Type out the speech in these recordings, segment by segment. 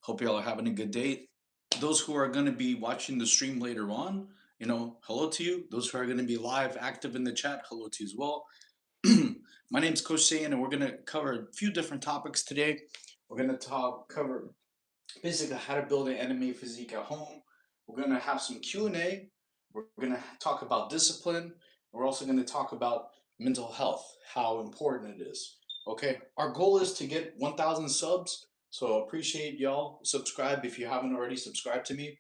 Hope y'all are having a good day. Those who are going to be watching the stream later on, hello to you. Those who are going to be live, active in the chat, hello to you as well. My name's Coach Sayan, and we're going to cover a few different topics today. We're going to cover basically how to build an anime physique at home. We're going to have some Q&A. We're going to talk about discipline. We're also going to talk about mental health, how important it is. Okay, our goal is to get 1,000 subs. So appreciate y'all. Subscribe if you haven't already subscribed to me.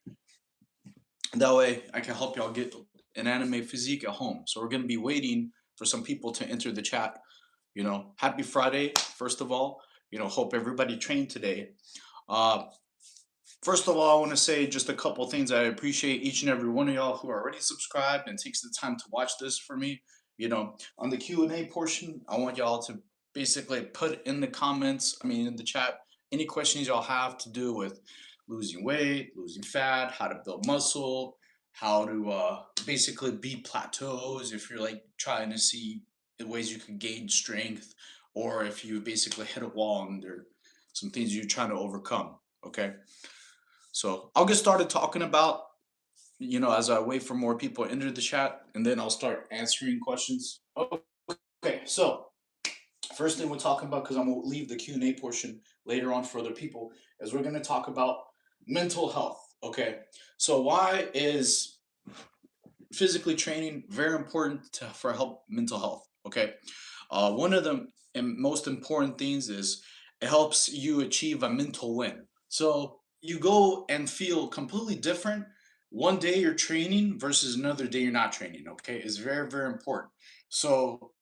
That way I can help y'all get an anime physique at home. So we're going to be waiting for some people to enter the chat. Happy Friday, first of all. Hope everybody trained today. Uh, First of all, I want to say just a couple things. I appreciate each and every one of y'all who are already subscribed and takes the time to watch this for me. On the Q&A portion, I want y'all to basically put in the comments, in the chat, any questions y'all have to do with losing weight, losing fat, how to build muscle, how to basically beat plateaus if you're like trying to see the ways you can gain strength, or if you basically hit a wall and there are some things you're trying to overcome. Okay. So I'll get started talking about, as I wait for more people to enter the chat, and then I'll start answering questions. Okay, so first thing we're talking about, because I'm going to leave the Q&A portion later on for other people, is we're going to talk about mental health. Okay, so why is physically training very important for help mental health? Okay, one of the most important things is it helps you achieve a mental win. So you go and feel completely different. One day you're training versus another day you're not training. Okay, it's very, very important. So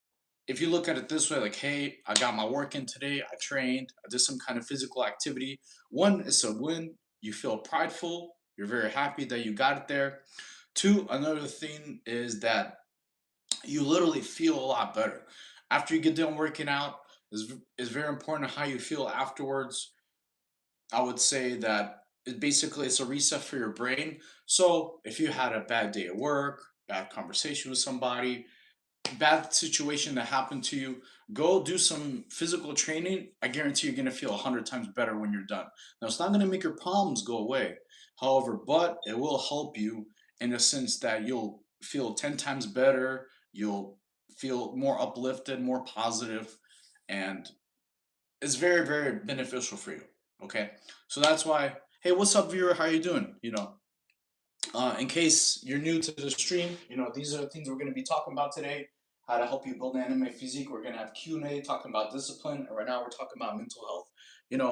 if you look at it this way, like, hey, I got my work in today, I trained, I did some kind of physical activity. One, it's a win. You feel prideful. You're very happy that you got it there. Two, another thing is that you literally feel a lot better after you get done working out. Is very important how you feel afterwards. I would say that it's a reset for your brain. So if you had a bad day at work, bad conversation with somebody, bad situation that happened to you, go do some physical training. I guarantee you're going to feel 100 times better when you're done. Now, it's not going to make your problems go away, however, but it will help you in a sense that you'll feel 10 times better. You'll feel more uplifted, more positive, and it's very, very beneficial for you. Okay, so that's why. Hey, what's up, viewer? How you doing? In case you're new to the stream, these are the things we're going to be talking about today. How to help you build an anime physique. We're going to have Q&A talking about discipline, and right now we're talking about mental health.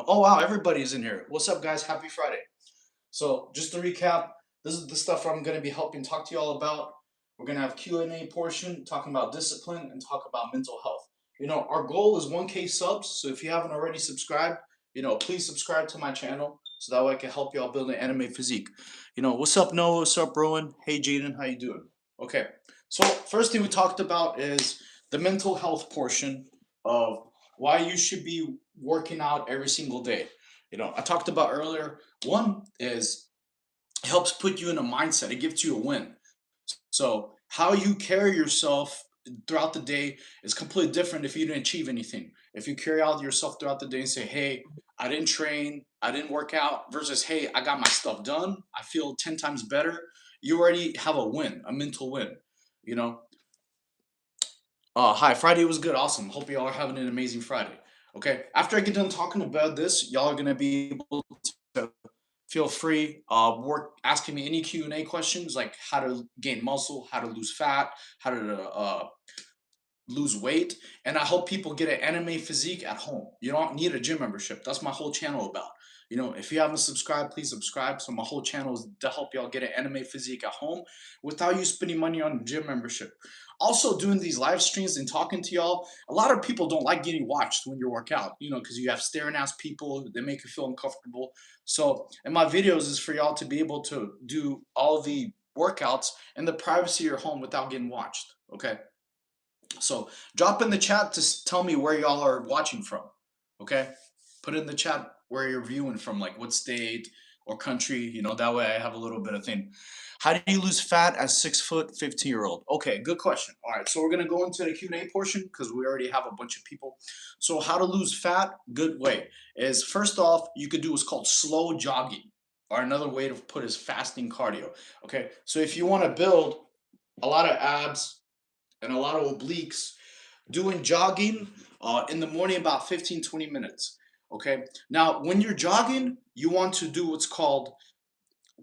Oh wow, everybody's in here. What's up, guys? Happy Friday. So just to recap, this is the stuff I'm going to be helping talk to you all about. We're going to have Q&A portion talking about discipline and talk about mental health. Our goal is 1K subs. So if you haven't already subscribed, please subscribe to my channel so that way I can help y'all build an anime physique. What's up, Noah? What's up, Rowan? Hey, Jaden, how you doing? Okay, so first thing we talked about is the mental health portion of why you should be working out every single day. I talked about earlier, one is it helps put you in a mindset. It gives you a win. So how you carry yourself throughout the day is completely different if you didn't achieve anything. If you carry out yourself throughout the day and say, hey, I didn't train, I didn't work out, versus, hey, I got my stuff done, I feel 10 times better, you already have a win, a mental win, you know? Hi, Friday was good, awesome. Hope y'all are having an amazing Friday. Okay, after I get done talking about this, y'all are gonna be able to feel free work asking me any Q&A questions like how to gain muscle, how to lose fat, how to lose weight, and I help people get an anime physique at home. You don't need a gym membership. That's my whole channel about. If you haven't subscribed, please subscribe. So my whole channel is to help y'all get an anime physique at home without you spending money on gym membership. Also, doing these live streams and talking to y'all, a lot of people don't like getting watched when you work out, because you have staring ass people, they make you feel uncomfortable. So in my videos is for y'all to be able to do all the workouts in the privacy of your home without getting watched. Okay. So drop in the chat to tell me where y'all are watching from. Okay, put in the chat where you're viewing from, like what state, or country. That way I have a little bit of thing. How do you lose fat as 6 foot 15-year-old? Okay, good question. All right, so we're gonna go into the Q&A portion because we already have a bunch of people. So how to lose fat? Good way is, first off, you could do what's called slow jogging, or another way to put is fasting cardio. Okay, so if you want to build a lot of abs and a lot of obliques, doing jogging in the morning about 15-20 minutes. Okay, now when you're jogging, you want to do what's called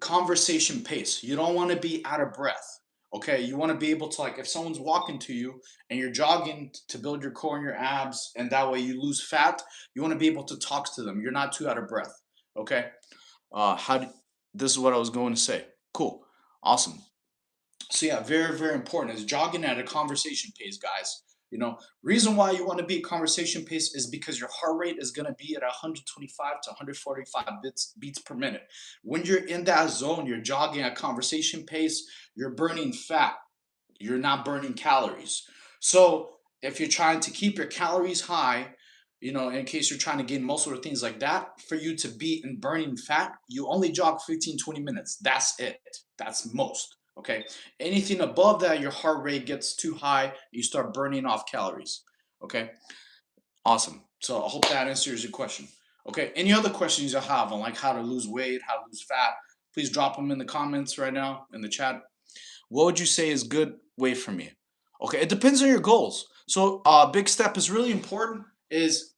conversation pace. You don't want to be out of breath. Okay, you want to be able to, like, if someone's walking to you and you're jogging to build your core and your abs, and that way you lose fat, you want to be able to talk to them. You're not too out of breath. Okay, how do, this is what I was going to say. Cool, awesome. So yeah, very, very important is jogging at a conversation pace, guys. Reason why you want to be at conversation pace is because your heart rate is going to be at 125 to 145 beats per minute. When you're in that zone, you're jogging at conversation pace, you're burning fat, you're not burning calories. So if you're trying to keep your calories high, in case you're trying to gain muscle or things like that, for you to be in burning fat, you only jog 15-20 minutes. That's it. That's most. Okay. Anything above that, your heart rate gets too high, you start burning off calories. Okay. Awesome. So I hope that answers your question. Okay. Any other questions you have on, like, how to lose weight, how to lose fat, please drop them in the comments right now in the chat. What would you say is good way for me? Okay, it depends on your goals. So big step is really important, is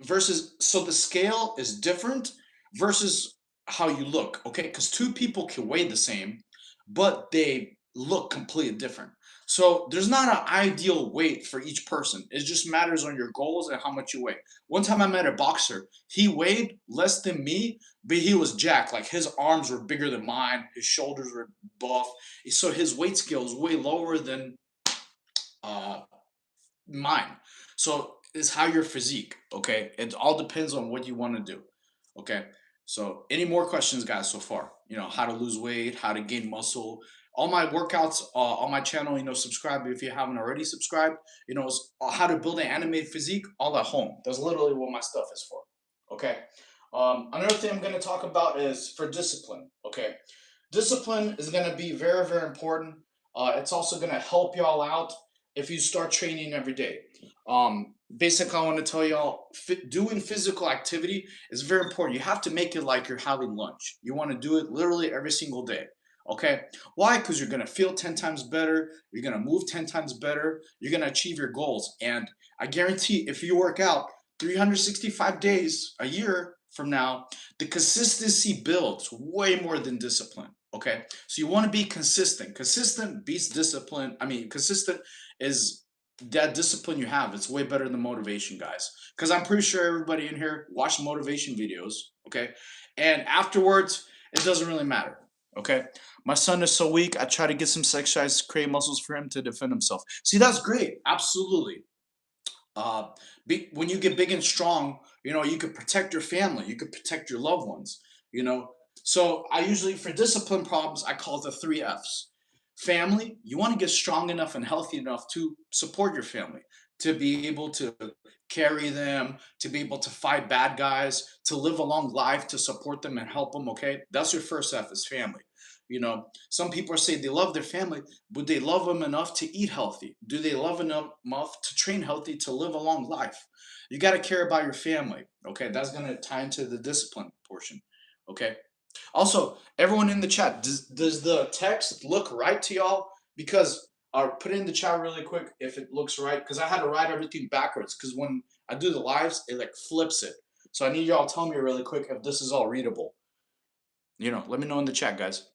versus, so the scale is different versus how you look. Okay, because two people can weigh the same, but they look completely different. So there's not an ideal weight for each person. It just matters on your goals and how much you weigh. One time I met a boxer. He weighed less than me, but he was jacked. Like, his arms were bigger than mine. His shoulders were buff. So his weight scale is way lower than uh, mine. So it's how your physique. Okay, it all depends on what you want to do. Okay, so any more questions, guys, so far? How to lose weight, how to gain muscle. All my workouts on my channel. Subscribe if you haven't already subscribed. It's how to build an animated physique all at home. That's literally what my stuff is for. Okay. Another thing I'm going to talk about is for discipline. Okay, discipline is going to be very, very important. It's also going to help y'all out if you start training every day. Basically, I want to tell y'all, doing physical activity is very important. You have to make it like you're having lunch. You want to do it literally every single day. Okay, why? Because you're going to feel 10 times better, you're going to move 10 times better, you're going to achieve your goals. And I guarantee, if you work out 365 days a year from now, the consistency builds way more than discipline. Okay, so you want to be consistent. Consistent beats discipline. I mean, consistent is that discipline you have. It's way better than motivation, guys. Because I'm pretty sure everybody in here watched motivation videos. Okay, and afterwards, it doesn't really matter. Okay, my son is so weak. I try to get some exercise, create muscles for him to defend himself. See, that's great. Absolutely. Uh, when you get big and strong, you could protect your family, you could protect your loved ones. You know, so I usually, for discipline problems, I call it the 3 F's. Family, you want to get strong enough and healthy enough to support your family, to be able to carry them, to be able to fight bad guys, to live a long life, to support them and help them. Okay, that's your first F, is family. Some people say they love their family, but they love them enough to eat healthy? Do they love enough to train healthy, to live a long life? You got to care about your family. Okay, that's going to tie into the discipline portion. Okay. Also, everyone in the chat, does the text look right to y'all? Because put it in the chat really quick if it looks right, because I had to write everything backwards, because when I do the lives, it like flips it. So I need y'all to tell me really quick if this is all readable. Let me know in the chat, guys.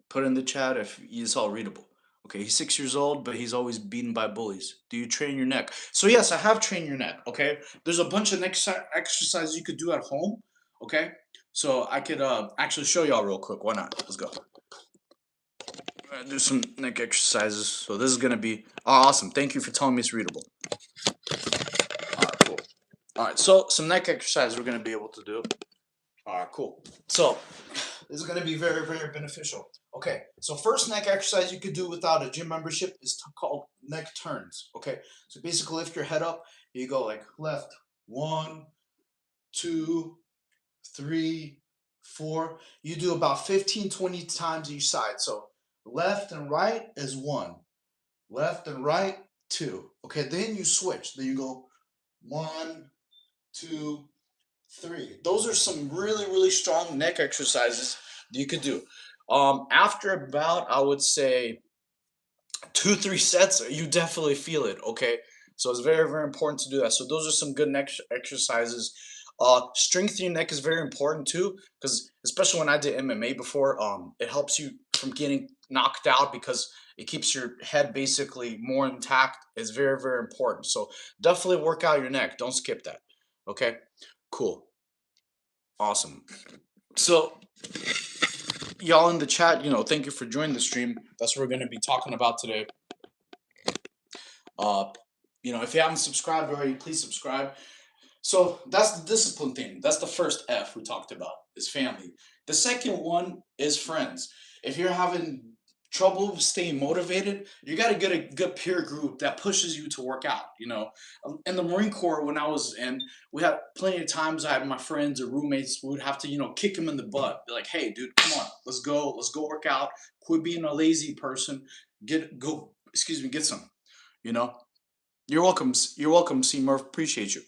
Put in the chat if it's all readable. Okay, he's 6 years old, but he's always beaten by bullies. Do you train your neck? So yes, I have trained your neck. Okay, there's a bunch of neck exercises you could do at home. Okay, so I could actually show y'all real quick. Why not? Let's go. I'm gonna do some neck exercises. So this is gonna be awesome. Thank you for telling me it's readable. All right, cool. All right, so some neck exercises we're gonna be able to do. All right, cool. So this is going to be very, very beneficial. Okay, so first neck exercise you could do without a gym membership is called neck turns. Okay, so basically lift your head up. You go like left, 1, 2, 3, 4. You do about 15, 20 times each side. So left and right is 1. Left and right, 2. Okay, then you switch. Then you go 1, 2, 3. Those are some really, really strong neck exercises that you could do. After about, I would say, 2, 3 sets, you definitely feel it. Okay, so it's very, very important to do that. So those are some good neck exercises. Strengthening neck is very important too, because especially when I did MMA before, it helps you from getting knocked out because it keeps your head basically more intact. It's very, very important. So definitely work out your neck. Don't skip that. Okay, cool, awesome. So y'all in the chat, thank you for joining the stream. That's what we're going to be talking about today. Uh, if you haven't subscribed already, please subscribe. So that's the discipline thing. That's the first F we talked about, is family. The second one is friends. If you're having trouble staying motivated, you got to get a good peer group that pushes you to work out. In the Marine Corps, when I was in, we had plenty of times I had my friends or roommates, we would have to, kick them in the butt. Be like, hey, dude, come on, let's go work out. Quit being a lazy person. Get some. You know, you're welcome. You're welcome, Seymour. Appreciate you.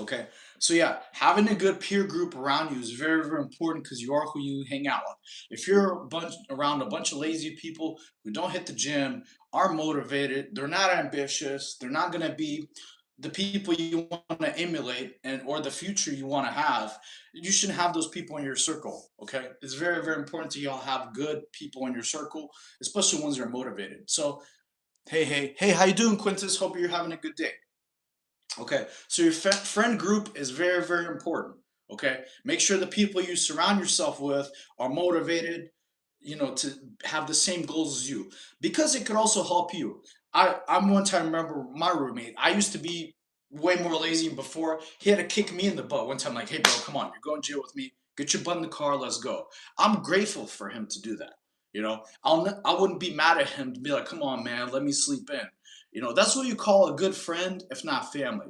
Okay, so yeah, having a good peer group around you is very, very important because you are who you hang out with. If you're around a bunch of lazy people who don't hit the gym, aren't motivated, they're not ambitious, they're not gonna be the people you want to emulate and or the future you want to have. You shouldn't have those people in your circle. Okay, it's very, very important to y'all have good people in your circle, especially ones that are motivated. So hey, how you doing, Quintus? Hope you're having a good day. Okay, so your friend group is very, very important. Okay, make sure the people you surround yourself with are motivated, to have the same goals as you, because it could also help you. I'm one time remember my roommate. I used to be way more lazy before. He had to kick me in the butt one time, like, "Hey, bro, come on, you're going to jail with me. Get your butt in the car, let's go." I'm grateful for him to do that. I wouldn't be mad at him to be like, "Come on, man, let me sleep in." That's what you call a good friend, if not family.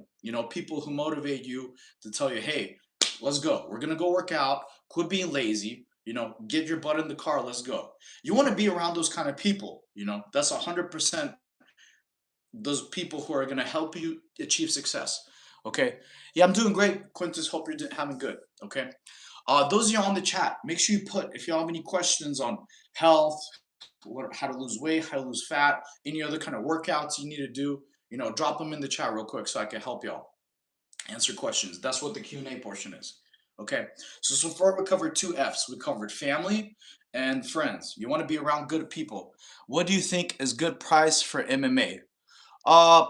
People who motivate you to tell you, hey, let's go. We're going to go work out. Quit being lazy. Get your butt in the car. Let's go. You want to be around those kind of people. That's 100% those people who are going to help you achieve success. Okay. Yeah, I'm doing great, Quintus. Hope you're having good. Okay. Those of you on the chat, make sure you put, if you have any questions on health, how to lose weight, how to lose fat, any other kind of workouts you need to do, drop them in the chat real quick so I can help y'all answer questions. That's what the Q&A portion is. Okay, so far we covered 2 F's. We covered family and friends. You want to be around good people. What do you think is good price for MMA? Uh,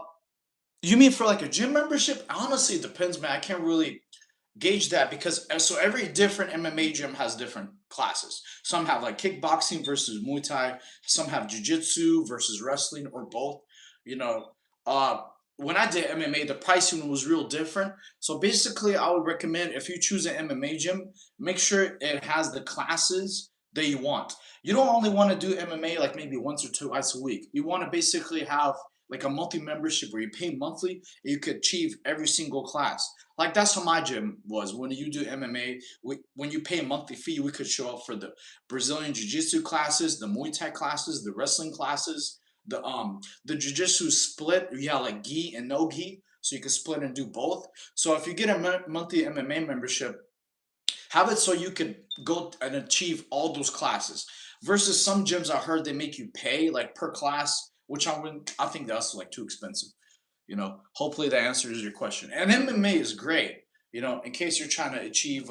you mean for like a gym membership? Honestly, it depends, man. I can't really gauge that because so every different MMA gym has different classes. Some have like kickboxing versus Muay Thai. Some have jiu-jitsu versus wrestling or both. You know, uh, when I did MMA, the pricing was real different. So basically, I would recommend if you choose an MMA gym, make sure it has the classes that you want. You don't only want to do MMA like maybe once or twice a week. You want to basically have like a monthly membership where you pay monthly and you could achieve every single class. Like that's how my gym was. When you do MMA, when you pay a monthly fee, we could show up for the Brazilian Jiu-Jitsu classes, the Muay Thai classes, the wrestling classes, the Jiu-Jitsu split. Yeah, like gi and no gi, so you can split and do both. So if you get a monthly MMA membership, have it so you could go and achieve all those classes. Versus some gyms I heard they make you pay like per class, which I think that's like too expensive. Hopefully that answers your question. And MMA is great, in case you're trying to achieve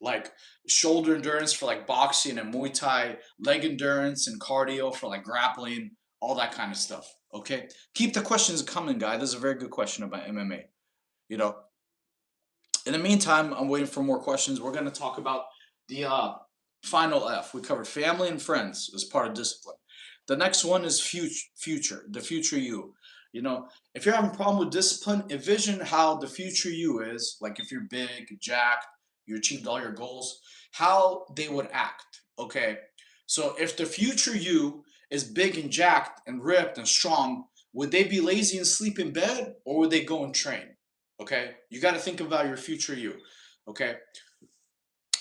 like shoulder endurance for like boxing and Muay Thai, leg endurance and cardio for like grappling, all that kind of stuff. Okay, keep the questions coming, guy. This is a very good question about MMA. You know, in the meantime, I'm waiting for more questions. We're going to talk about the final F. We covered family and friends as part of discipline. The next one is future, the future you. If you're having a problem with discipline, envision how the future you is, like if you're big, jacked, you achieved all your goals, how they would act. Okay. So if the future you is big and jacked and ripped and strong, would they be lazy and sleep in bed or would they go and train? Okay, you got to think about your future you. Okay,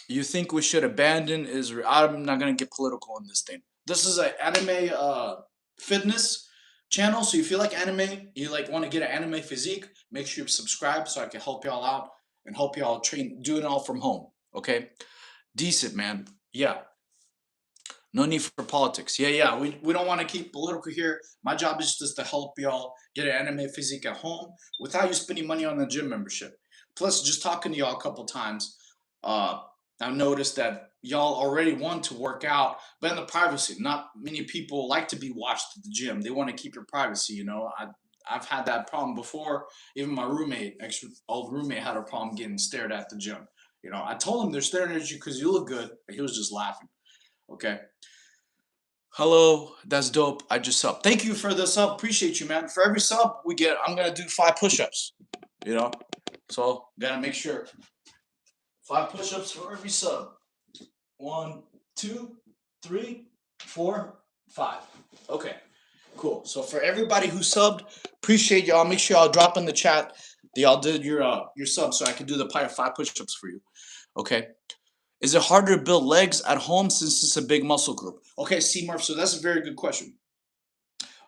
you think we should abandon is I'm not gonna get political on this thing. This is an anime fitness channel, so if you like anime, you like want to get an anime physique, make sure you subscribe so I can help y'all out and help y'all train doing it all from home. Okay, decent man. Yeah, no need for politics. Yeah. We don't want to keep political here. My job is just to help y'all get an anime physique at home without you spending money on the gym membership. Plus, just talking to y'all a couple times, uh, I've noticed that y'all already want to work out, but in the privacy. Not many people like to be watched at the gym. They want to keep your privacy. I've had that problem before. Even my roommate, ex old roommate, had a problem getting stared at the gym. I told him they're staring at you because you look good, but he was just laughing. Okay. Hello, that's dope. I just sub. Thank you for the sub. Appreciate you, man. For every sub we get, I'm gonna do 5 push-ups. You know, so gotta make sure 5 push-ups for every sub. 1, 2, 3, 4, 5. Okay, cool. So for everybody who subbed, appreciate y'all. Make sure y'all drop in the chat that y'all did your sub so I can do the 5 push-ups for you. Okay. Is it harder to build legs at home since it's a big muscle group? Okay, C Murph. So that's a very good question.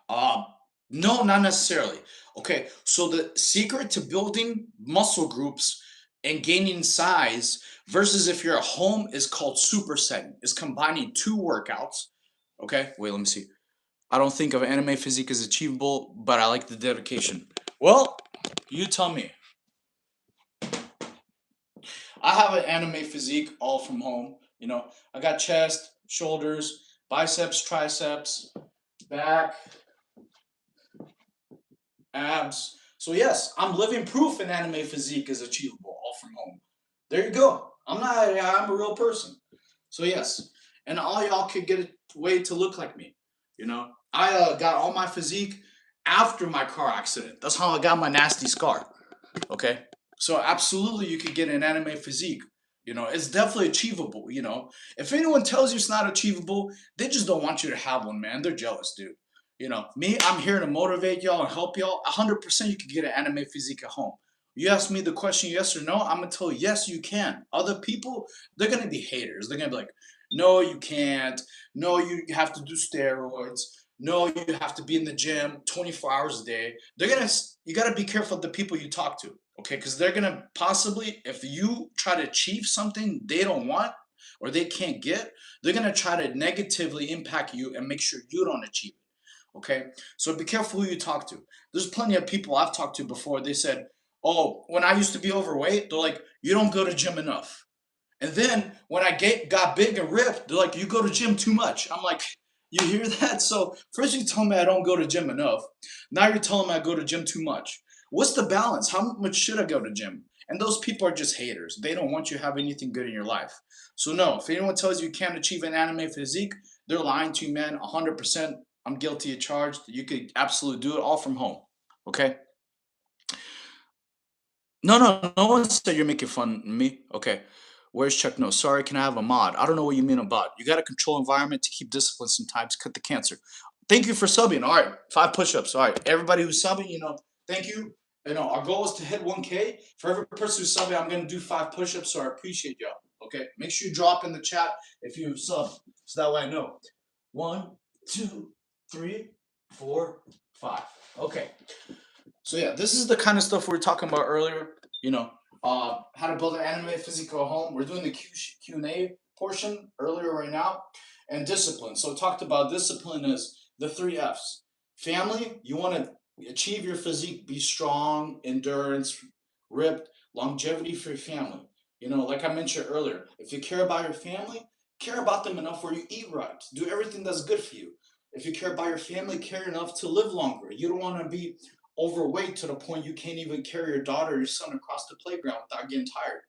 Uh, no, not necessarily. Okay, so the secret to building muscle groups and gaining size versus if you're at home is called supersetting. Is combining two workouts. Okay, wait, let me see. I don't think of anime physique as achievable, but I like the dedication. Well, you tell me. I have an anime physique all from home. I got chest, shoulders, biceps, triceps, back, abs. So yes, I'm living proof an anime physique is achievable all from home. There you go. I'm a real person. So yes, and all y'all could get a way to look like me. I got all my physique after my car accident. That's how I got my nasty scar. Okay, so absolutely you could get an anime physique. It's definitely achievable. If anyone tells you it's not achievable, they just don't want you to have one, man. They're jealous, dude. Me, I'm here to motivate y'all and help y'all. 100% you could get an anime physique at home. You ask me the question yes or no, I'm gonna tell you yes, you can. Other people, they're gonna be haters. They're gonna be like, no, you can't. No, you have to do steroids. No, you have to be in the gym 24 hours a day. You gotta be careful of the people you talk to, okay? Because they're gonna possibly, if you try to achieve something they don't want or they can't get, they're gonna try to negatively impact you and make sure you don't achieve it. Okay, so be careful who you talk to. There's plenty of people I've talked to before. They said, "Oh, when I used to be overweight, they're like, you don't go to gym enough." And then when got big and ripped, they're like, "You go to gym too much." I'm like, "You hear that?" So first you tell me I don't go to gym enough. Now you're telling me I go to gym too much. What's the balance? How much should I go to gym? And those people are just haters. They don't want you to have anything good in your life. So no, if anyone tells you can't achieve an anime physique, they're lying to you, man. 100%. I'm guilty of charge. You could absolutely do it all from home. Okay. No one said you're making fun of me. Okay. Where's Chuck? No, sorry, can I have a mod? I don't know what you mean a bot. You got to control environment to keep discipline sometimes, cut the cancer. Thank you for subbing. All right, 5 push-ups. All right, everybody who's subbing, thank you. Our goal is to hit 1K. For every person who's subbing, I'm going to do 5 push-ups, so I appreciate y'all. Okay, make sure you drop in the chat if you sub, so that way I know. 1, 2, 3, 4, 5. Okay. So yeah, this is the kind of stuff we were talking about earlier. How to build an anime physical home. We're doing the Q&A portion earlier right now, and discipline. So talked about discipline as the 3 Fs. Family, you want to achieve your physique, be strong, endurance, ripped, longevity for your family. Like I mentioned earlier, if you care about your family, care about them enough where you eat right, do everything that's good for you. If you care about your family, care enough to live longer. You don't want to be overweight to the point you can't even carry your daughter or your son across the playground without getting tired.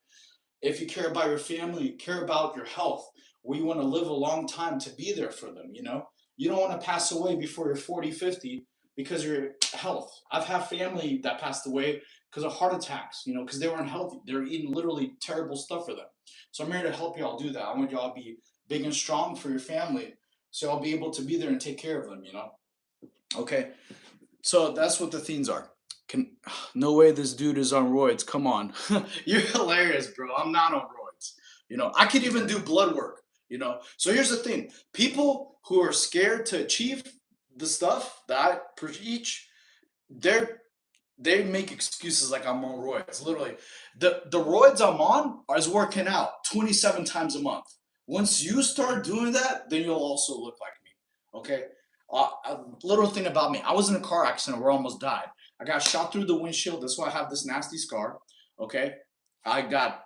If you care about your family, care about your health, where you want to live a long time to be there for them. You don't want to pass away before you're 40, 50 because of your health. I've had family that passed away because of heart attacks, because they weren't healthy. They were eating literally terrible stuff for them. So I'm here to help y'all do that. I want y'all to be big and strong for your family so I'll be able to be there and take care of them. Okay. So that's what the themes are. Can no way this dude is on roids. Come on. You're hilarious, bro. I'm not on roids. I could even do blood work, So here's the thing. People who are scared to achieve the stuff that I preach, they're they make excuses like I'm on roids. Literally, the roids I'm on is working out 27 times a month. Once you start doing that, then you'll also look like me. Okay. A little thing about me: I was in a car accident where I almost died. I got shot through the windshield. That's why I have this nasty scar. Okay. I got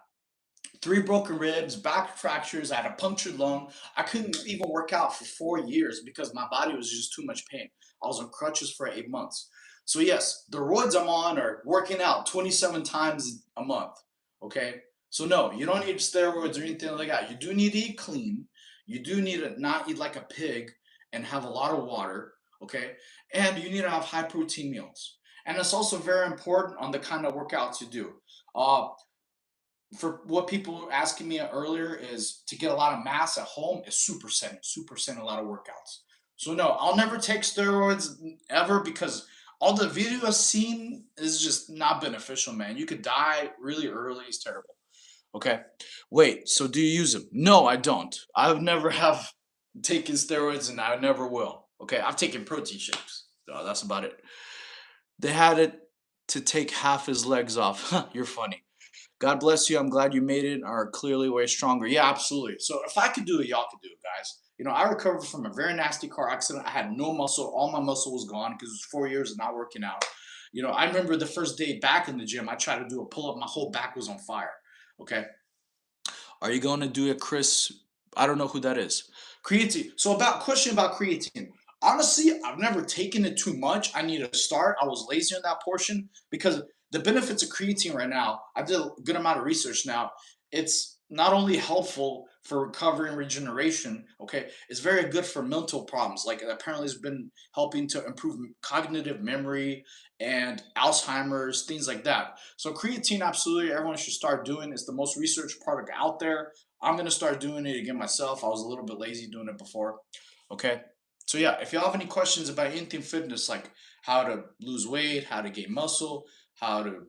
three broken ribs, back fractures. I had a punctured lung. I couldn't even work out for 4 years because my body was just too much pain. I was on crutches for 8 months. So yes, the roids I'm on are working out 27 times a month. Okay. So no, you don't need steroids or anything like that. You do need to eat clean. You do need to not eat like a pig and have a lot of water. Okay. And you need to have high protein meals. And it's also very important on the kind of workouts you do. Uh, for what people were asking me earlier is to get a lot of mass at home is supersetting a lot of workouts. So no, I'll never take steroids ever because all the video I've seen is just not beneficial, man. You could die really early. It's terrible. Okay. Wait, so do you use them? No, I don't. I've never have taken steroids and I never will. Okay. I've taken protein shakes. That's about it. They had it to take half his legs off. You're funny. God bless you. I'm glad you made it. Are clearly way stronger. Yeah, absolutely. So if I could do it, y'all could do it, guys. I recovered from a very nasty car accident. I had no muscle. All my muscle was gone because it was 4 years of not working out. I remember the first day back in the gym, I tried to do a pull up. My whole back was on fire. Okay. Are you going to do it, Chris? I don't know who that is. Creatine. So about question about creatine. Honestly, I've never taken it too much. I need to start. I was lazy on that portion because the benefits of creatine right now, I did a good amount of research now. It's not only helpful for recovery and regeneration, okay, it's very good for mental problems. Like apparently it's been helping to improve cognitive memory and Alzheimer's, things like that. So creatine, absolutely, everyone should start doing. It's the most researched product out there. I'm gonna start doing it again myself. I was a little bit lazy doing it before. Okay. So yeah, if y'all have any questions about anything fitness, like how to lose weight, how to gain muscle, how to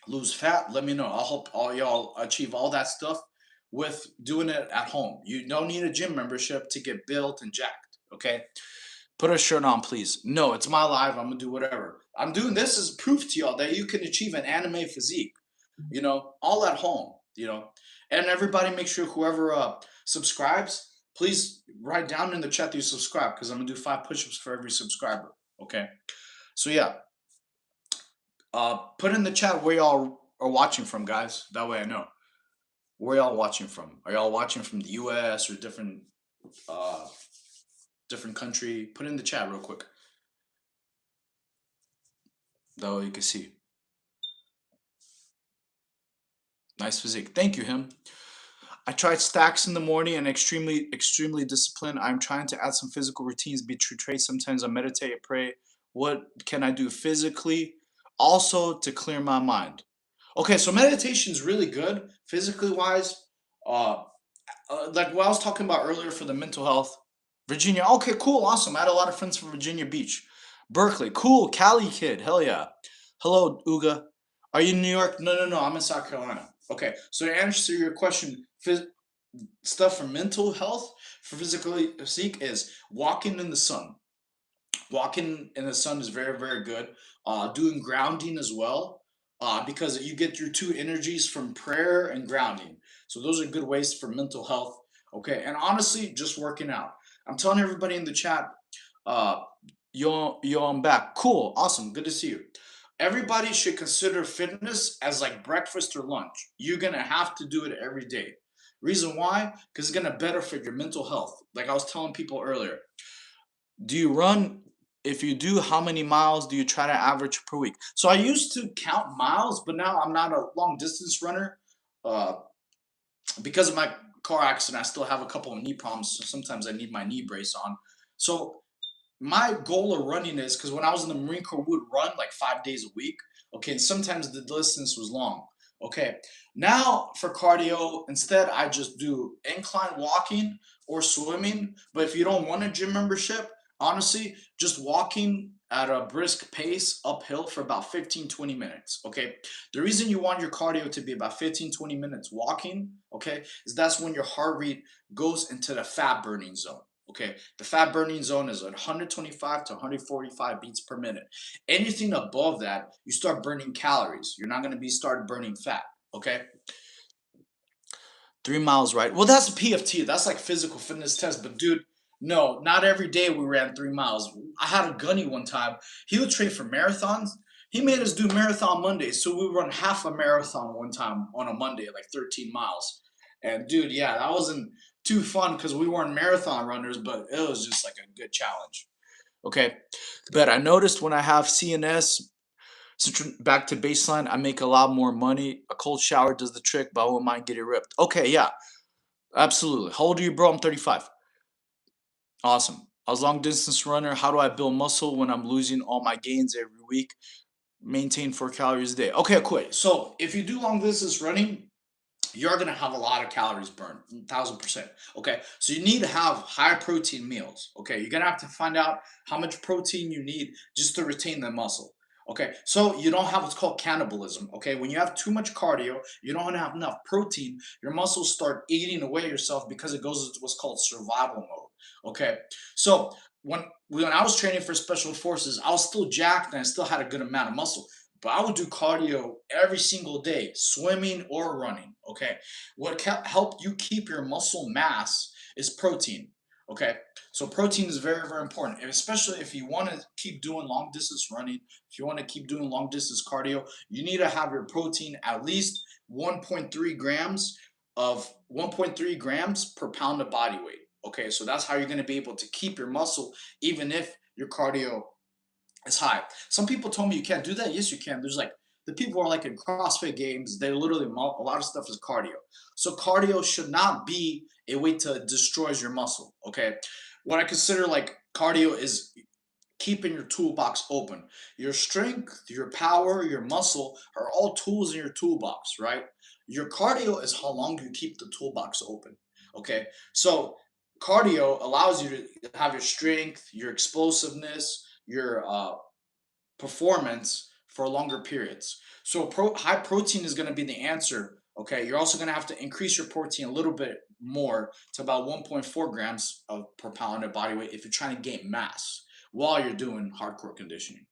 lose fat, let me know. I'll help all y'all achieve all that stuff with doing it at home. You don't need a gym membership to get built and jacked. Okay. Put a shirt on, please. No, it's my life. I'm gonna do whatever. I'm doing this as proof to y'all that you can achieve an anime physique. All at home. And everybody, make sure whoever subscribes, please write down in the chat that you subscribe because I'm gonna do 5 push-ups for every subscriber. Okay. So yeah, put in the chat where y'all are watching from, guys. That way I know where y'all watching from. Are y'all watching from the U.S. or uh, different country? Put in the chat real quick. That way you can see. Nice physique. Thank you, him. I tried stacks in the morning and extremely disciplined. I'm trying to add some physical routines, be true trace. Sometimes I meditate, I pray. What can I do physically? Also to clear my mind. Okay, so meditation is really good physically wise. Uh, like what I was talking about earlier for the mental health. Virginia. Okay, cool, awesome. I had a lot of friends from Virginia Beach. Berkeley. Cool. Cali kid. Hell yeah. Hello, Uga. Are you in New York? No, no, no. I'm in South Carolina. Okay, so to answer your question, stuff for mental health, for physically physique is walking in the sun. Walking in the sun is very, very good. Doing grounding as well, because you get your two energies from prayer and grounding. So those are good ways for mental health. Okay, and honestly, just working out. I'm telling everybody in the chat, uh, you're on back. Cool, awesome, good to see you. Everybody should consider fitness as like breakfast or lunch. You're gonna have to do it every day. Reason why? Because it's gonna benefit your mental health. Like I was telling people earlier, do you run? If you do, how many miles do you try to average per week? So I used to count miles, but now I'm not a long distance runner. Uh, because of my car accident, I still have a couple of knee problems. So sometimes I need my knee brace on. So my goal of running is because when I was in the Marine Corps, we would run like 5 days a week. Okay, and sometimes the distance was long. Okay, now for cardio, instead I just do incline walking or swimming. But if you don't want a gym membership, honestly, just walking at a brisk pace uphill for about 15-20 minutes. Okay, the reason you want your cardio to be about 15-20 minutes walking, okay, is that's when your heart rate goes into the fat burning zone. Okay, the fat burning zone is at 125 to 145 beats per minute. Anything above that, you start burning calories. You're not going to be started burning fat. Okay, 3 miles, right? Well, that's a PFT. That's like physical fitness test. But dude, no, not every day we ran 3 miles. I had a gunny one time. He would train for marathons. He made us do marathon Mondays, so we run half a marathon one time on a Monday, like 13 miles. And dude, yeah, that wasn't too fun because we weren't marathon runners, but it was just like a good challenge. Okay, but I noticed when I have CNS, back to baseline, I make a lot more money. A cold shower does the trick, but I won't mind getting ripped. Okay, yeah, absolutely. How old are you, bro? I'm 35. Awesome. I was long distance runner. How do I build muscle when I'm losing all my gains every week? Maintain 4 calories a day. Okay, quick. So if you do long distance running, you're gonna have a lot of calories burned, 1,000%. Okay, so you need to have high protein meals. Okay, you're gonna have to find out how much protein you need just to retain the muscle. Okay, so you don't have what's called cannibalism. Okay, when you have too much cardio, you don't have enough protein, your muscles start eating away yourself because it goes into what's called survival mode. Okay, so when I was training for special forces, I was still jacked and I still had a good amount of muscle, but I would do cardio every single day, swimming or running. Okay, what help you keep your muscle mass is protein. Okay, so protein is very, very important, and especially if you want to keep doing long distance running, if you want to keep doing long distance cardio, you need to have your protein at least 1.3 grams 1.3 grams per pound of body weight. Okay, so that's how you're going to be able to keep your muscle even if your cardio is high. Some people told me you can't do that. Yes, you can. There's like the people who are like in CrossFit games. They literally a lot of stuff is cardio. So cardio should not be a way to destroys your muscle. Okay, what I consider like cardio is keeping your toolbox open. Your strength, your power, your muscle are all tools in your toolbox, right? Your cardio is how long you keep the toolbox open. Okay, so cardio allows you to have your strength, your explosiveness, your performance for longer periods. So high protein is going to be the answer. Okay, you're also going to have to increase your protein a little bit more to about 1.4 grams per pound of body weight if you're trying to gain mass while you're doing hardcore conditioning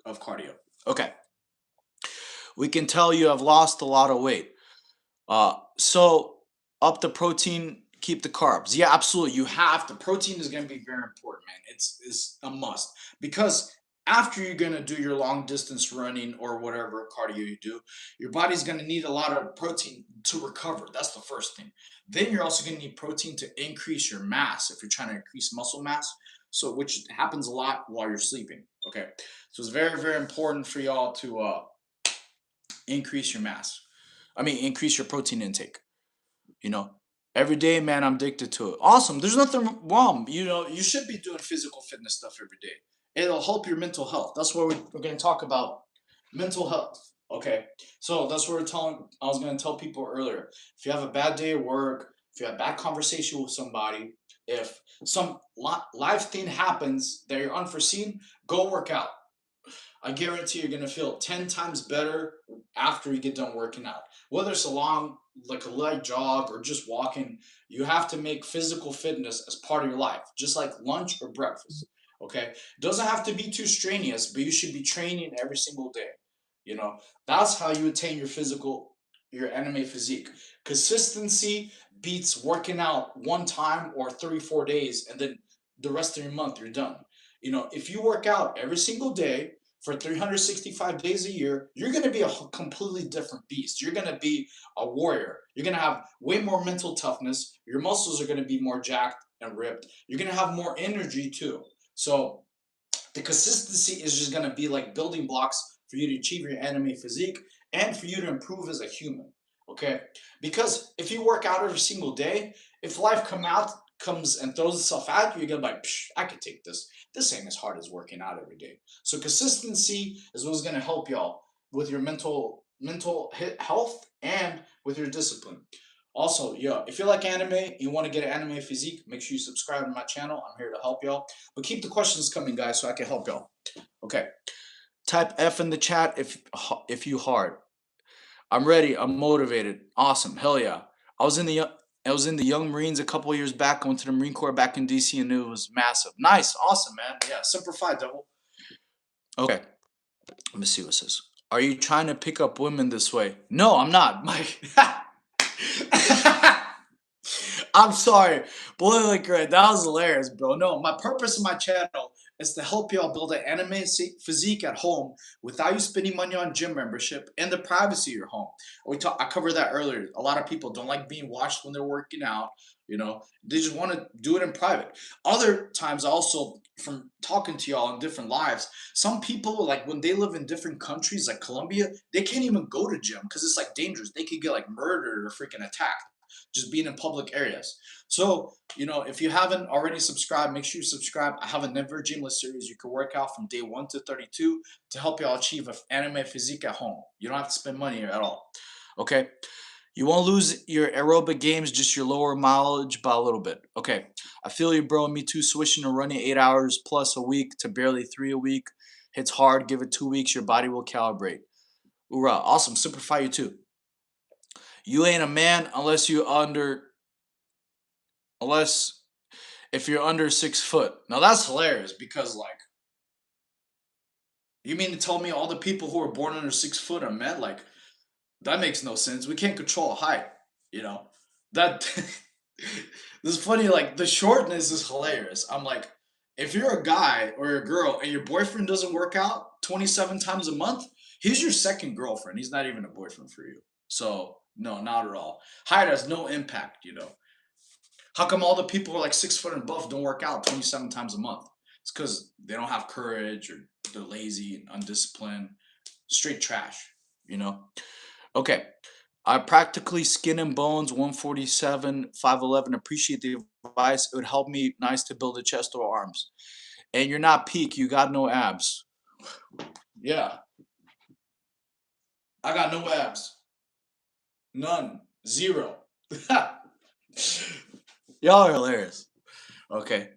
of cardio. Okay, we can tell you have lost a lot of weight. So up the protein, keep the carbs. Yeah, absolutely. You have to. Protein is going to be very important, man. It's a must because after you're going to do your long distance running or whatever cardio you do, your body's going to need a lot of protein to recover. That's the first thing. Then you're also going to need protein to increase your mass if you're trying to increase muscle mass. So which happens a lot while you're sleeping. Okay, so it's very, very important for y'all to increase your mass. I mean, increase your protein intake. You know, every day, man, I'm addicted to it. Awesome. There's nothing wrong. You know, you should be doing physical fitness stuff every day. It'll help your mental health. That's what we're going to talk about mental health. Okay. So that's what I was going to tell people earlier. If you have a bad day at work, if you have a bad conversation with somebody, if some life thing happens that you're unforeseen, go work out. I guarantee you're gonna feel 10 times better after you get done working out. Whether it's a long, like a light jog or just walking, you have to make physical fitness as part of your life, just like lunch or breakfast. Okay, it doesn't have to be too strenuous, but you should be training every single day. You know, that's how you attain your anime physique. Consistency beats working out one time or 3 4 days, and then the rest of your month you're done. You know, if you work out every single day for 365 days a year, you're going to be a completely different beast. You're going to be a warrior. You're going to have way more mental toughness. Your muscles are going to be more jacked and ripped. You're going to have more energy too. So the consistency is just going to be like building blocks for you to achieve your anime physique and for you to improve as a human. Okay, because if you work out every single day, if life comes and throws itself at you, you're gonna be like, I could take this. This ain't as hard as working out every day. So consistency is what's gonna help y'all with your mental health and with your discipline. Also, yeah, if you like anime, you want to get an anime physique, make sure you subscribe to my channel. I'm here to help y'all. But keep the questions coming, guys, so I can help y'all. Okay. Type F in the chat if you hard. I'm ready. I'm motivated. Awesome. Hell yeah. I was in the I was in the Young Marines a couple years back. I went to the Marine Corps back in DC, and it was massive. Nice. Awesome, man. Yeah. Semper Fi, double. Okay. Let me see what it says. Are you trying to pick up women this way? No, I'm not. Mike. I'm sorry. Boiling Grid, that was hilarious, bro. No, my purpose of my channel is to help y'all build an anime physique at home without you spending money on gym membership and the privacy of your home. I covered that earlier. A lot of people don't like being watched when they're working out. They just want to do it in private. Other times, also from talking to y'all in different lives, some people, like when they live in different countries, like Colombia, they can't even go to gym because it's like dangerous. They could get like murdered or freaking attacked just being in public areas. So, if you haven't already subscribed, make sure you subscribe. I have a Never Gymless series you can work out from day 1 to 32 to help y'all achieve an anime physique at home. You don't have to spend money at all. Okay? You won't lose your aerobic games, just your lower mileage by a little bit. Okay. I feel you, bro. Me too. Switching to running 8 hours plus a week to barely 3 a week. Hits hard. Give it 2 weeks. Your body will calibrate. Hoorah. Awesome. Simplify you too. You ain't a man unless if you're under 6 foot. Now that's hilarious because like you mean to tell me all the people who are born under 6 foot are men? Like that makes no sense. We can't control height, you know. That this is funny, like the shortness is hilarious. I'm like, if you're a guy or a girl and your boyfriend doesn't work out 27 times a month, he's your second girlfriend. He's not even a boyfriend for you. So no, not at all. Height has no impact. How come all the people who are like 6 foot and above don't work out 27 times a month? It's because they don't have courage or they're lazy and undisciplined. Straight trash, you know? Okay. I practically skin and bones, 147, 5'11. Appreciate the advice. It would help me nice to build a chest or arms. And you're not peak, you got no abs. Yeah, I got no abs. None. Zero. Y'all are hilarious. Okay.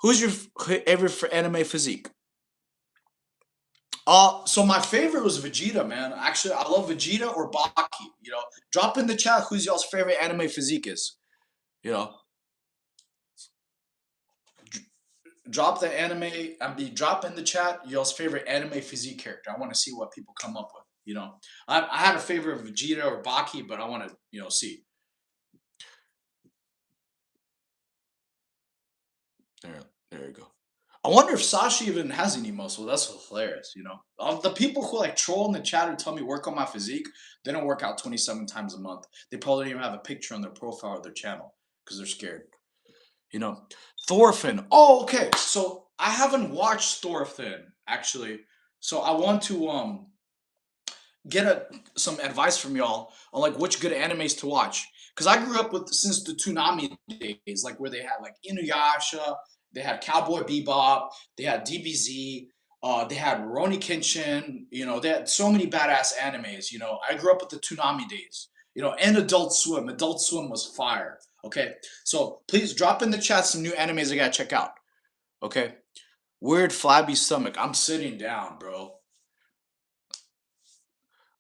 Who's your favorite anime physique? So my favorite was Vegeta, man. Actually, I love Vegeta or Baki. Drop in the chat who's y'all's favorite anime physique is. You know, drop the anime. Drop in the chat y'all's favorite anime physique character. I want to see what people come up with. I had a favorite of Vegeta or Baki, but I want to see. There you go. I wonder if Sasha even has any muscle. That's hilarious. The people who like troll in the chat or tell me work on my physique, they don't work out 27 times a month. They probably don't even have a picture on their profile or their channel because they're scared. Thorfinn. Oh, okay. So I haven't watched Thorfinn actually. So I want to get some advice from y'all on like which good animes to watch. Because I grew up with since the Toonami days, like where they had like Inuyasha, they had Cowboy Bebop, they had DBZ, they had Rurouni Kenshin. They had so many badass animes. I grew up with the Toonami days. And Adult Swim. Adult Swim was fire. Okay, so please drop in the chat some new animes I gotta check out. Okay, weird flabby stomach. I'm sitting down, bro.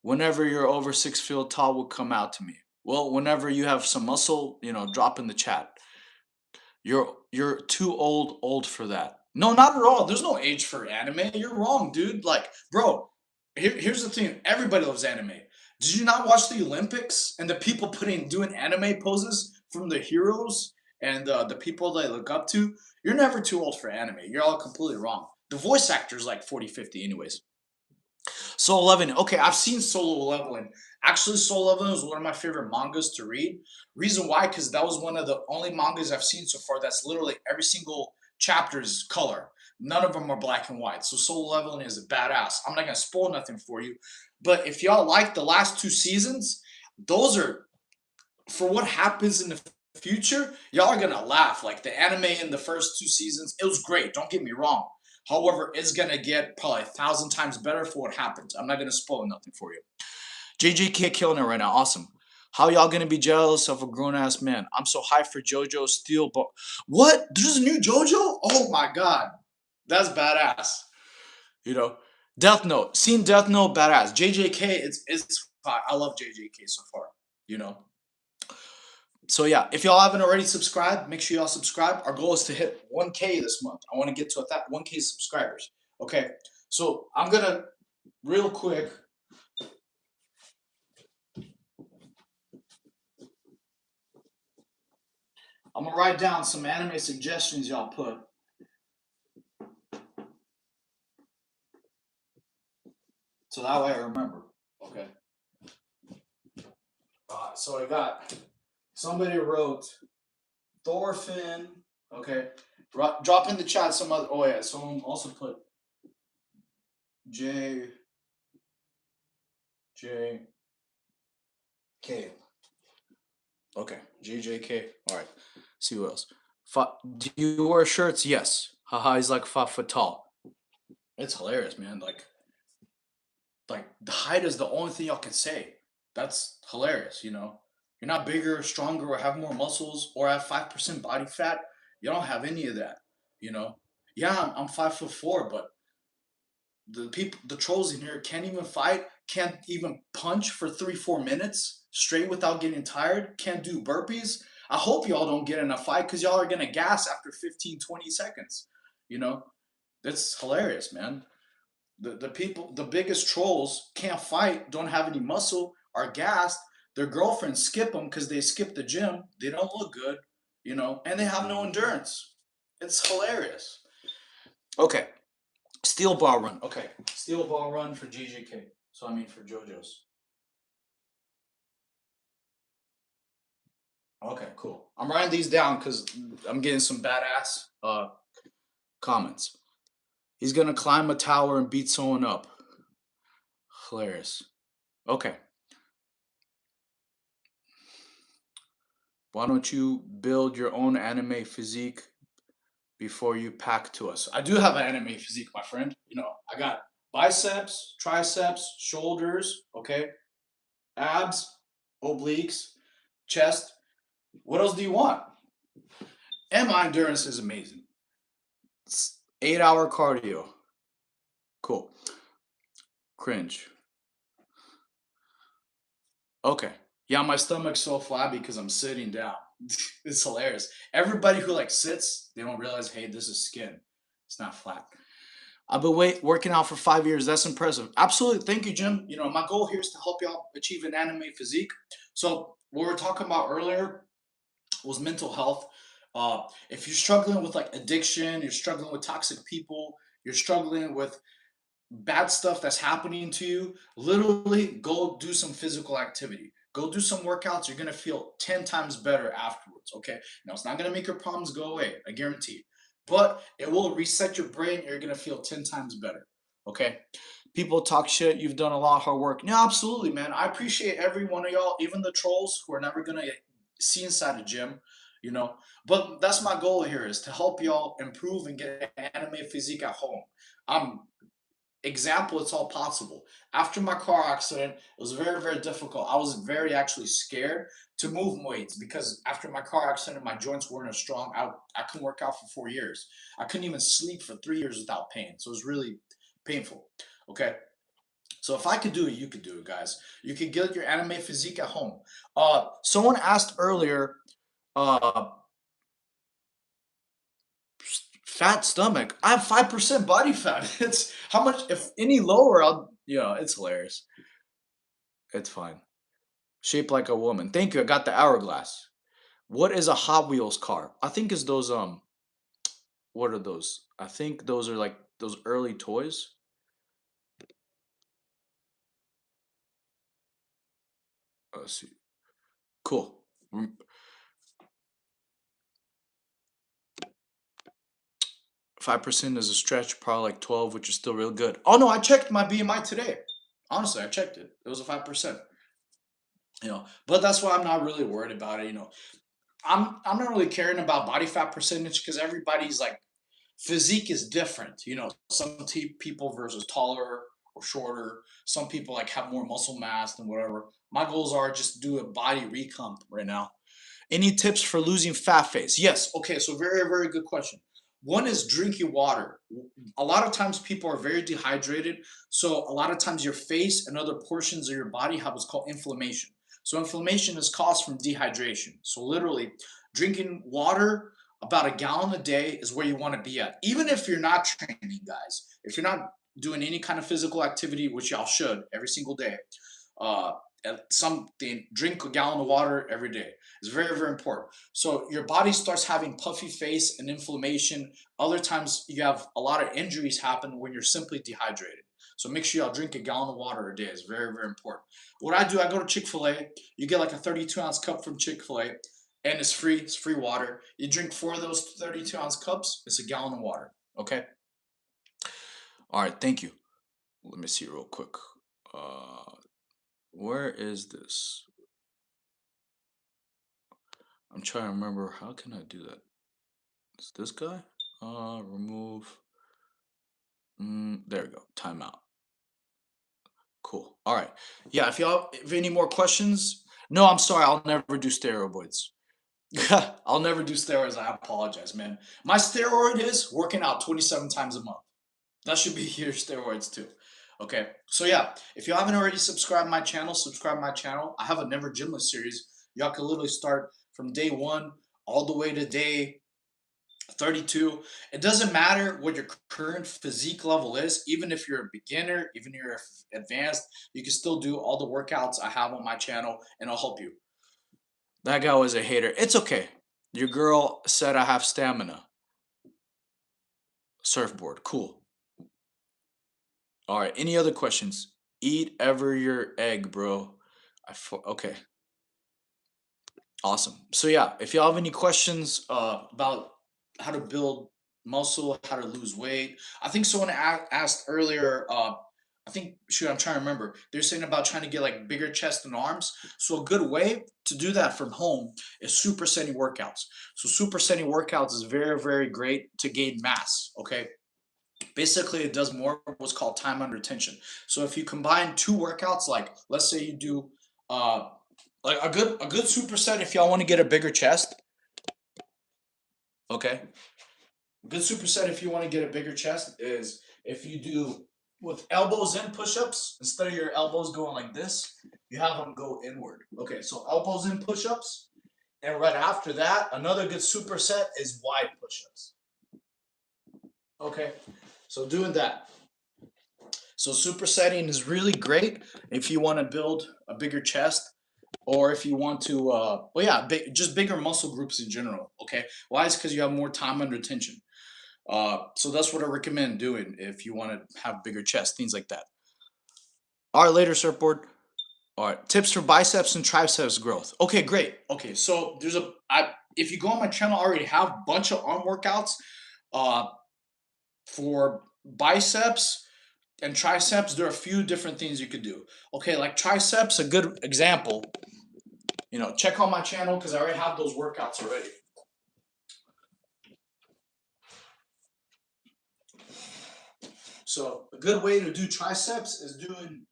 Whenever you're over 6 feet tall will come out to me. Well, whenever you have some muscle, drop in the chat. You're too old for that. No, not at all. There's no age for anime. You're wrong, dude. Like, bro, here's the thing. Everybody loves anime. Did you not watch the Olympics and the people doing anime poses from the heroes and the people they look up to? You're never too old for anime. You're all completely wrong. The voice actor's like 40, 50 anyways. Solo Leveling. Okay, I've seen Solo Leveling. Actually, Solo Leveling was one of my favorite mangas to read. Reason why? Because that was one of the only mangas I've seen so far that's literally every single chapter is color. None of them are black and white. So Solo Leveling is a badass. I'm not gonna spoil nothing for you, but if y'all like the last 2 seasons, those are for what happens in the future. Y'all are gonna laugh. Like the anime in the first 2 seasons, it was great. Don't get me wrong. However, it's gonna get probably 1,000 times better for what happens. I'm not gonna spoil nothing for you. JJK killing it right now. Awesome. How y'all gonna be jealous of a grown ass man? I'm so hyped for JoJo Steel, but what? There's a new JoJo? Oh my god, that's badass. You know, Death Note. Seen Death Note, badass. JJK, it's fine. I love JJK so far. You know. So yeah, if y'all haven't already subscribed, make sure y'all subscribe. Our goal is to hit 1K this month. I want to get to that 1K subscribers. Okay. So I'm gonna real quick. I'm gonna write down some anime suggestions y'all put. So that way I remember. Okay. So I got somebody wrote Thorfinn. Okay. Drop in the chat some other. Oh yeah. Someone also put J J K. Okay. JJK. All right. See who else. Do you wear shirts? Yes. Haha. He's like 5 foot tall. It's hilarious, man. Like the height is the only thing y'all can say. That's hilarious, you know. You're not bigger, stronger, or have more muscles, or have 5% body fat. You don't have any of that, you know. Yeah, I'm 5'4", but the trolls in here can't even fight, can't even punch for 3-4 minutes straight without getting tired, can't do burpees. I hope y'all don't get in a fight because y'all are gonna gas after 15-20 seconds. You know, that's hilarious, man. The people, the biggest trolls can't fight, don't have any muscle, are gassed. Their girlfriends skip them because they skip the gym. They don't look good, you know, and they have no endurance. It's hilarious. Okay, steel ball run. Okay, steel ball run for GGK. So I mean for JoJo's. Okay, cool. I'm writing these down because I'm getting some badass comments. He's gonna climb a tower and beat someone up. Hilarious. Okay. Why don't you build your own anime physique before you pack to us? I do have an anime physique, my friend. You know, I got biceps, triceps, shoulders, okay, abs, obliques, chest. What else do you want? And my endurance is amazing. It's 8-hour cardio. Cool. Cringe. Okay. Yeah, my stomach's so flabby because I'm sitting down. It's hilarious. Everybody who like sits, they don't realize, hey, this is skin. It's not flat. I've been working out for 5 years. That's impressive. Absolutely. Thank you, Jim. You know, my goal here is to help y'all achieve an anime physique. So what we were talking about earlier was mental health. If you're struggling with like addiction, you're struggling with toxic people, you're struggling with bad stuff that's happening to you, literally go do some physical activity. Go do some workouts. You're gonna feel 10 times better afterwards. Okay. Now it's not gonna make your problems go away, I guarantee. But it will reset your brain. You're gonna feel 10 times better. Okay. People talk shit. You've done a lot of hard work. No, absolutely, man. I appreciate every one of y'all, even the trolls who are never gonna see inside a gym, you know. But that's my goal here is to help y'all improve and get an anime physique at home. I'm example, it's all possible. After my car accident, it was very, very difficult. I was very actually scared to move weights because after my car accident, my joints weren't as strong. I couldn't work out for 4 years. I couldn't even sleep for 3 years without pain. So it was really painful. Okay. So if I could do it, you could do it, guys. You could get your anime physique at home. Someone asked earlier, uh, fat stomach. I have 5% body fat. It's how much, if any lower, it's hilarious. It's fine. Shaped like a woman. Thank you. I got the hourglass. What is a Hot Wheels car? I think is those what are those? I think those are like those early toys. Let's see. Cool. 5% is a stretch, probably like 12, which is still real good. Oh no, I checked my BMI today. Honestly, I checked it. It was a 5%. You know, but that's why I'm not really worried about it. You know, I'm not really caring about body fat percentage because everybody's like physique is different. You know, some people versus taller or shorter. Some people like have more muscle mass and whatever. My goals are just do a body recomp right now. Any tips for losing fat face? Yes. Okay. So very, very good question. One is drinking water. A lot of times people are very dehydrated. So a lot of times your face and other portions of your body have what's called inflammation. So inflammation is caused from dehydration. So literally drinking water about a gallon a day is where you want to be at. Even if you're not training, guys, if you're not doing any kind of physical activity, which y'all should every single day, uh, something, drink a gallon of water every day. It's very, very important. So your body starts having puffy face and inflammation. Other times you have a lot of injuries happen when you're simply dehydrated. So make sure y'all drink a gallon of water a day. It's very, very important. What I do, I go to Chick-fil-A. You get like a 32-ounce cup from Chick-fil-A, and it's free. It's free water. You drink 4 of those 32-ounce cups. It's a gallon of water. Okay. All right. Thank you. Let me see real quick. Where is this? I'm trying to remember. How can I do that? Is this guy? Remove. There we go. Timeout. Cool. All right. Yeah. If y'all have any more questions, no, I'm sorry. I'll never do steroids. I'll never do steroids. I apologize, man. My steroid is working out 27 times a month. That should be your steroids too. Okay. So yeah, if you haven't already subscribed my channel, subscribe my channel. I have a Never Gymless series. Y'all can literally start from day 1 all the way to day 32. It doesn't matter what your current physique level is. Even if you're a beginner, even if you're advanced, you can still do all the workouts I have on my channel, and I'll help you. That guy was a hater. It's okay. Your girl said I have stamina. Surfboard. Cool. All right. Any other questions? Eat ever your egg, bro. Okay. Awesome. So yeah, if y'all have any questions about how to build muscle, how to lose weight, I think someone asked earlier. I think shoot, I'm trying to remember. They're saying about trying to get like bigger chest and arms. So a good way to do that from home is supersetting workouts. So supersetting workouts is very, very great to gain mass. Okay. Basically, it does more of what's called time under tension. So if you combine 2 workouts, like let's say you do uh, like a good superset if y'all want to get a bigger chest. Okay. A good superset if you want to get a bigger chest is if you do with elbows in push-ups, instead of your elbows going like this, you have them go inward. Okay, so elbows in push-ups, and right after that, another good superset is wide push-ups. Okay, so doing that. So supersetting is really great if you want to build a bigger chest, or if you want to, well, yeah, just bigger muscle groups in general. Okay, why? Is because you have more time under tension. So that's what I recommend doing if you want to have bigger chest, things like that. All right, later, surfboard. All right, tips for biceps and triceps growth. Okay, great. Okay, so if you go on my channel, I already have a bunch of arm workouts uh, for biceps and triceps. There are a few different things you could do. Okay, like triceps, a good example. Check on my channel because I already have those workouts already. So a good way to do triceps is doing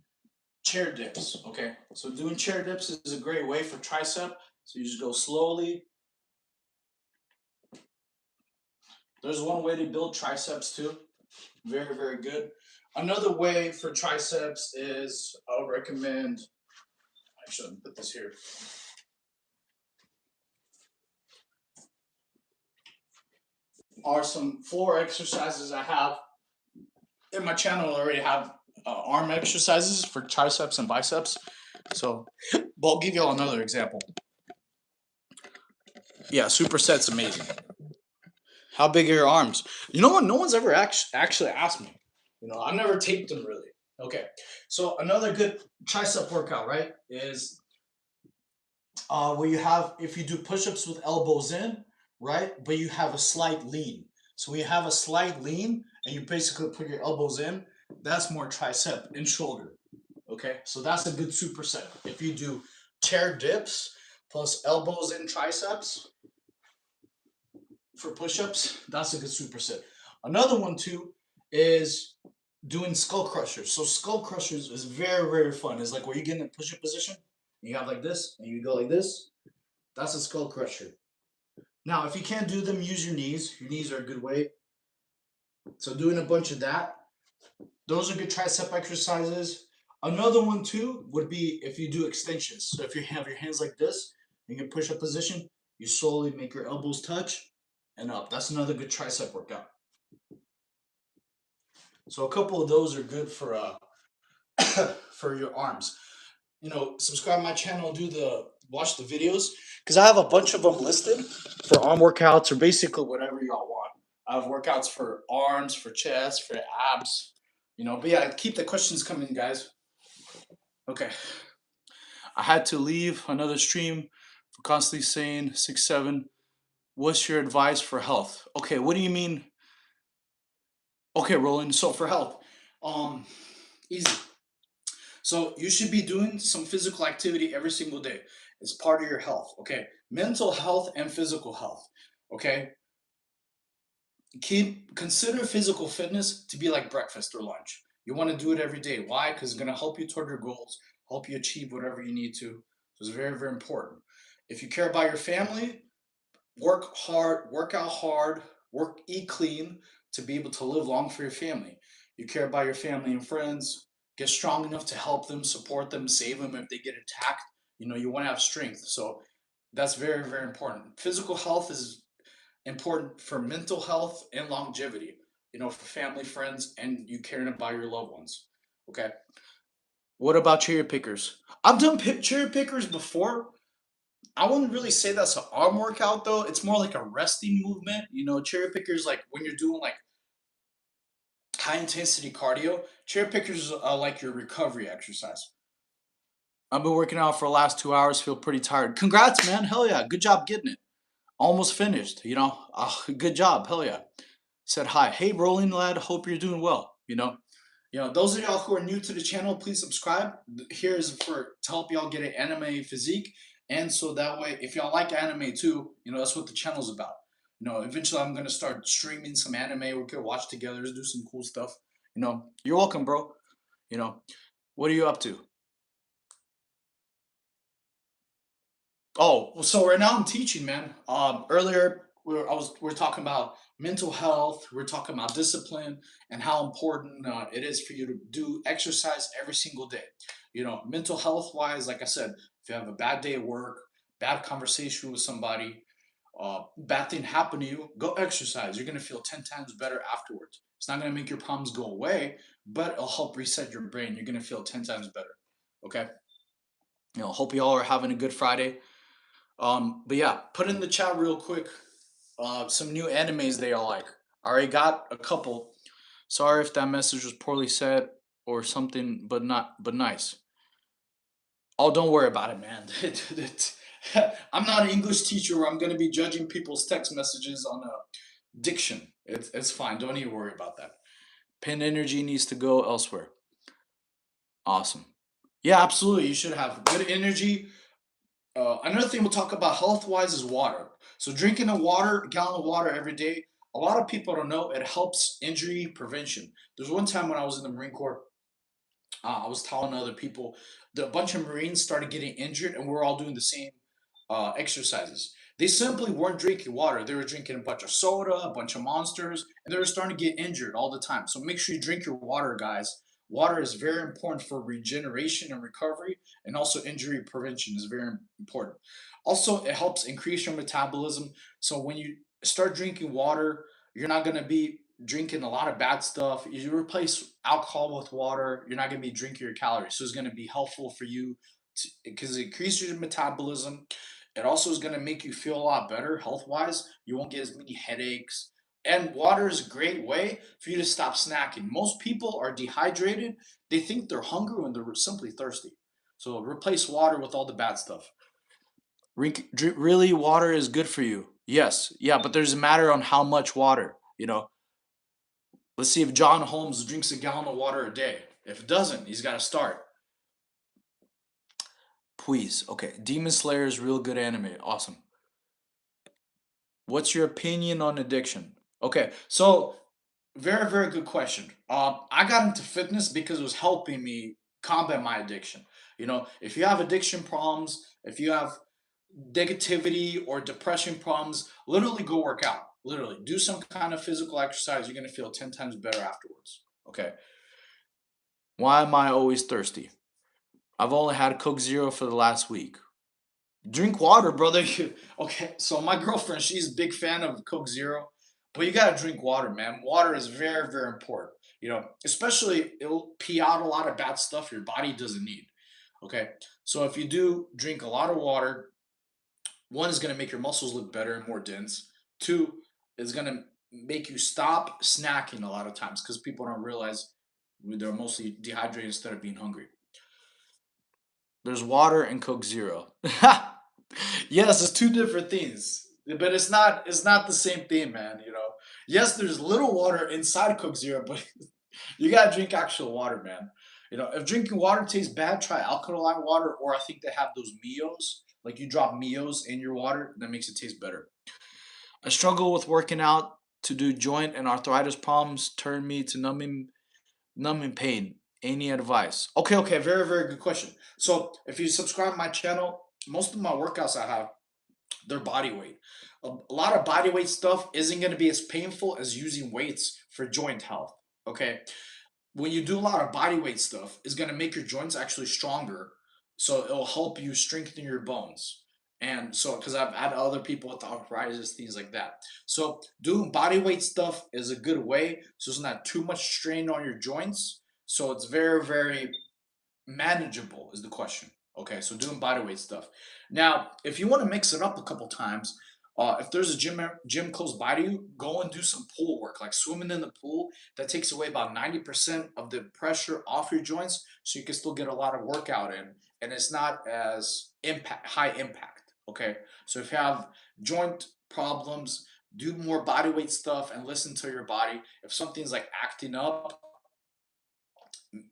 chair dips. Okay, so doing chair dips is a great way for tricep. So you just go slowly. There's one way to build triceps too. Very, very good. Another way for triceps is I'll recommend. Actually, let me put this here. Are some floor exercises I have in my channel. I already have arm exercises for triceps and biceps. So, but I'll give y'all another example. Yeah, superset's amazing. How big are your arms? You know what? No one's ever actually asked me. I've never taped them really. Okay, so another good tricep workout, right, is where you have, if you do push-ups with elbows in, right, but you have a slight lean. So when you have a slight lean and you basically put your elbows in, that's more tricep and shoulder. Okay, so that's a good superset. If you do chair dips plus elbows in triceps for push-ups, that's a good superset. Another one too is doing skull crushers. So skull crushers is very, very fun. It's like where you get in a push-up position, and you have like this, and you go like this. That's a skull crusher. Now, if you can't do them, use your knees. Your knees are a good way. So doing a bunch of that. Those are good tricep exercises. Another one too would be if you do extensions. So if you have your hands like this, in your push-up position, you slowly make your elbows touch and up. That's another good tricep workout. So a couple of those are good for for your arms. Subscribe to my channel, watch the videos because I have a bunch of them listed for arm workouts or basically whatever y'all want. I have workouts for arms, for chest, for abs. But yeah, keep the questions coming, guys. Okay, I had to leave another stream for constantly saying 6 7. What's your advice for health? Okay, what do you mean? Okay, Roland. So for health, um, easy. So you should be doing some physical activity every single day. It's part of your health. Okay, mental health and physical health. Okay, consider physical fitness to be like breakfast or lunch. You want to do it every day. Why? Because it's going to help you toward your goals, help you achieve whatever you need to. So it's very, very important. If you care about your family, work hard, work out hard, eat clean to be able to live long for your family. You care about your family and friends, get strong enough to help them, support them, save them if they get attacked. You want to have strength. So that's very, very important. Physical health is important for mental health and longevity, for family, friends, and you caring about your loved ones. Okay. What about cherry pickers? I've done cherry pickers before. I wouldn't really say that's an arm workout though. It's more like a resting movement. Cherry pickers like when you're doing like high intensity cardio. Cherry pickers are like your recovery exercise. I've been working out for the last 2 hours. Feel pretty tired. Congrats, man. Hell yeah. Good job getting it. Almost finished. Good job. Hell yeah. Said hi. Hey, Rolling Lad. Hope you're doing well. Those of y'all who are new to the channel, please subscribe. Here is to help y'all get an anime physique, and so that way, if y'all like anime too, that's what the channel's about. Eventually, I'm gonna start streaming some anime. We could watch together, do some cool stuff. You're welcome, bro. You know, what are you up to? Oh, well, so right now I'm teaching, man. Earlier we're talking about mental health. We're talking about discipline and how important it is for you to do exercise every single day. Mental health wise, like I said, if you have a bad day at work, bad conversation with somebody, bad thing happen to you, go exercise. You're gonna feel 10 times better afterwards. It's not gonna make your problems go away, but it'll help reset your brain. You're gonna feel 10 times better. Okay. Hope y'all are having a good Friday. But yeah, put in the chat real quick some new animes they all like. I already got a couple. Sorry if that message was poorly said or something, but nice. Oh, don't worry about it, man. I'm not an English teacher where I'm gonna be judging people's text messages on diction. It's fine. Don't even worry about that. Pin energy needs to go elsewhere. Awesome. Yeah, absolutely. You should have good energy. Another thing we'll talk about health wise is water. So drinking a gallon of water every day. A lot of people don't know it helps injury prevention. There's one time when I was in the Marine Corps, I was telling other people, a bunch of Marines started getting injured, and we're all doing the same exercises. They simply weren't drinking water. They were drinking a bunch of soda, a bunch of monsters, and they were starting to get injured all the time. So make sure you drink your water, guys. Water is very important for regeneration and recovery, and also injury prevention is very important. Also, it helps increase your metabolism. So when you start drinking water, you're not going to be drinking a lot of bad stuff. You replace alcohol with water, you're not going to be drinking your calories. So it's going to be helpful for you because it increases your metabolism. It also is going to make you feel a lot better health wise. You won't get as many headaches. And water is a great way for you to stop snacking. Most people are dehydrated. They think they're hungry when they're simply thirsty. So replace water with all the bad stuff. Really, water is good for you. Yes, yeah, but there's a matter on how much water. Let's see if John Holmes drinks a gallon of water a day. If it doesn't, he's got to start. Please. Okay. Demon Slayer is real good anime. Awesome. What's your opinion on addiction? Okay. So Very, very good question. I got into fitness because it was helping me combat my addiction. You know, if you have addiction problems, if you have negativity or depression problems, literally go work out. Literally, do some kind of physical exercise. You're gonna feel 10 times better afterwards. Okay. Why am I always thirsty? I've only had Coke Zero for the last week. Drink water, brother. Okay, so my girlfriend, she's a big fan of Coke Zero, but you gotta drink water, man. Water is very, very important. You know, especially it'll pee out a lot of bad stuff your body doesn't need. Okay, so if you do drink a lot of water, one is gonna make your muscles look better and more dense. Two is gonna make you stop snacking a lot of times because people don't realize they're mostly dehydrated instead of being hungry. There's water and Coke Zero. Yes, it's two different things, but it's not the same thing, man. You know. Yes, there's little water inside Coke Zero, but you gotta drink actual water, man. You know, if drinking water tastes bad, try alkaline water, or I think they have those Mios. Like you drop Mios in your water, that makes it taste better. I struggle with working out to do joint and arthritis problems turn me to numbing pain. Any advice? Okay, okay, very, very good question. So if you subscribe to my channel, most of my workouts I have, they're body weight. A lot of body weight stuff isn't going to be as painful as using weights for joint health. Okay, when you do a lot of body weight stuff, it's going to make your joints actually stronger. So it'll help you strengthen your bones. And so, because I've had other people with arthritis, things like that. So, doing body weight stuff is a good way. So, it's not too much strain on your joints. So, it's very, very manageable, is the question. Okay, so doing body weight stuff. Now, if you want to mix it up a couple times, if there's a gym close by to you, go and do some pool work, like swimming in the pool. That takes away about 90% of the pressure off your joints, so you can still get a lot of workout in, and it's not as high impact. Okay, so if you have joint problems, do more body weight stuff and listen to your body. If something's like acting up,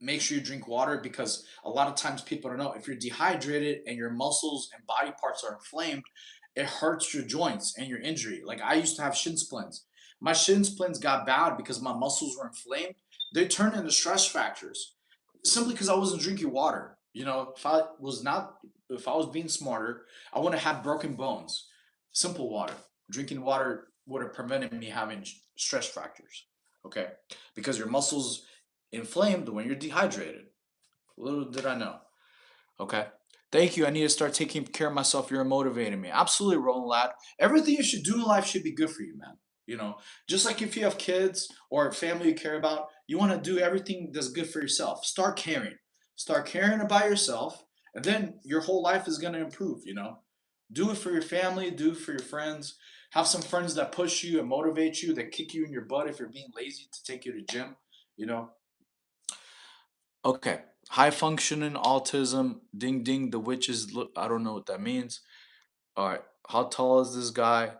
make sure you drink water because a lot of times people don't know if you're dehydrated and your muscles and body parts are inflamed, it hurts your joints and your injury. Like I used to have shin splints. My shin splints got bad because my muscles were inflamed. They turned into stress fractures simply because I wasn't drinking water. You know, if I was being smarter, I wouldn't have had broken bones. Simple water. Drinking water would have prevented me having stress fractures. Okay, because your muscles inflamed when you're dehydrated. Little did I know. Okay. Thank you. I need to start taking care of myself. You're motivating me. Absolutely, Rolling Lad. Everything you should do in life should be good for you, man. You know, just like if you have kids or a family you care about, you want to do everything that's good for yourself. Start caring. Start caring about yourself, and then your whole life is going to improve, you know. Do it for your family, do it for your friends. Have some friends that push you and motivate you, that kick you in your butt if you're being lazy to take you to gym, you know. Okay. High functioning autism. Ding ding. The witches. Look, I don't know what that means. All right. How tall is this guy?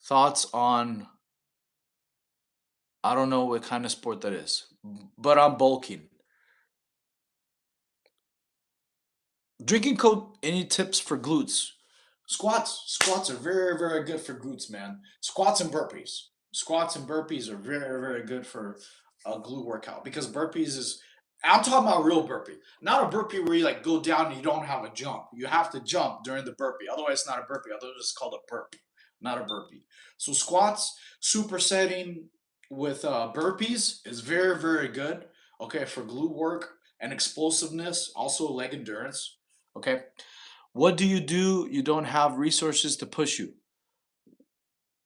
Thoughts on? I don't know what kind of sport that is, but I'm bulking. Drinking coke. Any tips for glutes? Squats are very, very good for glutes, man. Squats and burpees. Squats and burpees are very, very good for a glute workout because burpees is. I'm talking about real burpee, not a burpee where you like go down and you don't have a jump. You have to jump during the burpee, otherwise it's not a burpee. Otherwise it's called a burp, not a burpee. So squats, supersetting with burpees is very, very good. Okay, for glute work and explosiveness, also leg endurance. Okay, what do? You don't have resources to push you.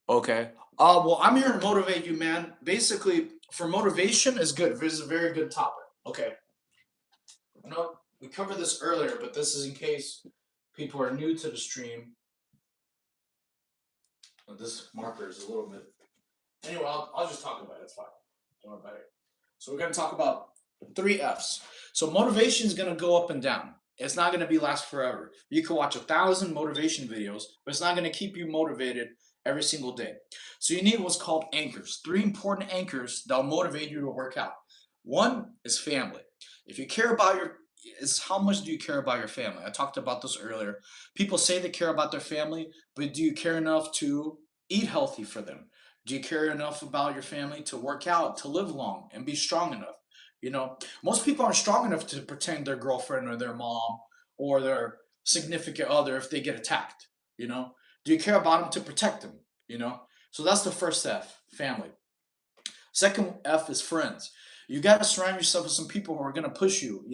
Okay. Well, I'm here to motivate you, man. Basically, for motivation is good. This is a very good topic. Okay. No, we covered this earlier, but this is in case people are new to the stream. This marker is a little bit. Anyway, I'll just talk about it. It's fine. Don't worry about it. So we're going to talk about three F's. So motivation is going to go up and down. It's not going to be last forever. You can watch 1,000 motivation videos, but it's not going to keep you motivated every single day. So you need what's called anchors. Three important anchors that'll motivate you to work out. One is family. If you care about is how much do you care about your family? I talked about this earlier. People say they care about their family, but do you care enough to eat healthy for them? Do you care enough about your family to work out, to live long, and be strong enough? Most people aren't strong enough to protect their girlfriend or their mom or their significant other if they get attacked. You know, do you care about them to protect them? You know, so that's the first F, family. Second F is friends. You got to surround yourself with some people who are going to push you.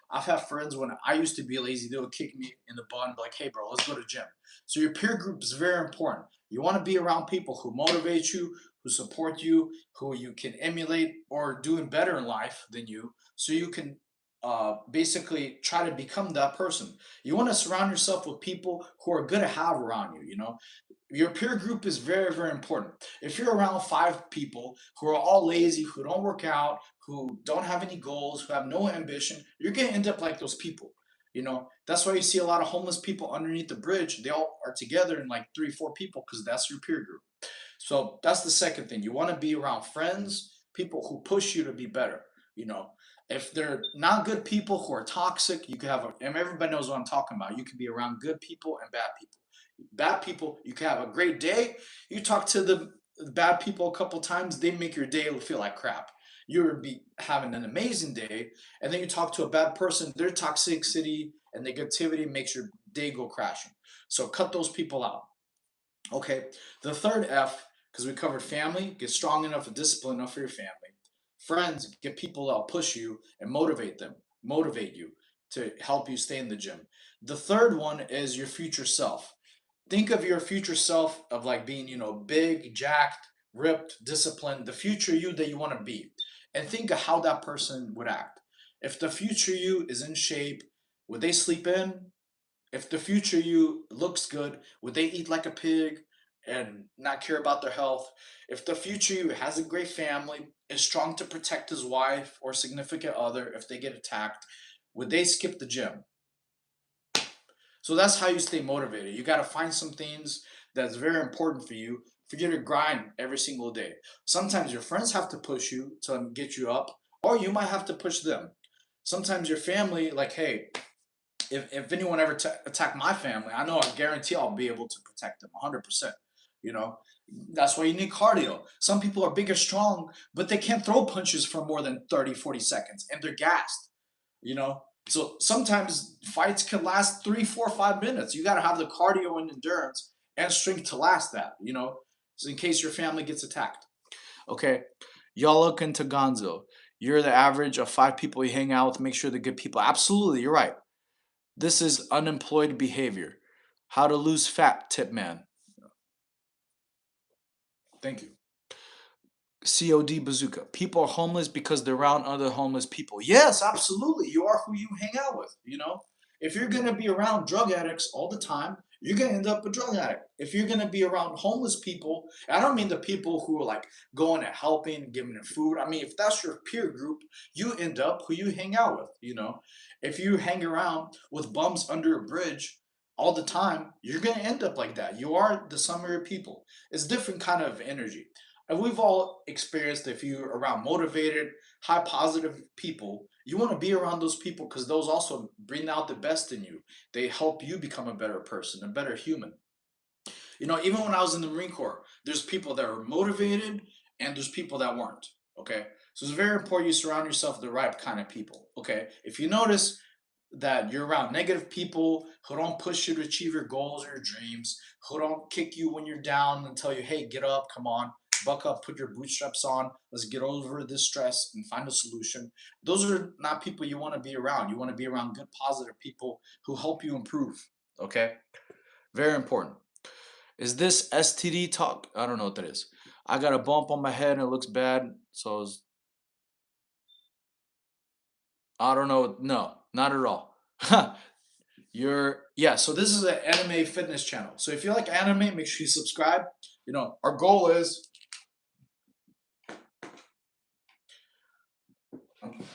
I've had friends when I used to be lazy, they would kick me in the butt and be like, hey, bro, let's go to the gym. So your peer group is very important. You want to be around people who motivate you, who support you, who you can emulate or doing better in life than you, so you can basically try to become that person. You want to surround yourself with people who are good to have around you. Your peer group is very, very important. If you're around five people who are all lazy, who don't work out, who don't have any goals, who have no ambition, you're going to end up like those people. That's why you see a lot of homeless people underneath the bridge. They all are together in like three, four people because that's your peer group. So that's the second thing. You want to be around friends, people who push you to be better. You know, if they're not good people who are toxic, you can have, and everybody knows what I'm talking about. You can be around good people and bad people. Bad people, you can have a great day. You talk to the bad people a couple times, they make your day feel like crap. You'll be having an amazing day, and then you talk to a bad person, their toxicity and negativity makes your day go crashing. So cut those people out. Okay, the third F, because we covered family, get strong enough and disciplined enough for your family. Friends, get people that'll push you and motivate you to help you stay in the gym. The third one is your future self. Think of your future self of like being, big, jacked, ripped, disciplined, the future you that you want to be. And think of how that person would act. If the future you is in shape, would they sleep in? If the future you looks good, would they eat like a pig and not care about their health? If the future you has a great family, is strong to protect his wife or significant other if they get attacked, would they skip the gym? So that's how you stay motivated. You got to find some things that's very important for you to grind every single day. Sometimes your friends have to push you to get you up, or you might have to push them. Sometimes your family, like, hey, if anyone ever attack my family, I know I guarantee I'll be able to protect them 100%. You know, that's why you need cardio. Some people are big and strong, but they can't throw punches for more than 30, 40 seconds and they're gassed, you know? So sometimes fights can last 3, 4, 5 minutes. You got to have the cardio and endurance and strength to last that, so in case your family gets attacked. Okay, y'all look into Gonzo. You're the average of five people you hang out with. Make sure they're good people. Absolutely, you're right. This is unemployed behavior. How to lose fat, tip man. Thank you. COD Bazooka. People are homeless because they're around other homeless people. Yes, absolutely. You are who you hang out with. If you're going to be around drug addicts all the time, you're going to end up a drug addict. If you're going to be around homeless people, I don't mean the people who are like going and helping, giving them food. I mean, if that's your peer group, you end up who you hang out with. If you hang around with bums under a bridge all the time, you're going to end up like that. You are the sum of your people. It's different kind of energy. And we've all experienced if you're around motivated, high positive people, you want to be around those people because those also bring out the best in you. They help you become a better person, a better human. Even when I was in the Marine Corps, there's people that were motivated and there's people that weren't. Okay. So it's very important you surround yourself with the right kind of people. Okay. If you notice that you're around negative people who don't push you to achieve your goals or your dreams, who don't kick you when you're down and tell you, hey, get up, come on, buck up, put your bootstraps on, let's get over this stress and find a solution. Those are not people you want to be around. You want to be around good, positive people who help you improve. Okay? Very important. Is this STD talk? I don't know what that is. I got a bump on my head and it looks bad. So I don't know. No, not at all. So this is an anime fitness channel. So if you like anime, make sure you subscribe. Our goal is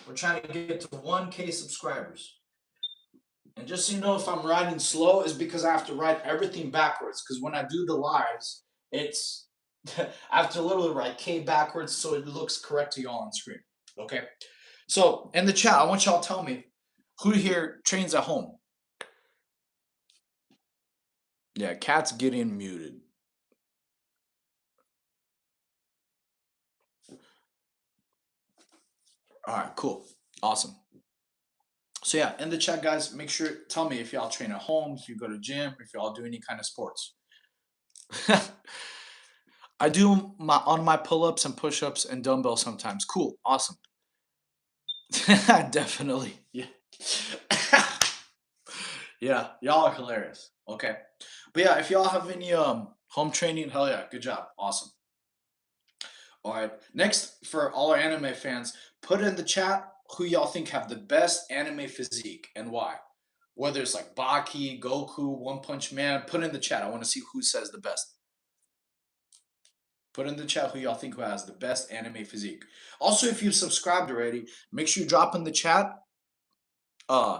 we're trying to get to 1K subscribers. And just so you know, if I'm writing slow, is because I have to write everything backwards. Because when I do the lives, it's I have to literally write K backwards so it looks correct to y'all on screen. Okay. So in the chat, I want y'all to tell me who here trains at home. Yeah, cat's getting muted. All right, cool, awesome. So yeah, in the chat, guys, make sure tell me if y'all train at home, if you go to gym, if y'all do any kind of sports. I do my on my pull-ups and push-ups and dumbbells sometimes. Cool, awesome. Definitely. Yeah. Yeah, y'all are hilarious. Okay. But yeah, if y'all have any home training, hell yeah, good job. Awesome. All right. Next, for all our anime fans, put in the chat who y'all think have the best anime physique and why. Whether it's like Baki, Goku, One Punch Man, put in the chat. I want to see who says the best. Put in the chat who y'all think who has the best anime physique. Also, if you've subscribed already, make sure you drop in the chat. Uh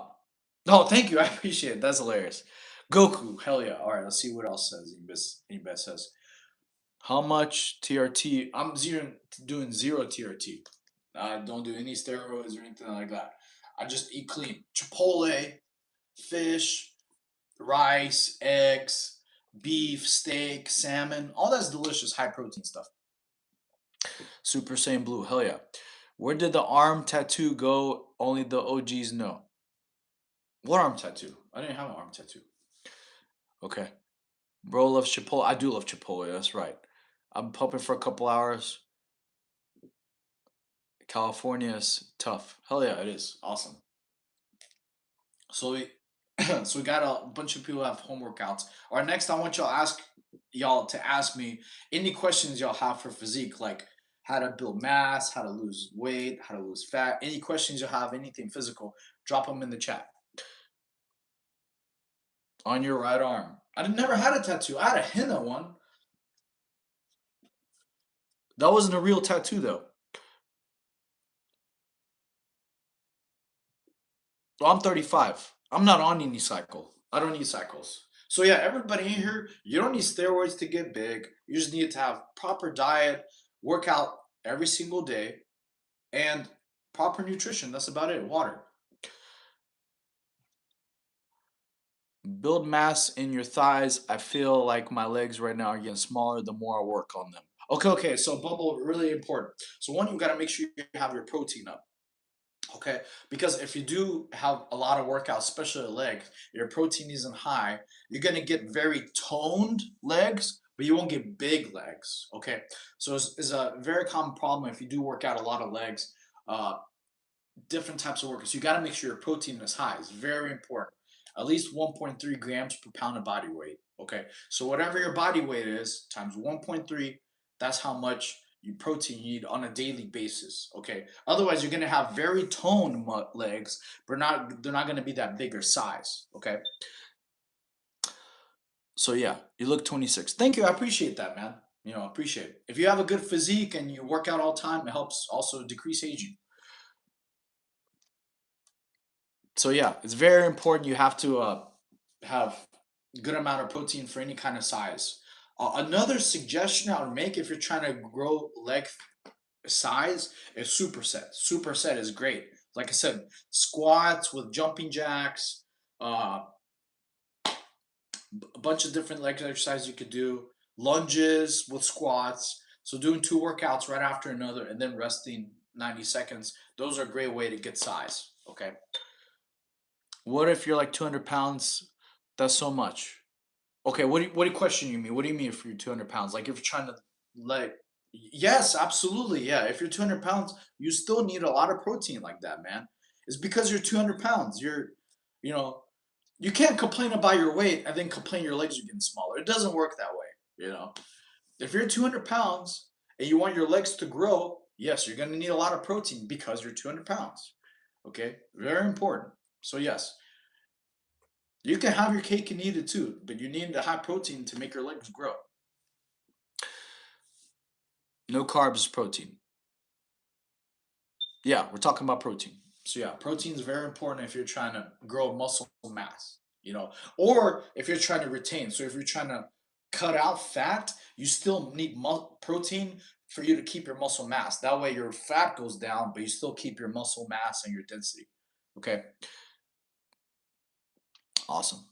no, thank you. I appreciate it. That's hilarious. Goku, hell yeah. All right, let's see what else says. Anybody says how much TRT? I'm doing zero TRT. I don't do any steroids or anything like that. I just eat clean. Chipotle, fish, rice, eggs, beef, steak, salmon. All that's delicious, high protein stuff. Super Saiyan Blue, hell yeah. Where did the arm tattoo go? Only the OGs know. What arm tattoo? I didn't have an arm tattoo. Okay. Bro loves Chipotle. I do love Chipotle, that's right. I'm pumping for a couple hours. California is tough. Hell yeah, it is. Awesome. So we so we got a bunch of people who have home workouts. All right, next I want y'all to ask me any questions y'all have for physique, like how to build mass, how to lose weight, how to lose fat. Any questions you have, anything physical, drop them in the chat. On your right arm. I never had a tattoo. I had a henna one. That wasn't a real tattoo though. Well, I'm 35. I'm not on any cycle. I don't need cycles. So yeah, everybody in here, you don't need steroids to get big. You just need to have proper diet, work out every single day, and proper nutrition. That's about it. Water. Build mass in your thighs. I feel like my legs right now are getting smaller the more I work on them. Okay, okay. So bubble really important. So one, you got to make sure you have your protein up. Okay, because if you do have a lot of workouts, especially legs, your protein isn't high, you're gonna get very toned legs, but you won't get big legs. Okay, so it's a very common problem if you do work out a lot of legs. Uh, Different types of workouts, you got to make sure your protein is high. It's very important. At least 1.3 grams per pound of body weight. Okay, so whatever your body weight is times 1.3, that's how much protein you need on a daily basis. Okay, otherwise you're gonna have very toned legs, but they're not gonna be that bigger size. Okay, so yeah, you look 26. Thank you, I appreciate that, man. Appreciate it. If you have a good physique and you work out all the time, it helps also decrease aging. So yeah, it's very important. You have to have a good amount of protein for any kind of size. Another suggestion I would make if you're trying to grow leg size is superset. Superset is great. Like I said, squats with jumping jacks, a bunch of different leg exercises you could do, lunges with squats. So doing two workouts right after another and then resting 90 seconds. Those are a great way to get size. Okay. What if you're like 200 pounds? That's so much. Okay, what do you question you mean? What do you mean if you're 200 pounds? Like if you're trying to like yes, absolutely, yeah. If you're 200 pounds, you still need a lot of protein like that, man. It's because you're 200 pounds. You know, you can't complain about your weight and then complain your legs are getting smaller. It doesn't work that way. If you're 200 pounds and you want your legs to grow, yes, you're going to need a lot of protein because you're 200 pounds. Okay, very important. So yes, you can have your cake and eat it too, but you need the high protein to make your legs grow. No carbs is protein. Yeah, we're talking about protein. So yeah, protein is very important if you're trying to grow muscle mass, or if you're trying to retain. So if you're trying to cut out fat, you still need protein for you to keep your muscle mass. That way your fat goes down, but you still keep your muscle mass and your density. Okay, awesome.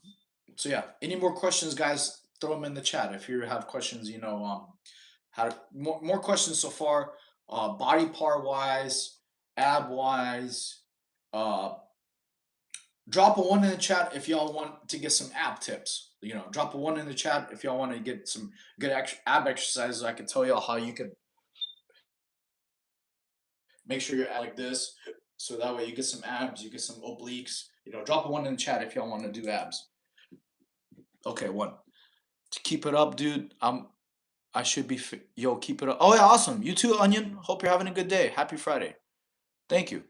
So yeah, any more questions, guys? Throw them in the chat if you have questions. How more questions so far? Body part wise, ab wise. Uh, Drop a one in the chat if y'all want to get some ab tips. Drop a one in the chat if y'all want to get some good ab exercises. I can tell y'all how you can make sure you're like this, so that way you get some abs, you get some obliques. Drop a one in the chat if y'all want to do abs. Okay, one. To keep it up, dude. I should be. Yo, keep it up. Oh yeah, awesome. You too, Onion. Hope you're having a good day. Happy Friday. Thank you.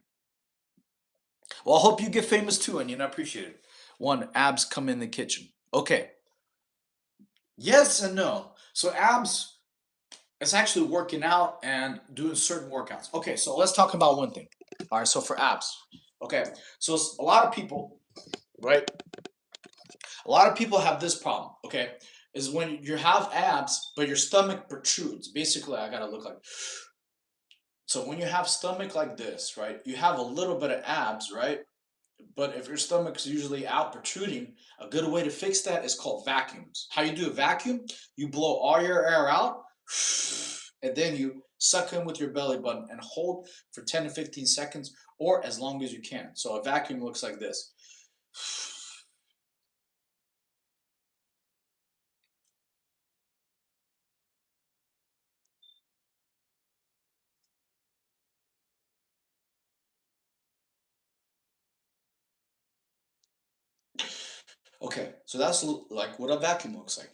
Well, I hope you get famous too, Onion. I appreciate it. One, abs come in the kitchen. Okay. Yes and no. So abs, it's actually working out and doing certain workouts. Okay, so let's talk about one thing. All right, so for abs. Okay, so a lot of people, right? A lot of people have this problem, okay? Is when you have abs, but your stomach protrudes. Basically, I gotta look like. So when you have stomach like this, right? You have a little bit of abs, right? But if your stomach's usually out protruding, a good way to fix that is called vacuums. How you do a vacuum? You blow all your air out, and then you suck in with your belly button and hold for 10 to 15 seconds or as long as you can. So a vacuum looks like this. Okay, so that's like what a vacuum looks like.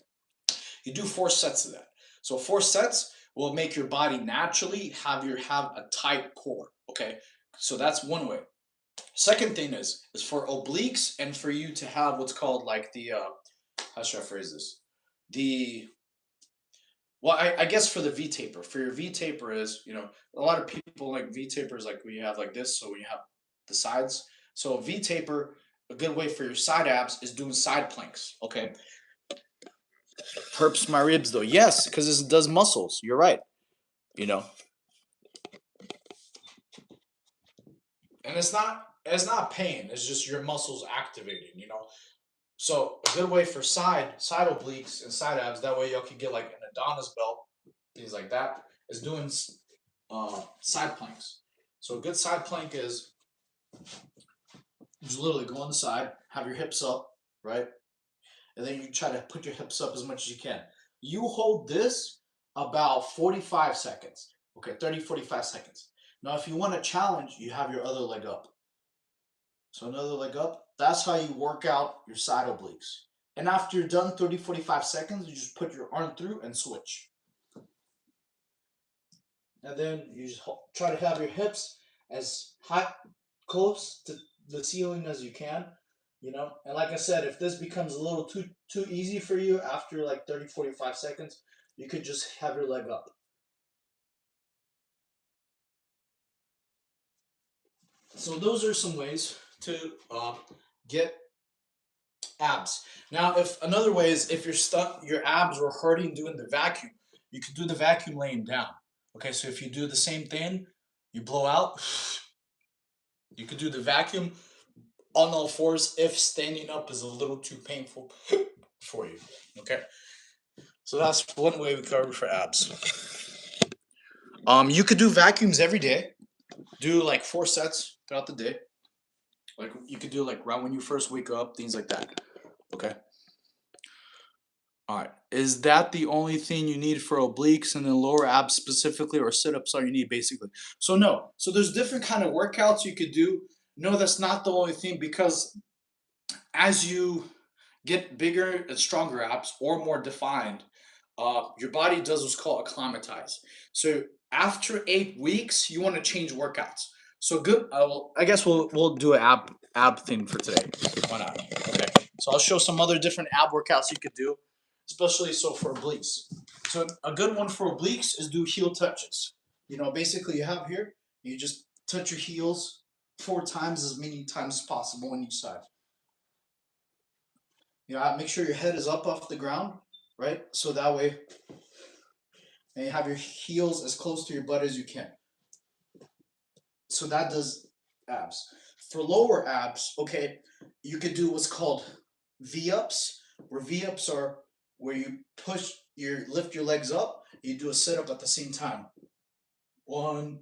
You do 4 sets of that. So 4 sets will make your body naturally have a tight core. Okay, so that's one way. Second thing is for obliques and for you to have what's called like the how should I phrase this? The well, I guess for the V taper, for your V taper is a lot of people like V tapers like when you have like this, so when you have the sides. So a V taper, a good way for your side abs is doing side planks. Okay, perps my ribs though. Yes, because this does muscles. You're right. You know, and it's not pain. It's just your muscles activating. So a good way for side obliques and side abs. That way y'all can get like an Adonis belt, things like that. Is doing side planks. So a good side plank is you just literally go on the side, have your hips up, right, and then you try to put your hips up as much as you can. You hold this about 45 seconds. Okay, 30, 45 seconds. Now, if you want to challenge, you have your other leg up. So another leg up. That's how you work out your side obliques. And after you're done 30, 45 seconds, you just put your arm through and switch. And then you just try to have your hips as high, close to the ceiling as you can. And like I said, if this becomes a little too easy for you after like 30, 45 seconds, you could just have your leg up. So those are some ways to get abs. Now, if another way is if your abs were hurting doing the vacuum, you could do the vacuum laying down. Okay, so if you do the same thing, you blow out. You could do the vacuum on all fours if standing up is a little too painful for you. Okay, so that's one way we cover for abs. You could do vacuums every day. Do like 4 sets throughout the day. Like you could do like right when you first wake up, things like that. Okay. All right. Is that the only thing you need for obliques and then lower abs specifically, or sit-ups all you need basically? So no. So there's different kind of workouts you could do. No, that's not the only thing, because as you get bigger and stronger abs or more defined, your body does what's called acclimatize. So after 8 weeks, you want to change workouts. So good. I guess we'll do an ab thing for today. Why not? Okay. So I'll show some other different ab workouts you could do, especially so for obliques. So a good one for obliques is do heel touches. Basically you have here, you just touch your heels 4 times, as many times as possible on each side. Make sure your head is up off the ground, right? So that way, and you have your heels as close to your butt as you can. So that does abs. For lower abs, okay, you could do what's called V-ups, where V-ups are where you lift your legs up, you do a sit-up at the same time. 1,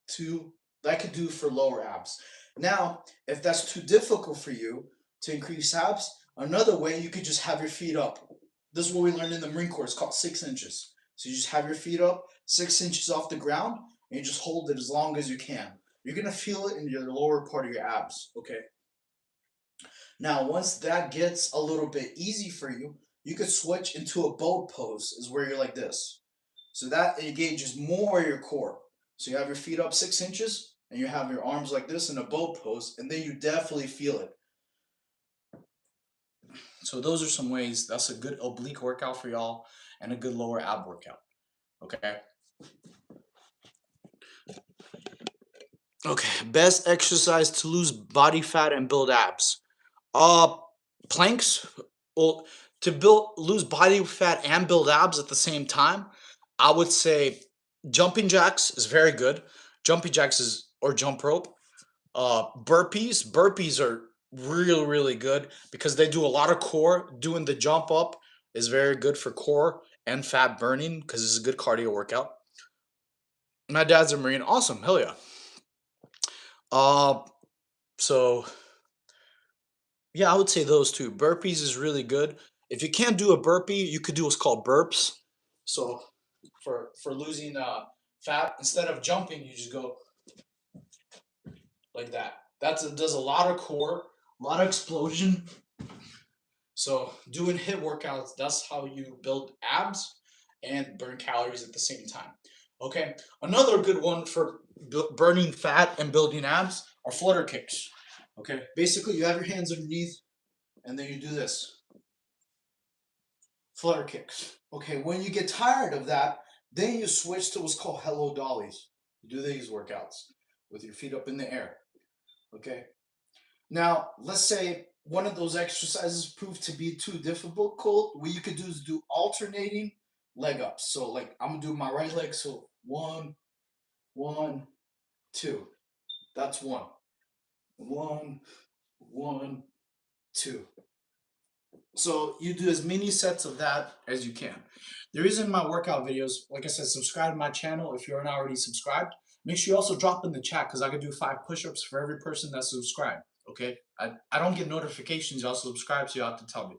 2, that could do for lower abs. Now, if that's too difficult for you to increase abs, another way you could just have your feet up. This is what we learned in the Marine Corps. It's called 6 inches. So you just have your feet up 6 inches off the ground and you just hold it as long as you can. You're gonna feel it in your lower part of your abs. Okay. Now, once that gets a little bit easy for you, you could switch into a boat pose, is where you're like this. So that engages more your core. So you have your feet up 6 inches and you have your arms like this in a boat pose, and then you definitely feel it. So those are some ways. That's a good oblique workout for y'all and a good lower ab workout. Okay. Okay. Best exercise to lose body fat and build abs. Uh, Planks. Well, to build lose body fat and build abs at the same time, I would say jumping jacks is very good. Jumping jacks is or jump rope. Burpees are really good because they do a lot of core. Doing the jump up is very good for core and fat burning because it's a good cardio workout. My dad's a Marine. Awesome, hell yeah. Uh, so yeah, I would say those two. Burpees is really good. If you can't do a burpee, you could do what's called burps. So for losing fat, instead of jumping, you just go like that. Does a lot of core, a lot of explosion. So doing HIIT workouts, that's how you build abs and burn calories at the same time. Okay, another good one for burning fat and building abs are flutter kicks. Okay, Basically, you have your hands underneath and then you do this, flutter kicks. Okay, when you get tired of that, then you switch to what's called hello dollies. You do these workouts with your feet up in the air. Okay, now let's say one of those exercises proved to be too difficult. What you could do is do alternating leg ups. So, like, I'm gonna do my right leg. So, one, one, two. That's one. One, one, two. So you do as many sets of that as you can. The reason my workout videos, like I said, subscribe to my channel if you're not already subscribed. Make sure you also drop in the chat because I can do 5 push-ups for every person that's subscribed. Okay? I don't get notifications, y'all subscribe, so you have to tell me.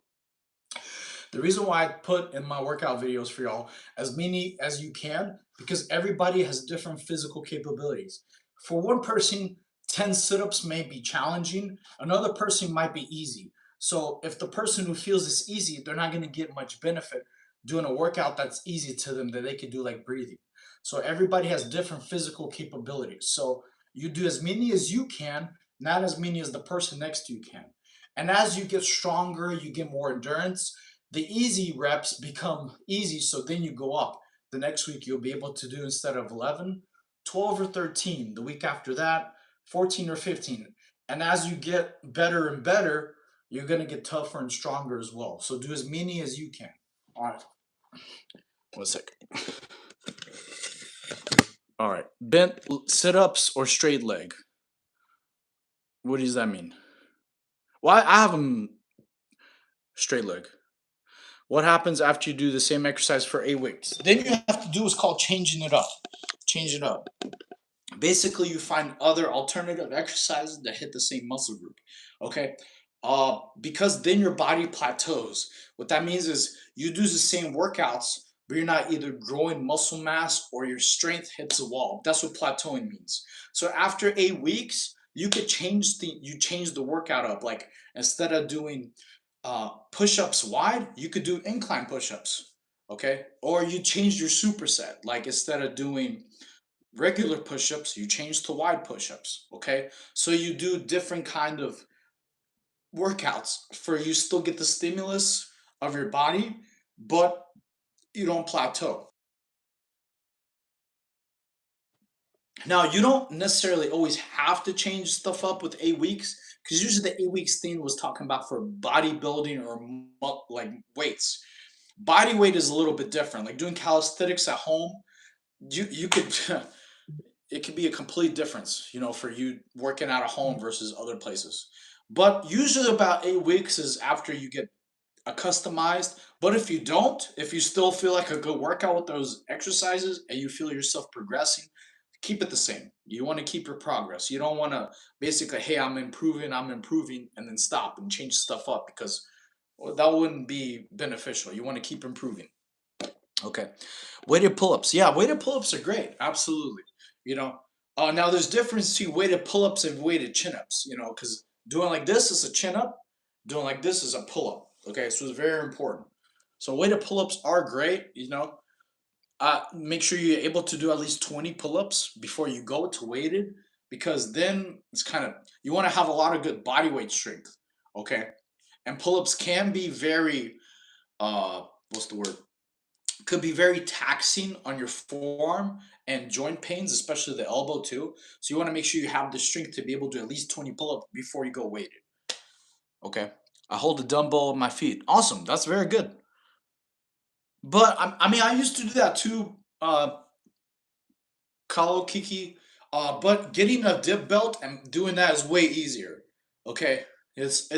The reason why I put in my workout videos for y'all as many as you can, because everybody has different physical capabilities. For one person, 10 sit-ups may be challenging, another person might be easy. So if the person who feels it's easy, they're not going to get much benefit doing a workout that's easy to them that they could do, like breathing. So everybody has different physical capabilities. So you do as many as you can, not as many as the person next to you can. And as you get stronger, you get more endurance, the easy reps become easy, so then you go up. The next week you'll be able to do, instead of 11, 12 or 13. The week after that, 14 or 15. And as you get better and better, you're going to get tougher and stronger as well. So do as many as you can. All right. 1 second. All right. Bent sit-ups or straight leg. What does that mean? Well, I have them straight leg. What happens after you do the same exercise for 8 weeks? Then you have to do what's called changing it up. Change it up. Basically, you find other alternative exercises that hit the same muscle group. Okay. Because then your body plateaus. What that means is you do the same workouts, but you're not either growing muscle mass or your strength hits a wall. That's what plateauing means. So after 8 weeks, you could change the workout up. Like, instead of doing push-ups wide, you could do incline push-ups. Okay, or you change your superset. Like, instead of doing regular push-ups, you change to wide push-ups. Okay, so you do different kind of workouts for you still get the stimulus of your body, but you don't plateau. Now, you don't necessarily always have to change stuff up with 8 weeks, because usually the 8 weeks thing was talking about for bodybuilding or like weights. Body weight is a little bit different. Like doing calisthenics at home, you could it could be a complete difference, for you working out at home versus other places. But usually about 8 weeks is after you get customized. But if you still feel like a good workout with those exercises and you feel yourself progressing, keep it the same. You want to keep your progress. You don't want to basically, hey, I'm improving, and then stop and change stuff up because well, that wouldn't be beneficial. You want to keep improving. Okay. Weighted pull-ups. Yeah, weighted pull-ups are great. Absolutely. You know, now there's difference between weighted pull-ups and weighted chin-ups, because doing like this is a chin-up, doing like this is a pull-up. Okay, so it's very important. So weighted pull-ups are great. Make sure you're able to do at least 20 pull-ups before you go to weighted, because then it's kind of you want to have a lot of good body weight strength. Okay. And pull-ups can be very what's the word? Could be very taxing on your forearm and joint pains, especially the elbow too. So you want to make sure you have the strength to be able to do at least 20 pull-ups before you go weighted. Okay. I hold the dumbbell on my feet. Awesome. That's very good. But I mean, I used to do that too, Kalo Kiki. But getting a dip belt and doing that is way easier. Okay. It's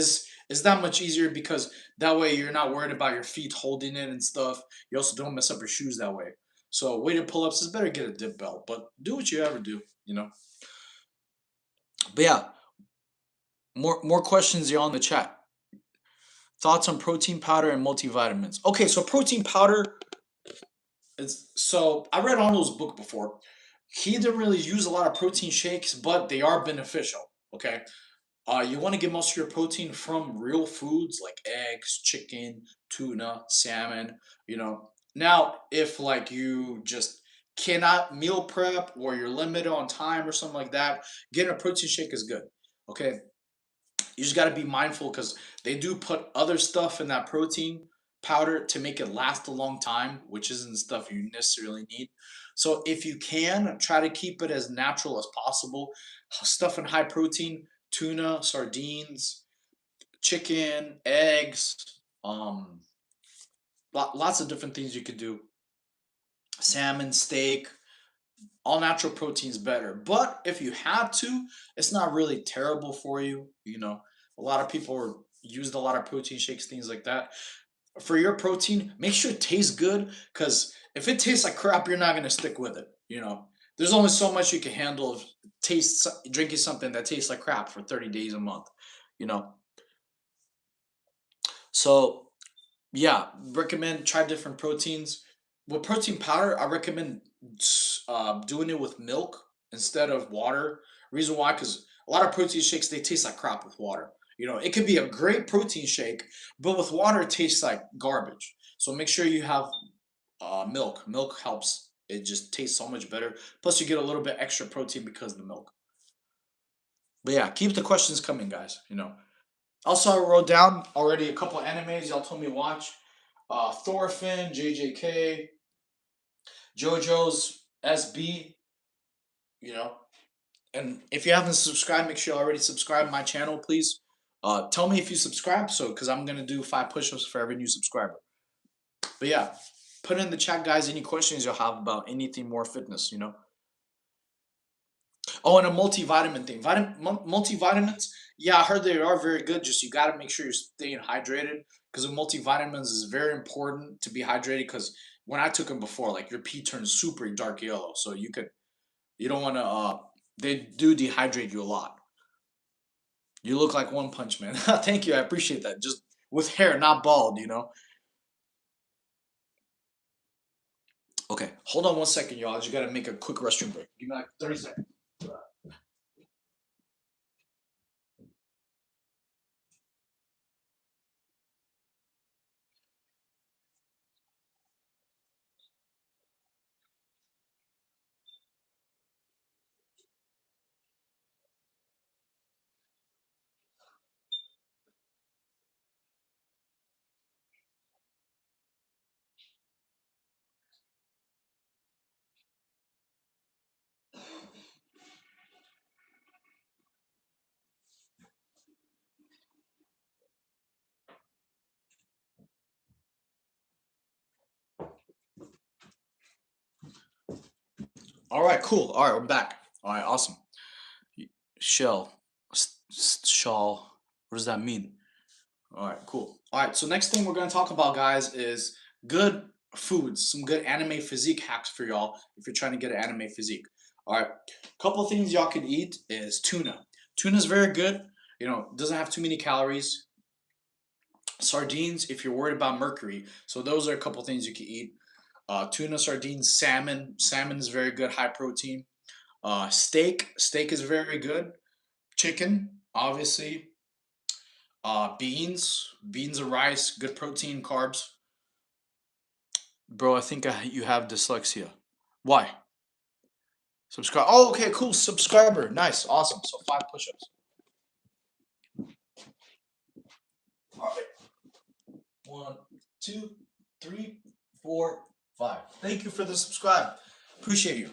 that much easier because that way you're not worried about your feet holding it and stuff. You also don't mess up your shoes that way. So weighted pull-ups is better get a dip belt, but do what you ever do. But yeah, more questions here on the chat. Thoughts on protein powder and multivitamins. Okay, so protein powder is so I read Arnold's book before. He didn't really use a lot of protein shakes, but they are beneficial. Okay. You want to get most of your protein from real foods like eggs, chicken, tuna, salmon. Now, if like you just cannot meal prep or you're limited on time or something like that, getting a protein shake is good. Okay. You just got to be mindful because they do put other stuff in that protein powder to make it last a long time, which isn't stuff you necessarily need. So if you can, try to keep it as natural as possible. Stuff in high protein, tuna, sardines, chicken, eggs, lots of different things you could do. Salmon, steak, all natural proteins better. But if you had to, it's not really terrible for you. A lot of people used a lot of protein shakes, things like that. For your protein, make sure it tastes good because if it tastes like crap, you're not gonna stick with it. There's only so much you can handle of drinking something that tastes like crap for 30 days a month. You know, so yeah, recommend try different proteins. With protein powder, I recommend doing it with milk instead of water. Reason why? Because a lot of protein shakes they taste like crap with water. It could be a great protein shake, but with water it tastes like garbage. So make sure you have milk. Milk helps. It just tastes so much better. Plus, you get a little bit extra protein because of the milk. But yeah, keep the questions coming, guys. Also, I wrote down already a couple animes y'all told me to watch. Thorfinn, JJK, JoJo's SB. You know, and if you haven't subscribed, make sure you already subscribe to my channel, please. Tell me if you subscribe, so because I'm gonna do 5 push-ups for every new subscriber. But yeah, put in the chat, guys, any questions you'll have about anything more fitness. Oh, and a multivitamin thing. Multivitamins, yeah, I heard they are very good. Just you got to make sure you're staying hydrated because multivitamins is very important to be hydrated. Because when I took them before, like your pee turns super dark yellow, so you don't want to. They do dehydrate you a lot. You look like One Punch Man. Thank you, I appreciate that. Just with hair, not bald. Okay, hold on 1 second, y'all. I just gotta make a quick restroom break. Give me like 30 seconds. All right, cool. All right, we're back. All right, awesome. Shell, shawl. What does that mean? All right, cool. All right, so next thing we're gonna talk about, guys, is good foods, some good anime physique hacks for y'all if you're trying to get an anime physique. All right, couple things y'all can eat is tuna. Tuna is very good. You know, doesn't have too many calories. Sardines, if you're worried about mercury. So those are a couple things you can eat. Tuna, sardines, salmon. Salmon is very good, high protein. Steak is very good. Chicken, obviously. Beans and rice, good protein, carbs. Bro, I think you have dyslexia. Why? Subscribe. Oh, okay, cool. Subscriber. Nice. Awesome. So 5 push-ups. All right. 1, 2, 3, 4, 5. Thank you for the subscribe. Appreciate you.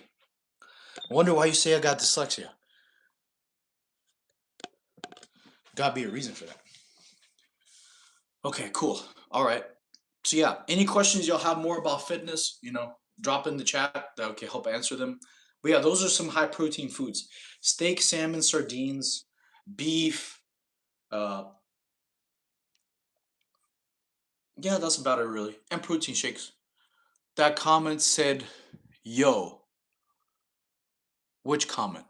I wonder why you say I got dyslexia. Gotta be a reason for that. Okay, cool. All right. So yeah, any questions y'all have more about fitness, drop in the chat. That can help answer them. But yeah, those are some high protein foods: steak, salmon, sardines, beef. Uh, yeah, that's about it really. And protein shakes. That comment said, "Yo." Which comment?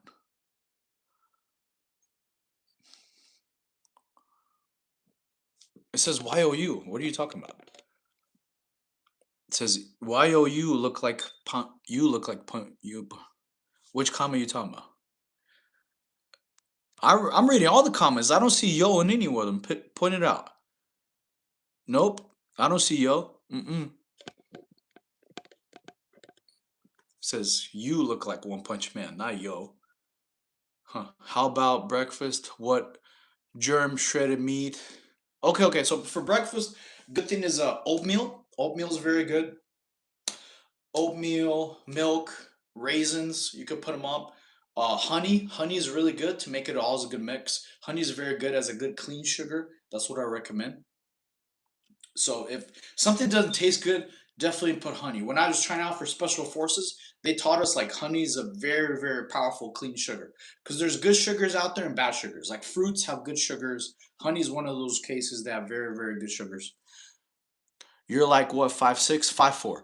It says YOU. What are you talking about? It says YOU look like you look like you. Which comment are you talking about? I'm reading all the comments. I don't see yo in any of them. Point it out. Nope, I don't see yo. Mm-mm. Says you look like One Punch Man, not yo. Huh. How about breakfast? What germ shredded meat? Okay. So for breakfast, good thing is oatmeal. Oatmeal is very good. Oatmeal, milk, raisins. You could put them up. Honey is really good to make it all as a good mix. Honey is very good as a good clean sugar. That's what I recommend. So if something doesn't taste good, definitely put honey. When I was trying out for special forces, they taught us like honey is a very, very powerful clean sugar. Because there's good sugars out there and bad sugars. Like fruits have good sugars. Honey is one of those cases that have very, very good sugars. You're like what, 5'6", 5'4".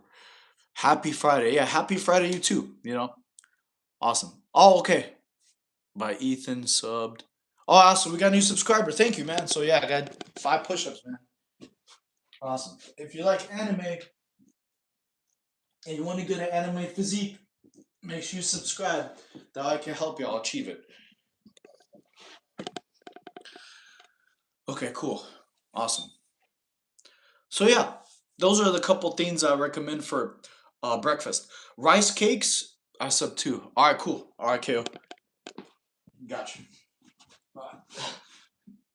Happy Friday. Yeah, happy Friday you too. Awesome. Oh, okay. By Ethan subbed. Oh, awesome. We got a new subscriber. Thank you, man. So yeah, I got 5 push-ups, man. Awesome. If you like anime and you want to get an anime physique, make sure you subscribe. That I can help y'all achieve it. Okay, cool. Awesome. So yeah, those are the couple things I recommend for breakfast. Rice cakes, I sub too. All right, cool. All right, KO. Gotcha. All right.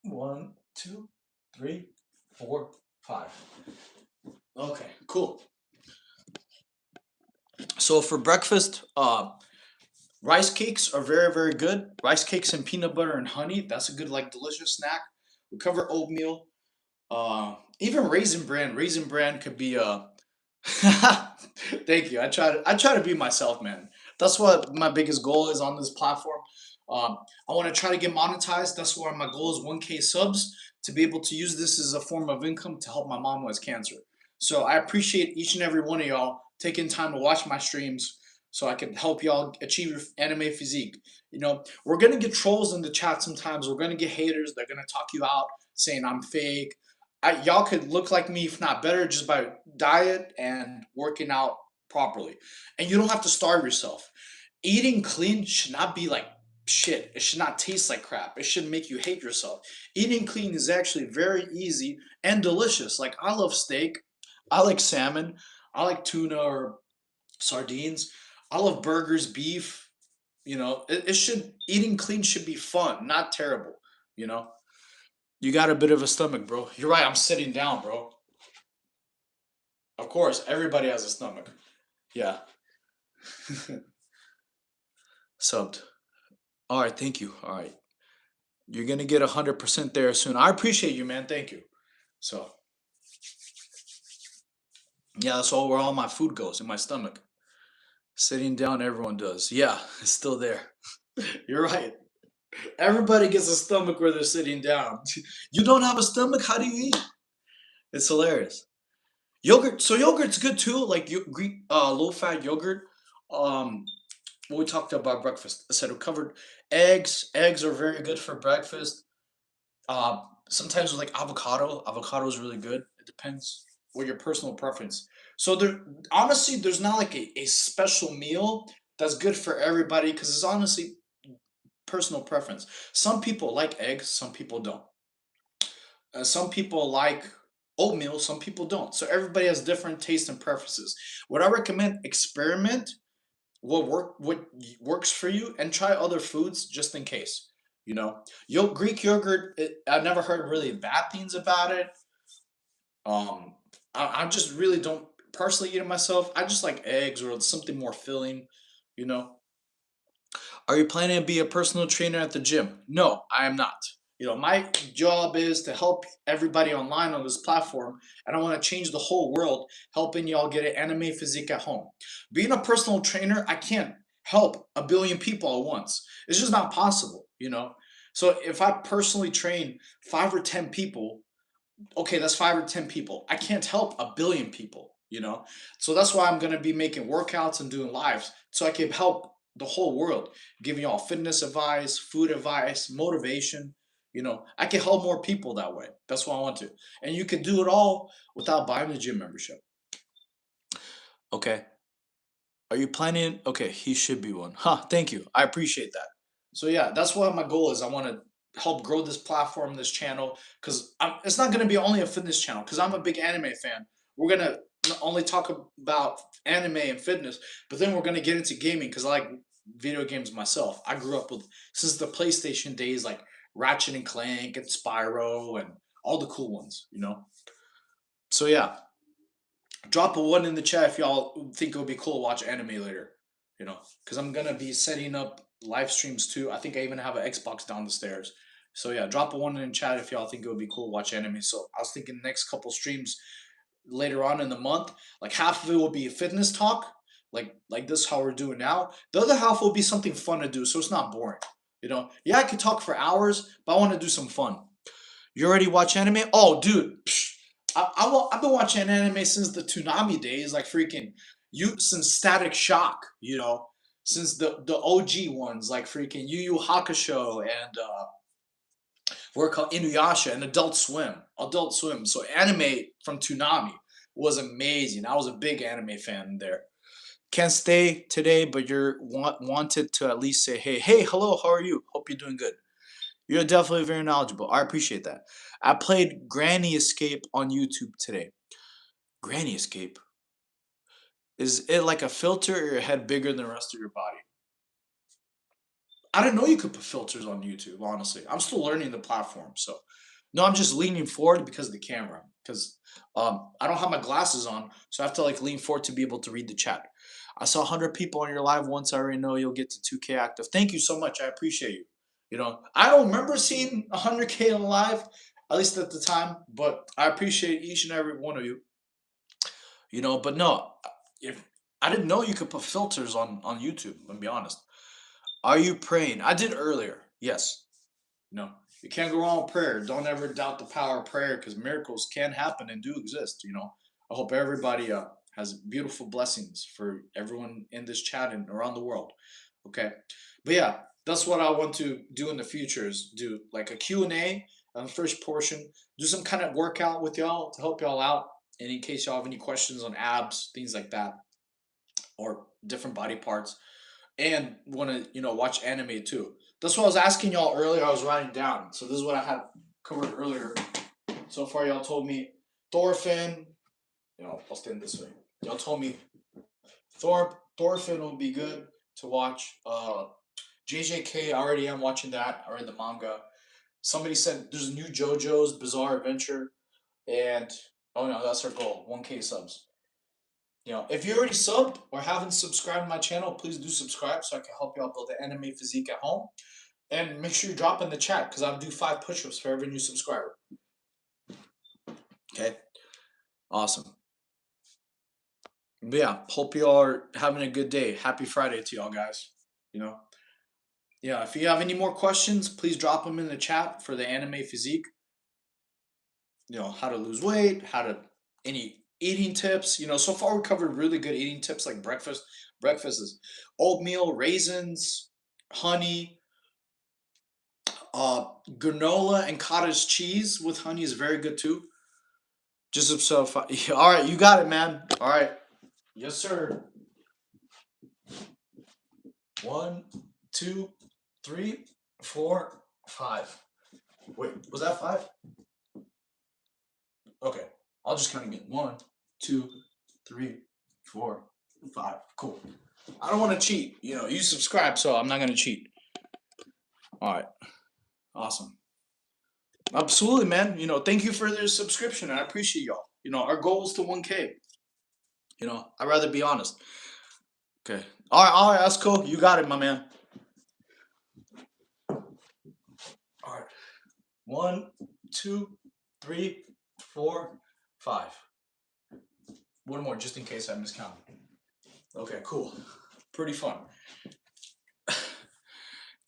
1, 2, 3, 4, 5. Okay, cool. So for breakfast, rice cakes are very, very good. Rice cakes and peanut butter and honey. That's a good, like, delicious snack. We cover oatmeal. Even raisin bran. Raisin bran could be Thank you. I try to be myself, man. That's what my biggest goal is on this platform. I want to try to get monetized. That's why my goal is 1K subs to be able to use this as a form of income to help my mom who has cancer. So I appreciate each and every one of y'all taking time to watch my streams so I can help y'all achieve your anime physique. We're gonna get trolls in the chat sometimes. We're gonna get haters. They're gonna talk you out, saying I'm fake. Y'all could look like me, if not better, just by diet and working out properly. And you don't have to starve yourself. Eating clean should not be like shit. It should not taste like crap. It should make you hate yourself. Eating clean is actually very easy and delicious. Like, I love steak. I like salmon. I like tuna or sardines. I love burgers, beef. Eating clean should be fun, not terrible. You know, you got a bit of a stomach, bro. You're right. I'm sitting down, bro. Of course, everybody has a stomach. Yeah. Subbed. All right, thank you. All right. You're going to get 100% there soon. I appreciate you, man. Thank you. So, yeah, that's all where all my food goes, in my stomach. Sitting down, everyone does. Yeah, it's still there. You're right. Everybody gets a stomach where they're sitting down. You don't have a stomach? How do you eat? It's hilarious. Yogurt. So yogurt's good too. Like low fat yogurt. Um, what we talked about breakfast. I said we covered eggs. Eggs are very good for breakfast. Sometimes with like avocado. Avocado is really good. It depends what your personal preference. So there, honestly, there's not like a special meal that's good for everybody because it's honestly personal preference. Some people like eggs, some people don't. Some people like oatmeal, some people don't. So everybody has different tastes and preferences. What I recommend, experiment what works for you and try other foods just in case. Greek yogurt. I've never heard really bad things about it. I just really don't personally eat it myself. I just like eggs or something more filling. You know, are you planning to be a personal trainer at the gym? No, I am not. My job is to help everybody online on this platform, and I want to change the whole world, helping y'all get an anime physique at home. Being a personal trainer, I can't help a billion people at once. It's just not possible. So if I personally train 5 or 10 people, okay, that's 5 or 10 people. I can't help a billion people. So that's why I'm going to be making workouts and doing lives so I can help the whole world, giving y'all fitness advice, food advice, motivation. I can help more people that way. That's what I want to. And you can do it all without buying a gym membership. Okay. Are you planning? Okay, he should be one. Huh, thank you. I appreciate that. So yeah, that's what my goal is. I want to help grow this platform, this channel, because it's not going to be only a fitness channel. Because I'm a big anime fan. We're gonna not only talk about anime and fitness, but then we're gonna get into gaming because I like video games myself. I grew up with since the PlayStation days, like Ratchet and Clank and Spyro and all the cool ones. So yeah, drop a one in the chat if y'all think it would be cool to watch anime later. Because I'm gonna be setting up live streams too. I think I even have an Xbox down the stairs. So yeah, drop a one in the chat if y'all think it would be cool to watch anime. So I was thinking next couple streams later on in the month, like half of it will be fitness talk, like this how we're doing now. The other half will be something fun to do, so it's not boring. Yeah, I could talk for hours, but I want to do some fun. You already watch anime? Oh, dude, I've been watching anime since the Toonami days, like freaking since Static Shock, since the OG ones, like freaking Yu Yu Hakusho and we're called Inuyasha and Adult Swim. Adult Swim. So anime from Toonami was amazing. I was a big anime fan there. Can't stay today, but you're wanted to at least say, hey, hello, how are you? Hope you're doing good. You're definitely very knowledgeable. I appreciate that. I played Granny Escape on YouTube today. Granny Escape? Is it like a filter or your head bigger than the rest of your body? I didn't know you could put filters on YouTube, honestly. I'm still learning the platform. So, no, I'm just leaning forward because of the camera. Because I don't have my glasses on, so I have to like lean forward to be able to read the chat. I saw 100 people on your live once. I already know you'll get to 2K active. Thank you so much. I appreciate you. I don't remember seeing 100K on live, at least at the time, but I appreciate each and every one of you. But no, if I didn't know you could put filters on YouTube. Let me be honest. Are you praying? I did earlier. Yes. No. You can't go wrong with prayer. Don't ever doubt the power of prayer because miracles can happen and do exist. I hope everybody has beautiful blessings for everyone in this chat and around the world. Okay. But yeah, that's what I want to do in the future is do like a Q&A on the first portion, do some kind of workout with y'all to help y'all out. And in case y'all have any questions on abs, things like that, or different body parts, and want to watch anime too. That's what I was asking y'all earlier. I was writing down. So this is what I had covered earlier. So far, y'all told me Thorfinn. I'll stand this way. Y'all told me Thorfinn will be good to watch. JJK, I already am watching that. I read the manga. Somebody said there's a new JoJo's Bizarre Adventure, and oh no, that's our goal. 1K subs. If you already subbed or haven't subscribed to my channel, please do subscribe so I can help you out build the anime physique at home. And make sure you drop in the chat because I'll do 5 push-ups for every new subscriber. Okay? Awesome. But yeah, hope you all are having a good day. Happy Friday to y'all guys. Yeah, if you have any more questions, please drop them in the chat for the anime physique. How to lose weight, any eating tips. So far we covered really good eating tips like breakfast. breakfast is oatmeal, raisins, honey, uh, granola, and cottage cheese with honey is very good too. Just so, all right, you got it, man. All right, yes, sir. One, two, three, four, five. Wait, was that five? Okay, I'll just count again. One, two, three, four, five. Cool. I don't want to cheat. You subscribe, so I'm not gonna cheat. All right, awesome. Absolutely, man. Thank you for the subscription. I appreciate y'all. Our goal is to 1K. I'd rather be honest. Okay. All right, that's cool. You got it, my man. All right. One, two, three, four, five. One more, just in case I miscounted. Okay, cool. Pretty fun.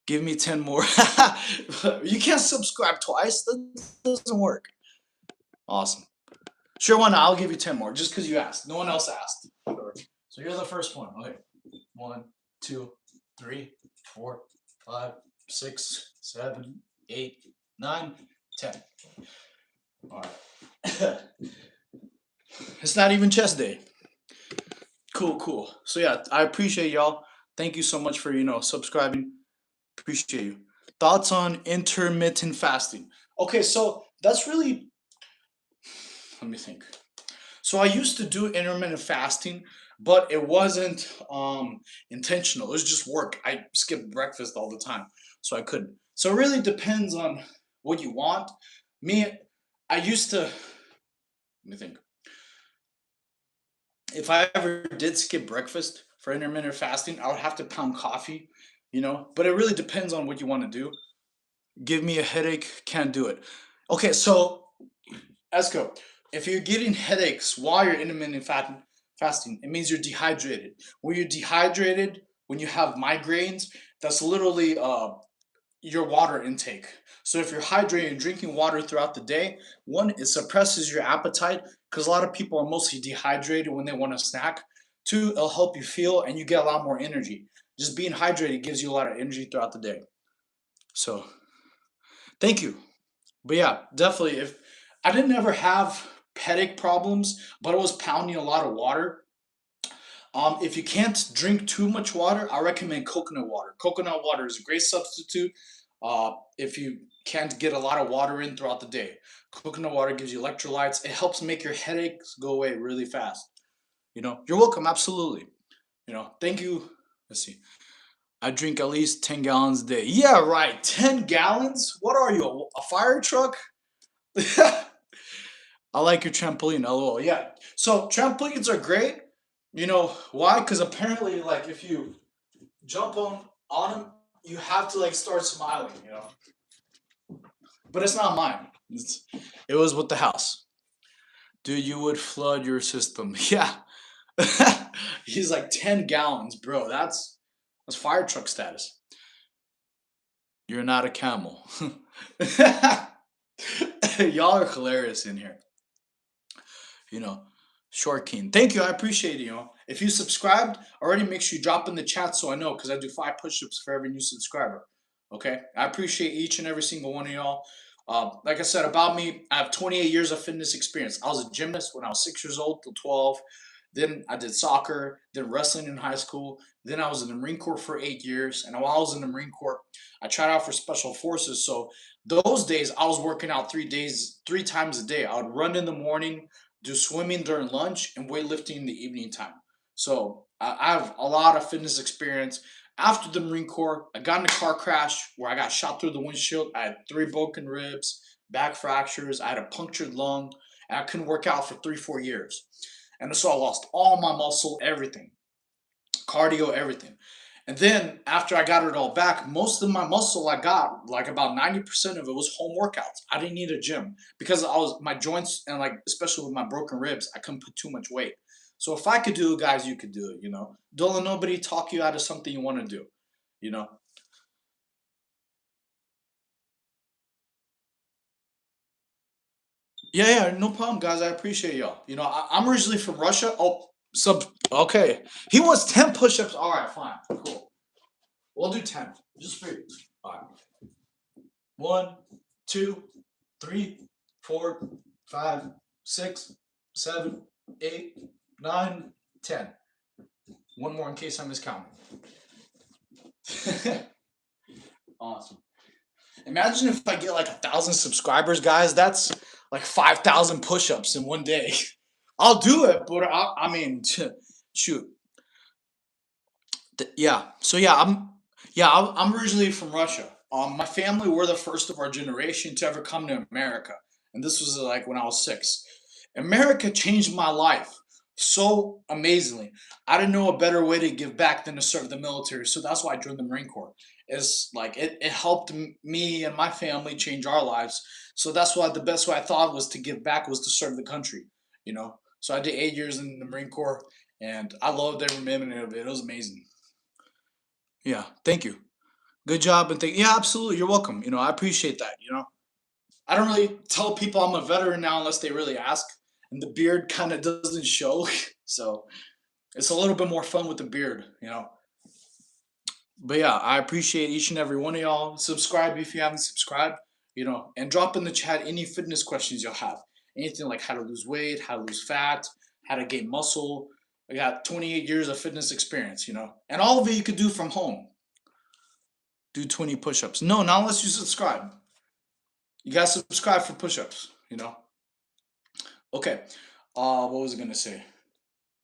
Give me 10 more. You can't subscribe twice. That doesn't work. Awesome. Sure, why not? I'll give you 10 more just because you asked. No one else asked. So you're the first one. Okay. One, two, three, four, five, 6, 7, 8, 9, 10. All right. It's not even chest day. Cool, cool. So yeah, I appreciate y'all. Thank you so much for subscribing. Appreciate you. Thoughts on intermittent fasting? Okay, so that's really. Let me think. So I used to do intermittent fasting, but it wasn't intentional. It was just work. I skipped breakfast all the time, so I couldn't. So it really depends on what you want. Me, I used to. Let me think. If I ever did skip breakfast for intermittent fasting, I would have to pound coffee, But it really depends on what you want to do. Give me a headache, can't do it. Okay, so Esco, if you're getting headaches while you're intermittent fasting, it means you're dehydrated. When you're dehydrated, when you have migraines, that's literally your water intake. So if you're hydrated and drinking water throughout the day, one, it suppresses your appetite because a lot of people are mostly dehydrated when they want to snack. Two, it'll help you feel and you get a lot more energy. Just being hydrated gives you a lot of energy throughout the day. So thank you. But yeah, definitely. If I didn't ever have headache problems, but I was pounding a lot of water. If you can't drink too much water, I recommend coconut water. Coconut water is a great substitute. If you can't get a lot of water in throughout the day, coconut water gives you electrolytes. It helps make your headaches go away really fast. You're welcome. Absolutely. Thank you. Let's see. I drink at least 10 gallons a day. Yeah, right. 10 gallons? What are you, a fire truck? I like your trampoline, lol. Yeah. So trampolines are great. Why? Because apparently, like, if you jump on them, you have to like start smiling. But it's not mine. It was with the house. Dude, you would flood your system. Yeah. He's like 10 gallons, bro. That's fire truck status. You're not a camel. Y'all are hilarious in here. you know, Short King. Thank you. I appreciate it. If you subscribed already, make sure you drop in the chat so I know because I do 5 push-ups for every new subscriber. Okay, I appreciate each and every single one of y'all. Like I said about me, I have 28 years of fitness experience. I was a gymnast when I was 6 years old till 12. Then I did soccer, then wrestling in high school. Then I was in the Marine Corps for 8 years. And while I was in the Marine Corps, I tried out for Special Forces. So those days, I was working out 3 days, 3 times a day. I would run in the morning, do swimming during lunch, and weightlifting in the evening time. So I have a lot of fitness experience. After the Marine Corps, I got in a car crash where I got shot through the windshield. I had 3 broken ribs, back fractures. I had a punctured lung, and I couldn't work out for 3, 4 years. And so I lost all my muscle, everything, cardio, everything. And then after I got it all back, most of my muscle I got, like about 90% of it was home workouts. I didn't need a gym because I was my joints and like especially with my broken ribs, I couldn't put too much weight. So if I could do it, guys, you could do it. Don't let nobody talk you out of something you want to do, you know. Yeah, yeah, no problem, guys. I appreciate y'all. I'm originally from Russia. Oh, Okay. He wants 10 push-ups. All right, fine. Cool. We'll do 10. Just for you. All right. 1, 2, 3, 4, 5, 6, 7, 8, 9, 10. One more in case I miscounted. Awesome. Imagine if I get like 1,000 subscribers, guys. That's like 5,000 push-ups in one day. I'll do it, but I mean, shoot. Yeah. So yeah, I'm originally from Russia. My family were the first of our generation to ever come to America, and this was like when I was 6. America changed my life so amazingly. I didn't know a better way to give back than to serve the military, so that's why I joined the Marine Corps. It's like it helped me and my family change our lives. So that's why the best way I thought was to give back was to serve the country. You know. So I did 8 years in the Marine Corps, and I loved every minute of it. It was amazing. Yeah, thank you. Good job and thank. Yeah, absolutely. You're welcome. I appreciate that. I don't really tell people I'm a veteran now unless they really ask, and the beard kind of doesn't show, so it's a little bit more fun with the beard. But yeah, I appreciate each and every one of y'all. Subscribe if you haven't subscribed. And drop in the chat any fitness questions you'll have. Anything like how to lose weight, how to lose fat, how to gain muscle. I got 28 years of fitness experience. And all of it you could do from home. Do 20 push-ups. No, not unless you subscribe. You gotta subscribe for push-ups. Okay. What was I gonna say?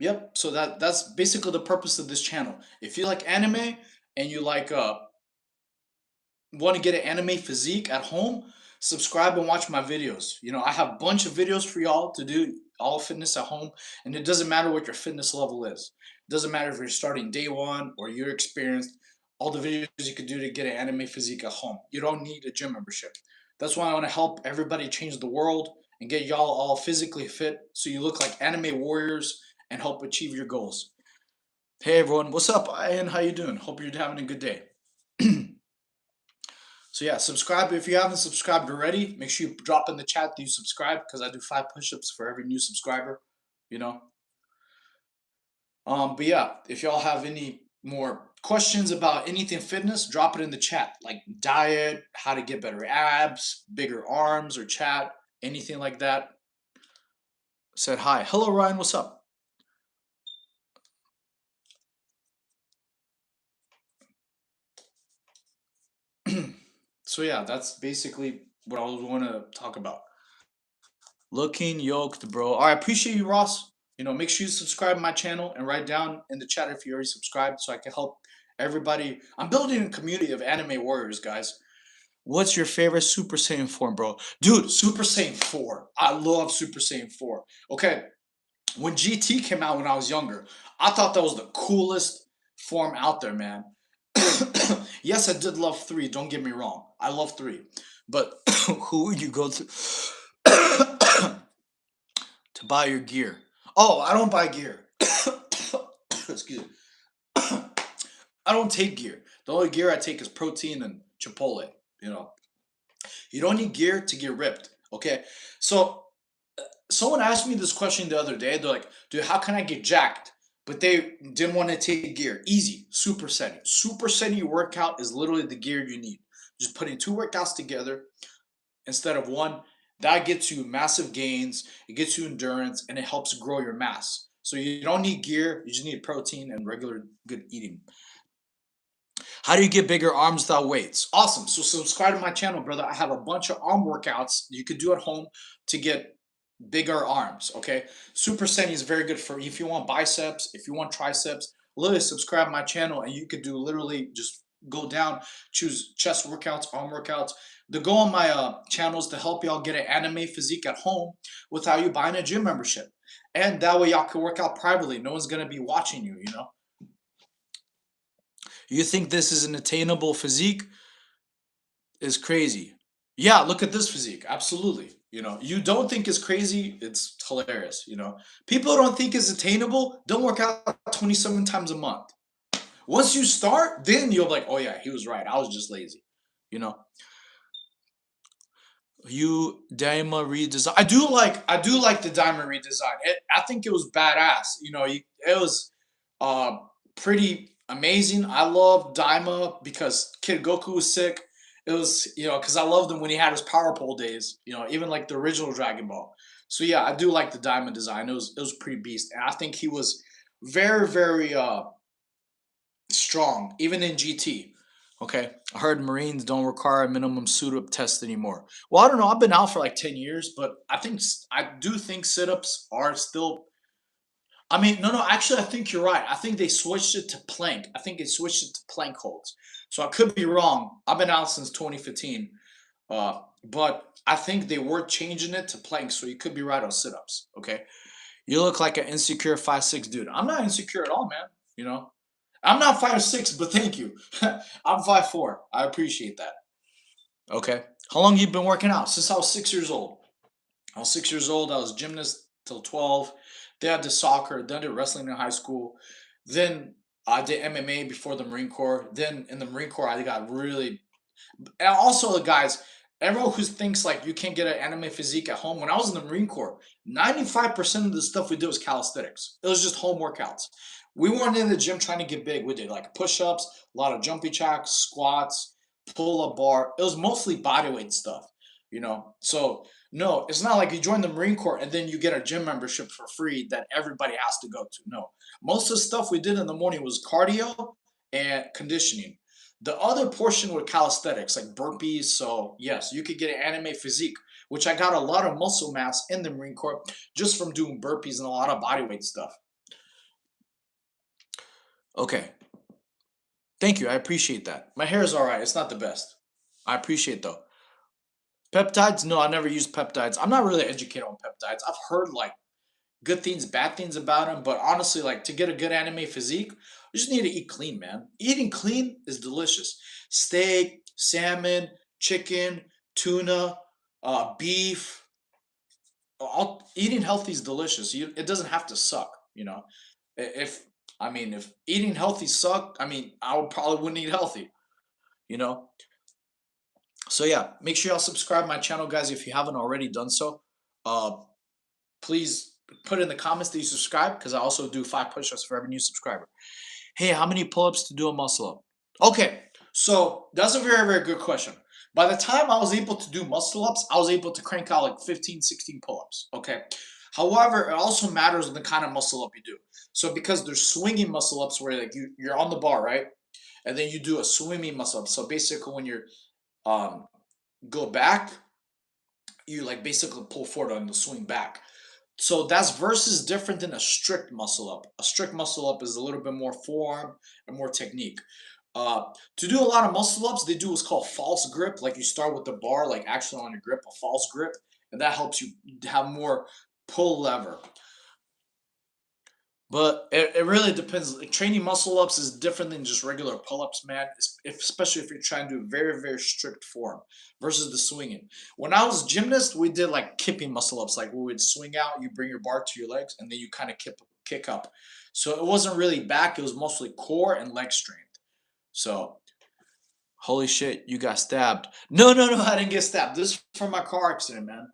Yep. So that's basically the purpose of this channel. If you like anime and you like want to get an anime physique at home, subscribe and watch my videos. I have a bunch of videos for y'all to do all fitness at home, and it doesn't matter what your fitness level is. It doesn't matter if you're starting day one or you're experienced. All the videos you could do to get an anime physique at home. You don't need a gym membership. That's why I want to help everybody change the world and get y'all all physically fit so you look like anime warriors and help achieve your goals. Hey everyone, what's up? Ian, how you doing? Hope you're having a good day. So yeah, subscribe if you haven't subscribed already. Make sure you drop in the chat that you subscribe because I do 5 push-ups for every new subscriber. You know. But yeah, if y'all have any more questions about anything fitness, drop it in the chat. Like diet, how to get better abs, bigger arms, or chat, anything like that. Said hi. Hello Ryan, what's up? So yeah, that's basically what I was want to talk about. Looking yoked, bro. I appreciate you, Ross. Make sure you subscribe to my channel and write down in the chat if you already subscribed so I can help everybody. I'm building a community of anime warriors, guys. What's your favorite Super Saiyan form, bro? Dude, Super Saiyan 4. I love Super Saiyan 4. Okay, when GT came out when I was younger, I thought that was the coolest form out there, man. Yes, I did love 3. Don't get me wrong. I love 3. But who would you go to to buy your gear? Oh, I don't buy gear. Excuse me. I don't take gear. The only gear I take is protein and Chipotle. You know, you don't need gear to get ripped. Okay, so someone asked me this question the other day. They're like, "Dude, how can I get jacked?" But they didn't want to take gear. Easy, Super Saiyan. Super Saiyan workout is literally the gear you need. Just putting 2 workouts together instead of one. That gets you massive gains. It gets you endurance, and it helps grow your mass. So you don't need gear. You just need protein and regular good eating. How do you get bigger arms without weights? Awesome. So subscribe to my channel, brother. I have a bunch of arm workouts you could do at home to get bigger arms. Okay. Super Saiyan is very good for if you want biceps, if you want triceps. Literally subscribe to my channel and you could do literally just go down, choose chest workouts, arm workouts. The goal on my channel is to help y'all get an anime physique at home without you buying a gym membership. And that way y'all can work out privately. No one's going to be watching you. You think this is an attainable physique? Is crazy. Yeah, look at this physique. Absolutely. You don't think it's crazy, it's hilarious. People don't think it's attainable, don't work out 27 times a month. Once you start, then you're like, oh yeah, he was right. I was just lazy. You know. You diamond redesign. I do like the diamond redesign. I think it was badass. It was uh pretty amazing. I love Daima because Kid Goku was sick. It was because I loved him when he had his power pole days. Even like the original Dragon Ball. So yeah, I do like the diamond design. It was pretty beast, and I think he was very very strong even in GT. Okay, I heard Marines don't require a minimum suit up test anymore. Well, I don't know. I've been out for like 10 years, but I do think sit ups are still. I mean, no, no. Actually, I think you're right. I think they switched it to plank. I think they switched it to plank holds. So I could be wrong. I've been out since 2015, but I think they were changing it to plank. So you could be right on sit ups. Okay, you look like an insecure 5'6" dude. I'm not insecure at all, man. You know, I'm not 5'6", but thank you. I'm 5'4". I appreciate that. Okay. How long you been working out? Since I was 6 years old. I was 6 years old. I was gymnast till 12. Then I did soccer. Then I did wrestling in high school. Then I did MMA before the Marine Corps. Then in the Marine Corps, I got really. And also, guys, everyone who thinks like you can't get an anime physique at home. When I was in the Marine Corps, 95% of the stuff we did was calisthenics. It was just home workouts. We weren't in the gym trying to get big. We did like push ups, a lot of jumpy jacks, squats, pull up bar. It was mostly bodyweight stuff. So no, it's not like you join the Marine Corps and then you get a gym membership for free that everybody has to go to. No, most of the stuff we did in the morning was cardio and conditioning. The other portion were calisthenics, like burpees. So yes, you could get an anime physique, which I got a lot of muscle mass in the Marine Corps just from doing burpees and a lot of bodyweight stuff. Okay, thank you. I appreciate that. My hair is all right. It's not the best. I appreciate though. Peptides? No, I never used peptides. I'm not really educated on peptides. I've heard like good things, bad things about them, but honestly, like to get a good anime physique, you just need to eat clean, man. Eating clean is delicious. Steak, salmon, chicken, tuna, beef. Eating healthy is delicious. It doesn't have to suck. If if eating healthy sucked, I would probably wouldn't eat healthy. You know. So yeah, make sure y'all subscribe to my channel, guys, if you haven't already done so. Uh, Please put in the comments that you subscribe because I also do 5 push-ups for every new subscriber. Hey, how many pull-ups to do a muscle up? Okay, so that's a very, very good question. By the time I was able to do muscle ups, I was able to crank out like 15, 16 pull-ups. Okay. However, it also matters the kind of muscle up you do. So because there's swinging muscle ups where like you're on the bar, right? And then you do a swimming muscle up. So basically when you're um go back, you like basically pull forward on the swing back. So that's versus different than a strict muscle up. A strict muscle up is a little bit more forearm and more technique. Uh, to do a lot of muscle ups, they do what's called false grip. Like you start with the bar, like actually on your grip, a false grip, and that helps you have more pull lever. But it really depends. Like, training muscle ups is different than just regular pull ups, man. Especially if you're trying to do very, very strict form versus the swinging. When I was gymnast, we did like kipping muscle ups. Like we would swing out, you bring your bar to your legs, and then you kind of kick up. So it wasn't really back, it was mostly core and leg strength. So, holy shit, you got stabbed. No, no, no, I didn't get stabbed. This is from my car accident, man.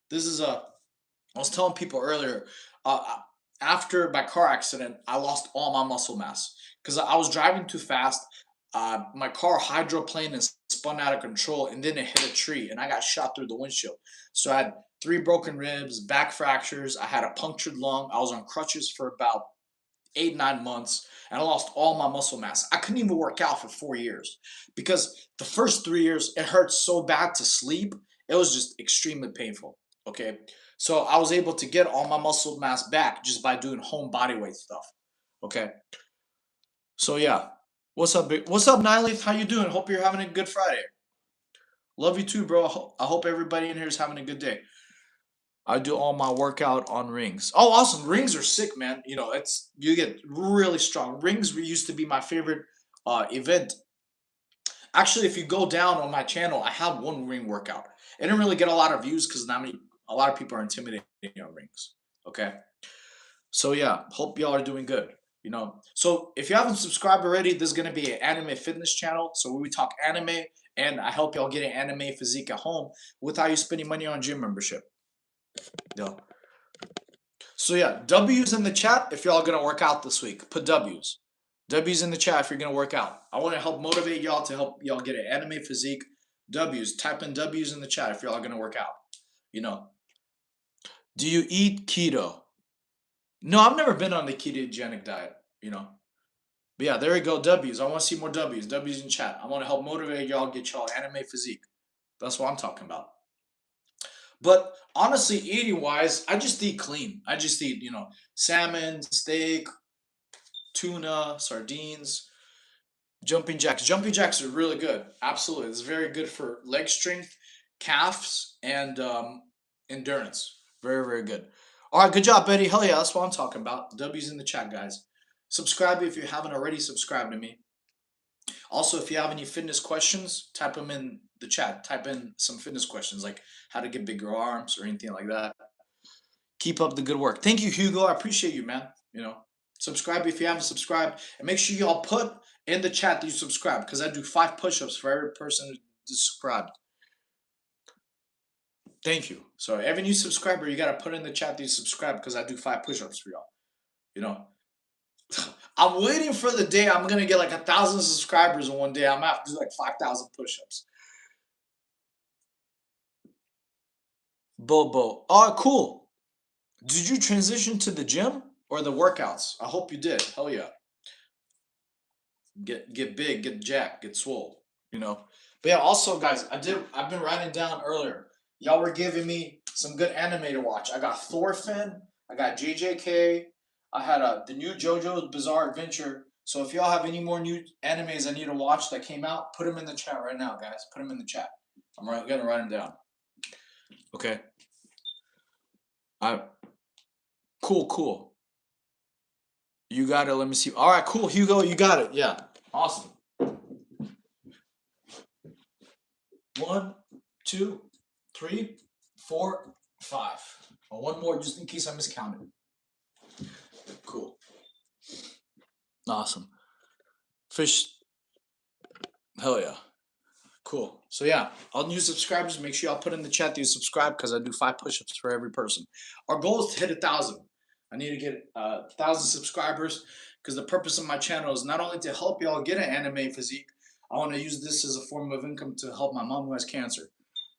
This is a I was telling people earlier, after my car accident, I lost all my muscle mass because I was driving too fast. My car hydroplaned and spun out of control, and then it hit a tree, and I got shot through the windshield. So I had 3 broken ribs, back fractures. I had a punctured lung. I was on crutches for about 8, 9 months, and I lost all my muscle mass. I couldn't even work out for 4 years because the first 3 years it hurt so bad to sleep. It was just extremely painful. Okay, so I was able to get all my muscle mass back just by doing home body weight stuff. Okay, so yeah, what's up, big? What's up, Nilith? How you doing? Hope you're having a good Friday. Love you too, bro. I hope everybody in here is having a good day. I do all my workout on rings. Oh, awesome! Rings are sick, man. It's you get really strong. Rings used to be my favorite event. Actually, if you go down on my channel, I have one ring workout. It didn't really get a lot of views because not many, a lot of people are intimidated on rings. Okay, so yeah, hope y'all are doing good. So if you haven't subscribed already, this is gonna be an anime fitness channel. So where we talk anime and I help y'all get an anime physique at home without you spending money on gym membership. Yeah. So yeah, W's in the chat if y'all gonna work out this week. Put W's. W's in the chat if you're gonna work out. I want to help motivate y'all to help y'all get an anime physique. W's. Type in W's in the chat if y'all gonna work out. You know. Do you eat keto? No, I've never been on the ketogenic diet. You know. But yeah, there we go. W's. I want to see more W's. W's in chat. I want to help motivate y'all get y'all anime physique. That's what I'm talking about. But honestly, eating wise, I just eat clean. I just eat, salmon, steak, tuna, sardines, jumping jacks. Jumping jacks are really good. Absolutely. It's very good for leg strength, calves, and endurance. Very, very good. All right, good job, Betty. Hell yeah, that's what I'm talking about. W's in the chat, guys. Subscribe if you haven't already subscribed to me. Also, if you have any fitness questions, type them in the chat. Type in some fitness questions like how to get bigger arms or anything like that. Keep up the good work. Thank you, Hugo. I appreciate you, man. Subscribe if you haven't subscribed, and make sure y'all put in the chat that you subscribe because I do 5 push-ups for every person who's subscribed. Thank you. So every new subscriber, you gotta put in the chat that you subscribe because I do 5 push-ups for y'all. I'm waiting for the day I'm gonna get like 1,000 subscribers in one day. I'm gonna have to do like 5,000 push-ups. Bobo. Oh, cool. Did you transition to the gym or the workouts? I hope you did. Hell yeah. Get big, get jacked, get swole. But yeah, also guys, I've been writing down earlier. Y'all were giving me some good anime to watch. I got Thorfinn, I got JJK, I had the new JoJo's Bizarre Adventure. So if y'all have any more new animes I need to watch that came out, put them in the chat right now, guys. Put them in the chat. I'm gonna write them down. Okay. Cool. You got it. Let me see. All right, cool, Hugo. You got it. Yeah. Awesome. 1, 2, 3, 4, 5. One more just in case I miscounted. Cool. Awesome. Fish. Hell yeah. Cool. So yeah, all new subscribers, make sure y'all put in the chat that you subscribe because I do 5 push-ups for every person. Our goal is to hit 1,000. I need to get 1,000 subscribers because the purpose of my channel is not only to help y'all get an anime physique, I want to use this as a form of income to help my mom who has cancer.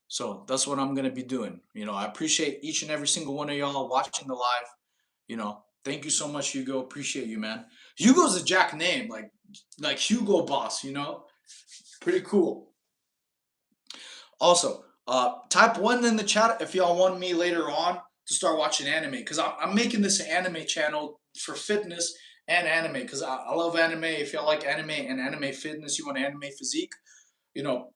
So that's what I'm going to be doing. I appreciate each and every single one of y'all watching the live. Thank you so much, Hugo. Appreciate you, man. Hugo's a jack name, like Hugo Boss, Pretty cool. Also, type 1 in the chat if y'all want me later on to start watching anime because I'm making this an anime channel for fitness and anime because I love anime. If y'all like anime and anime fitness, you want anime physique,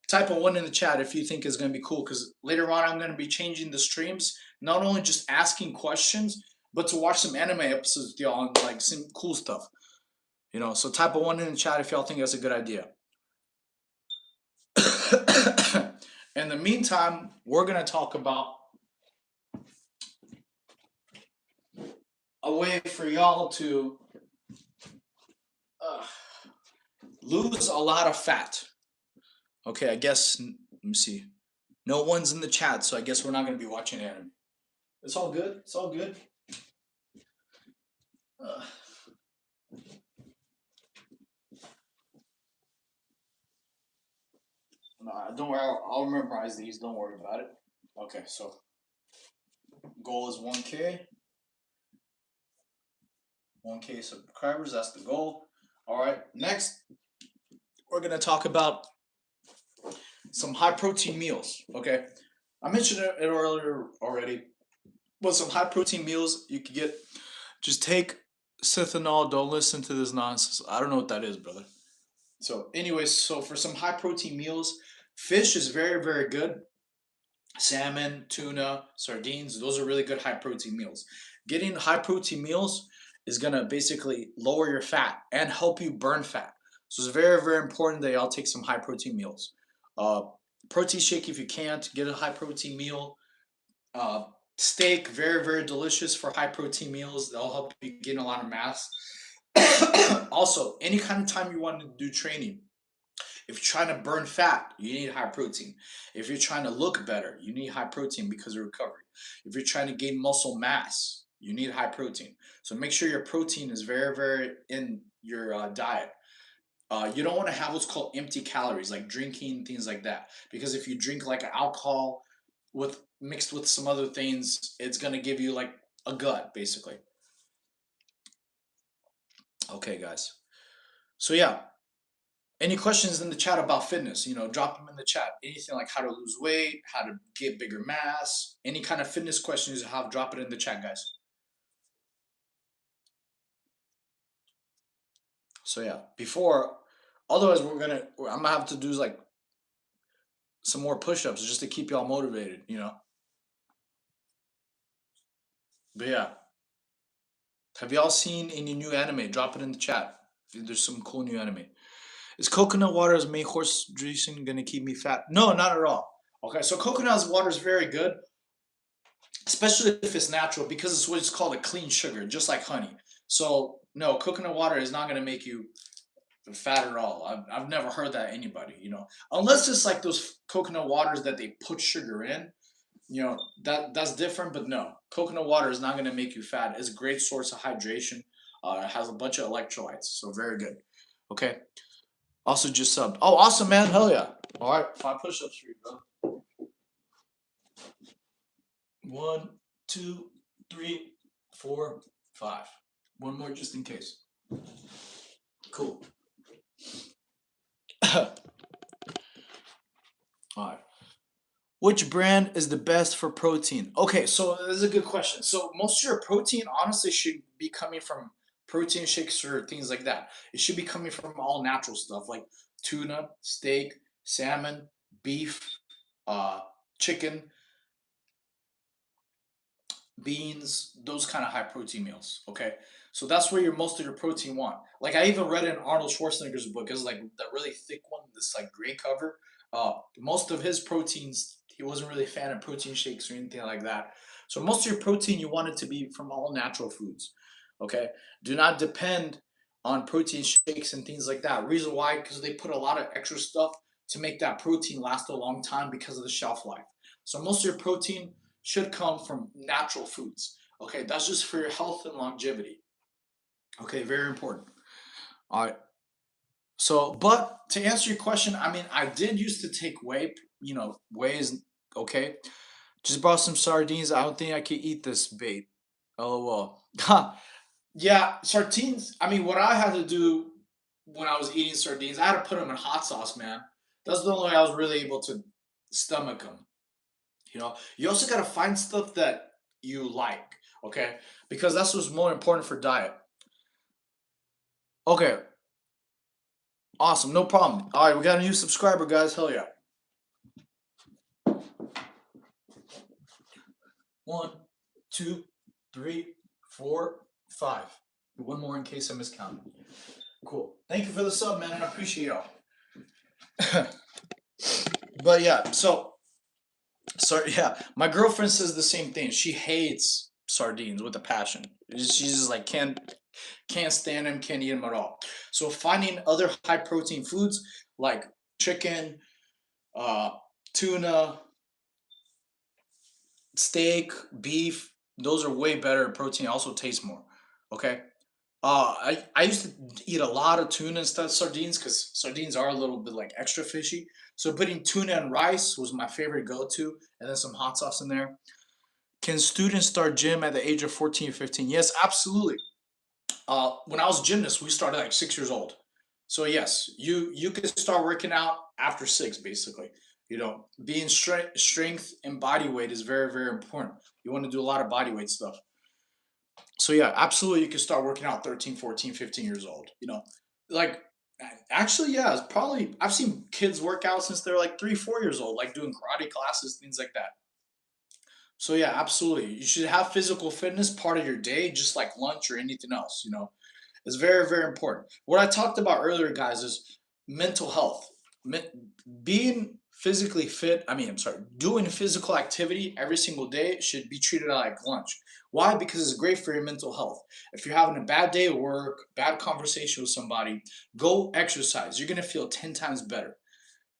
type a 1 in the chat if you think it's going to be cool because later on I'm going to be changing the streams, not only just asking questions, but to watch some anime episodes with y'all and like some cool stuff. So type a 1 in the chat if y'all think that's a good idea. In the meantime, we're going to talk about a way for y'all to lose a lot of fat. Okay, I guess, let me see. No one's in the chat, so I guess we're not going to be watching anime. It's all good. It's all good. Don't worry, I'll memorize these. Don't worry about it. Okay, so goal is 1K. 1K subscribers, that's the goal. All right, next, we're going to talk about some high protein meals. Okay, I mentioned it earlier already, but some high protein meals you could get. Just take Cithanol. Don't listen to this nonsense. I don't know what that is, brother. So anyways, for some high protein meals, fish is very, very good. Salmon, tuna, sardines, those are really good high protein meals. Getting high protein meals is going to basically lower your fat and help you burn fat. So it's very, very important that y'all take some high protein meals. Protein shake if you can't, get a high protein meal. Steak, very, very delicious for high protein meals. They'll help you gain a lot of mass. Also, any kind of time you want to do training, If you're trying to burn fat, you need high protein. If you're trying to look better, you need high protein because of recovery. If you're trying to gain muscle mass, you need high protein. So make sure your protein is very, very in your diet. You don't want to have what's called empty calories, like drinking things like that. Because if you drink like alcohol with mixed with some other things, it's gonna give you like a gut, basically. Okay, guys. So yeah, any questions in the chat about fitness? Drop them in the chat. Anything like how to lose weight, how to get bigger mass, any kind of fitness questions you have, drop it in the chat, guys. So yeah, otherwise I'm gonna have to do like some more push-ups just to keep y'all motivated. But yeah, have y'all seen any new anime? Drop it in the chat if there's some cool new anime. Is coconut water as main horse racing gonna keep me fat? No, not at all. Okay, so coconut water is very good, especially if it's natural, because it's what's called a clean sugar, just like honey. So no, coconut water is not gonna make you fat at all. I've never heard that anybody, unless it's like those coconut waters that they put sugar in. That's different. But no, coconut water is not going to make you fat. It's a great source of hydration. It has a bunch of electrolytes, so very good. Okay. Also, just subbed. Oh, awesome, man! Hell yeah! All right, 5 push-ups for you, bro. 1, 2, 3, 4, 5. One more just in case. Cool. All right. Which brand is the best for protein? Okay, so this is a good question. So most of your protein honestly should be coming from protein shakes or things like that. It should be coming from all natural stuff like tuna, steak, salmon, beef, uh, chicken, beans, those kind of high protein meals. Okay, so that's where most of your protein want. Like I even read in Arnold Schwarzenegger's book, it's like the really thick one, this like gray cover. Most of his proteins, he wasn't really a fan of protein shakes or anything like that. So most of your protein you want it to be from all natural foods. Okay, do not depend on protein shakes and things like that. Reason why? Because they put a lot of extra stuff to make that protein last a long time because of the shelf life. So most of your protein should come from natural foods. Okay, that's just for your health and longevity. Okay, very important. All right. So, but to answer your question, I mean, I did used to take whey is okay. Just brought some sardines. I don't think I can eat this bait. LOL. Yeah, sardines. I mean, what I had to do when I was eating sardines, I had to put them in hot sauce, man. That's the only way I was really able to stomach them. You also got to find stuff that you like, okay? Because that's what's more important for diet. Okay, awesome, no problem. All right, we got a new subscriber, guys. Hell yeah. 1, 2, 3, 4, 5. One more in case I miscounted. Cool. Thank you for the sub, man, and I appreciate y'all. But yeah, yeah, my girlfriend says the same thing. She hates sardines with a passion. She's just like can't stand them, can't eat them at all. So finding other high protein foods like chicken, uh, tuna, steak, beef, those are way better protein. Also taste more. Okay. I used to eat a lot of tuna instead of sardines because sardines are a little bit like extra fishy. So putting tuna and rice was my favorite go-to, and then some hot sauce in there. Can students start gym at the age of 14, 15? Yes, absolutely. When I was a gymnast, we started like 6 years old. So yes, you can start working out after six, basically. Being strength and body weight is very, very important. You want to do a lot of body weight stuff. So yeah, absolutely, you can start working out 13, 14, 15 years old. Like actually, yeah, it's probably I've seen kids work out since they're like 3, 4 years old, like doing karate classes, things like that. So yeah, absolutely. You should have physical fitness part of your day, just like lunch or anything else. It's very, very important. What I talked about earlier, guys, is mental health. Being physically fit, I mean, I'm sorry, doing physical activity every single day should be treated like lunch. Why? Because it's great for your mental health. If you're having a bad day at work, bad conversation with somebody, go exercise. You're gonna feel 10 times better.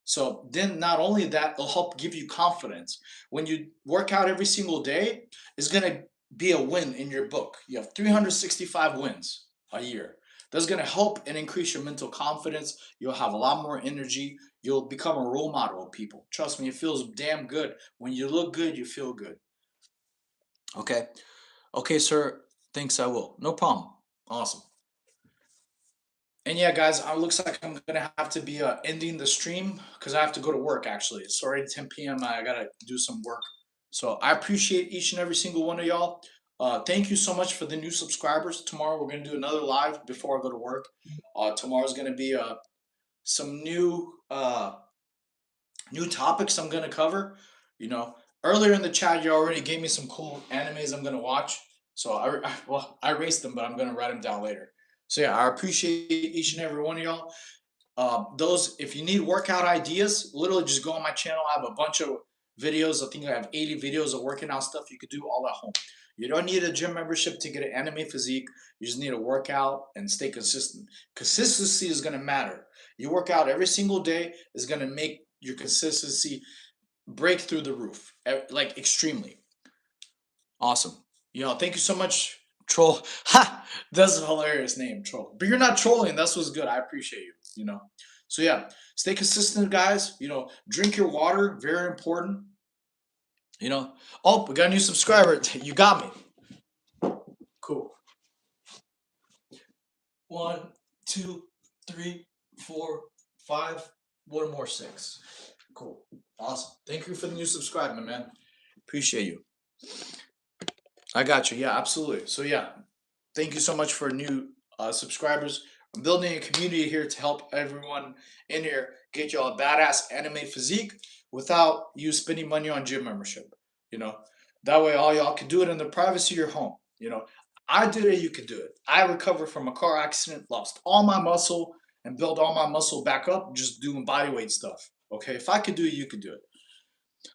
So then not only that, it'll help give you confidence. When you work out every single day, it's gonna be a win in your book. You have 365 wins a year. That's gonna help and increase your mental confidence. You'll have a lot more energy. You'll become a role model of people. Trust me, it feels damn good. When you look good, you feel good. Okay. Okay, sir. Thanks, I will. No problem. Awesome. And yeah, guys, it looks like I'm gonna have to be ending the stream because I have to go to work. Actually, it's already 10 p.m. I gotta do some work. So I appreciate each and every single one of y'all. Thank you so much for the new subscribers. Tomorrow we're gonna do another live before I go to work. Tomorrow's gonna be some new topics I'm gonna cover. You know, earlier in the chat, you already gave me some cool animes I'm gonna watch. So well, I erased them, but I'm gonna write them down later. So yeah, I appreciate each and every one of y'all. Those, if you need workout ideas, literally just go on my channel. I have a bunch of videos. I think I have 80 videos of working out stuff you could do all at home. You don't need a gym membership to get an anime physique. You just need to work out and stay consistent. Consistency is going to matter. You work out every single day is going to make your consistency break through the roof, like extremely. Awesome. Thank you so much, Troll. Ha! That's a hilarious name, Troll. But you're not trolling. That's what's good. I appreciate you. So yeah, stay consistent, guys. Drink your water. Very important. Oh, we got a new subscriber. You got me. Cool. 1, 2, 3, 4, 5. One more 6. Cool. Awesome. Thank you for the new subscriber, man. Appreciate you. I got you. Yeah, absolutely. So yeah, thank you so much for new subscribers. I'm building a community here to help everyone in here get y'all a badass anime physique without you spending money on gym membership. You know, that way all y'all can do it in the privacy of your home. I did it, you can do it. I recovered from a car accident, lost all my muscle, and built all my muscle back up just doing body weight stuff. Okay, if I could do it, you could do it.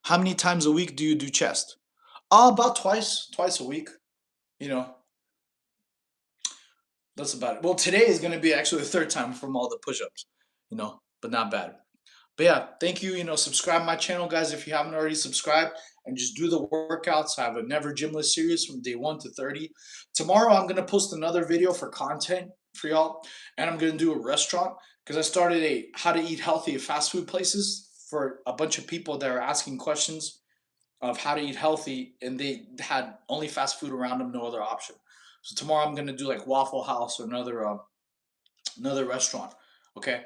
How many times a week do you do chest? About twice a week. You know, that's about it. Well, today is going to be actually the third time from all the push-ups, but not bad. But yeah, thank you. Subscribe my channel, guys, if you haven't already subscribed, and just do the workouts. I have a Never Gymless series from day 1 to 30. Tomorrow, I'm going to post another video for content for y'all, and I'm going to do a restaurant because I started a how to eat healthy at fast food places for a bunch of people that are asking questions of how to eat healthy, and they had only fast food around them, no other option. So tomorrow I'm gonna do like Waffle House or another restaurant. Okay,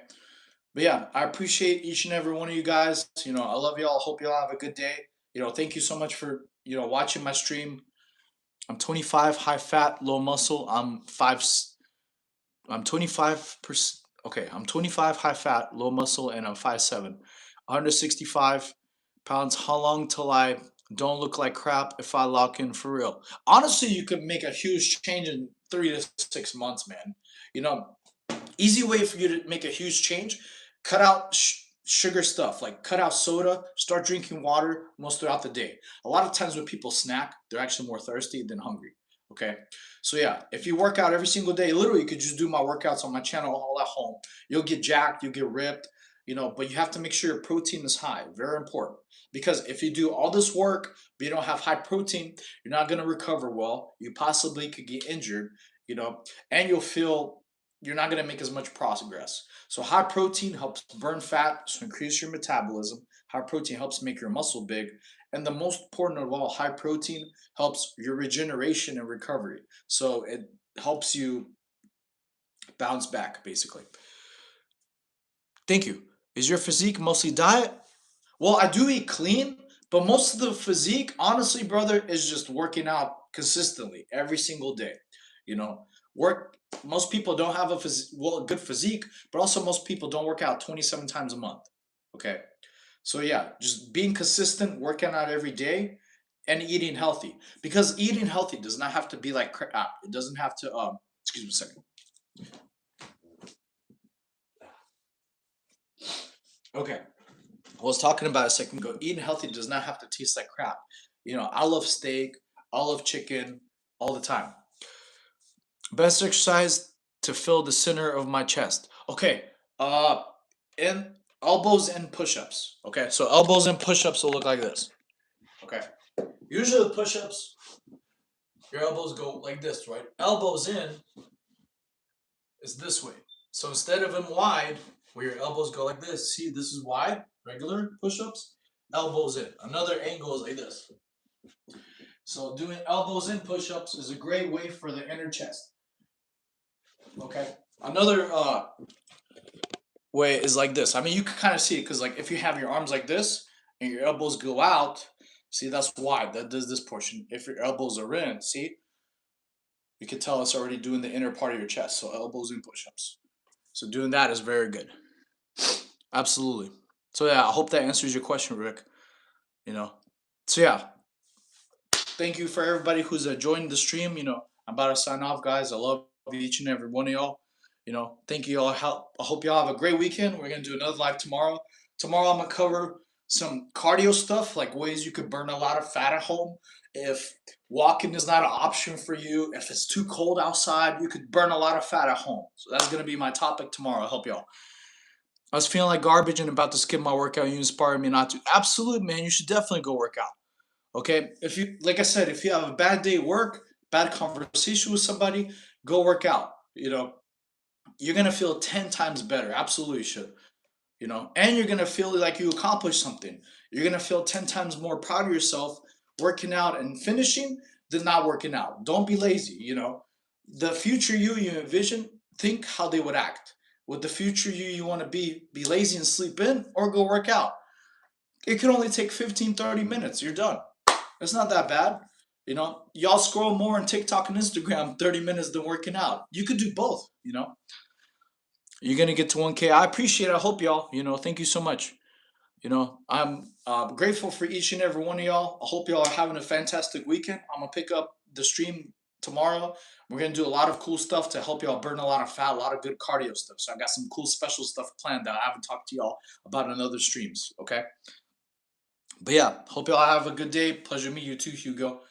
but yeah, I appreciate each and every one of you guys. I love y'all. Hope y'all have a good day. Thank you so much for watching my stream. I'm 25, high fat, low muscle. I'm 25%. Okay, I'm 25, high fat, low muscle, and I'm 5'7", 165 pounds. How long till I don't look like crap if I lock in for real? Honestly, you could make a huge change in 3 to 6 months, man. You know, Easy way for you to make a huge change: cut out sugar stuff, like cut out soda, start drinking water most throughout the day. A lot of times when people snack, they're actually more thirsty than hungry. Okay, so yeah, if you work out every single day, literally you could just do my workouts on my channel all at home. You'll get jacked, you'll get ripped, but you have to make sure your protein is high. Very important. Because if you do all this work but you don't have high protein, you're not going to recover well. You possibly could get injured, and you're not going to make as much progress. So high protein helps burn fat, so increase your metabolism. High protein helps make your muscle big. And the most important of all, high protein helps your regeneration and recovery. So it helps you bounce back, basically. Thank you. Is your physique mostly diet? Well, I do eat clean, but most of the physique, honestly, brother, is just working out consistently every single day. You know, work. Most people don't have a good physique, but also most people don't work out 27 times a month. Okay, so yeah, just being consistent, working out every day, and eating healthy. Because eating healthy does not have to be like crap. It doesn't have to. Excuse me a second. Okay. I was talking about a second ago. Eating healthy does not have to taste like crap. I love steak. I love chicken. all the time. Best exercise to fill the center of my chest. Okay, uh, in elbows and push-ups. Okay, so elbows and push-ups will look like this. Okay, usually the push-ups, your elbows go like this, right? Elbows in is this way. So instead of them wide, where your elbows go like this, see, this is wide, regular push-ups. Elbows in. Another angle is like this. So doing elbows in push-ups is a great way for the inner chest. Okay. Another way is like this. I mean, you can kind of see it because, like, if you have your arms like this and your elbows go out, see, that's wide. That does this portion. If your elbows are in, see, you can tell it's already doing the inner part of your chest. So elbows in push-ups. So doing that is very good. Absolutely. So yeah, I hope that answers your question, Rick. You know. So yeah, thank you for everybody who's joined the stream. I'm about to sign off, guys. I love each and every one of y'all. Thank you all. I hope y'all have a great weekend. We're gonna do another live tomorrow. Tomorrow I'm gonna cover some cardio stuff, like ways you could burn a lot of fat at home. If walking is not an option for you, if it's too cold outside, you could burn a lot of fat at home. So that's gonna be my topic tomorrow. I help y'all. I was feeling like garbage and about to skip my workout. You inspired me not to. Absolutely, man. You should definitely go work out. Okay, if you like I said, if you have a bad day at work, bad conversation with somebody, go work out. You're gonna feel 10 times better. Absolutely should. And you're gonna feel like you accomplished something. You're gonna feel 10 times more proud of yourself working out and finishing than not working out. Don't be lazy. The future you envision, think how they would act. With the future you want to be lazy and sleep in, or go work out. It could only take 15-30 minutes. You're done. It's not that bad. Y'all scroll more on TikTok and Instagram 30 minutes than working out. You could do both. You're going to get to 1K. I appreciate it. I hope y'all, thank you so much. I'm grateful for each and every one of y'all. I hope y'all are having a fantastic weekend. I'm going to pick up the stream tomorrow. We're going to do a lot of cool stuff to help y'all burn a lot of fat, a lot of good cardio stuff. So I got some cool special stuff planned that I haven't talked to y'all about in other streams. Okay. But yeah, hope y'all have a good day. Pleasure to meet you too, Hugo.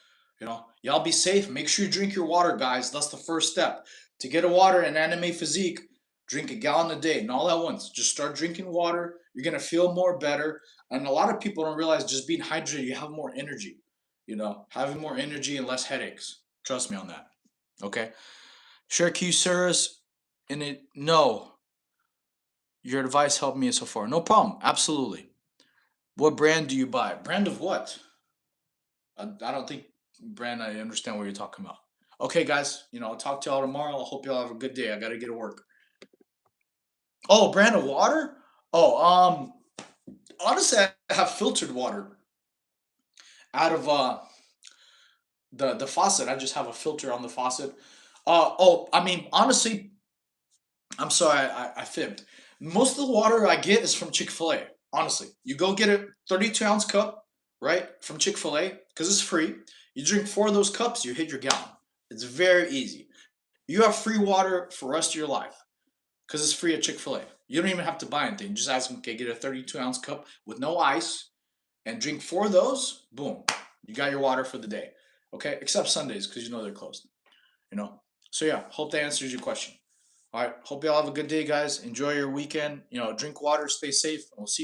Y'all be safe. Make sure you drink your water, guys. That's the first step. To get a water and anime physique, drink a gallon a day, and all at once. Just start drinking water. You're gonna feel more better. And a lot of people don't realize just being hydrated, you have more energy. Having more energy and less headaches. Trust me on that. Okay. Sure, Q Sirs, in it. No, your advice helped me so far. No problem. Absolutely. What brand do you buy? Brand of what? I don't think brand. I understand what you're talking about. Okay, guys. I'll talk to y'all tomorrow. I hope y'all have a good day. I gotta get to work. Oh, brand of water? Oh, honestly, I have filtered water out of the faucet. I just have a filter on the faucet. Oh, I mean, honestly, I'm sorry, I fibbed. Most of the water I get is from Chick-fil-A. Honestly, you go get a 32-ounce cup, right, from Chick-fil-A, because it's free. You drink 4 of those cups, you hit your gallon. It's very easy. You have free water for the rest of your life because it's free at Chick-fil-A. You don't even have to buy anything. Just ask them, okay, get a 32-ounce cup with no ice and drink 4 of those. Boom, you got your water for the day. Okay, except Sundays because they're closed. You know. So yeah, hope that answers your question. All right, hope y'all have a good day, guys. Enjoy your weekend. Drink water, stay safe, and we'll see you.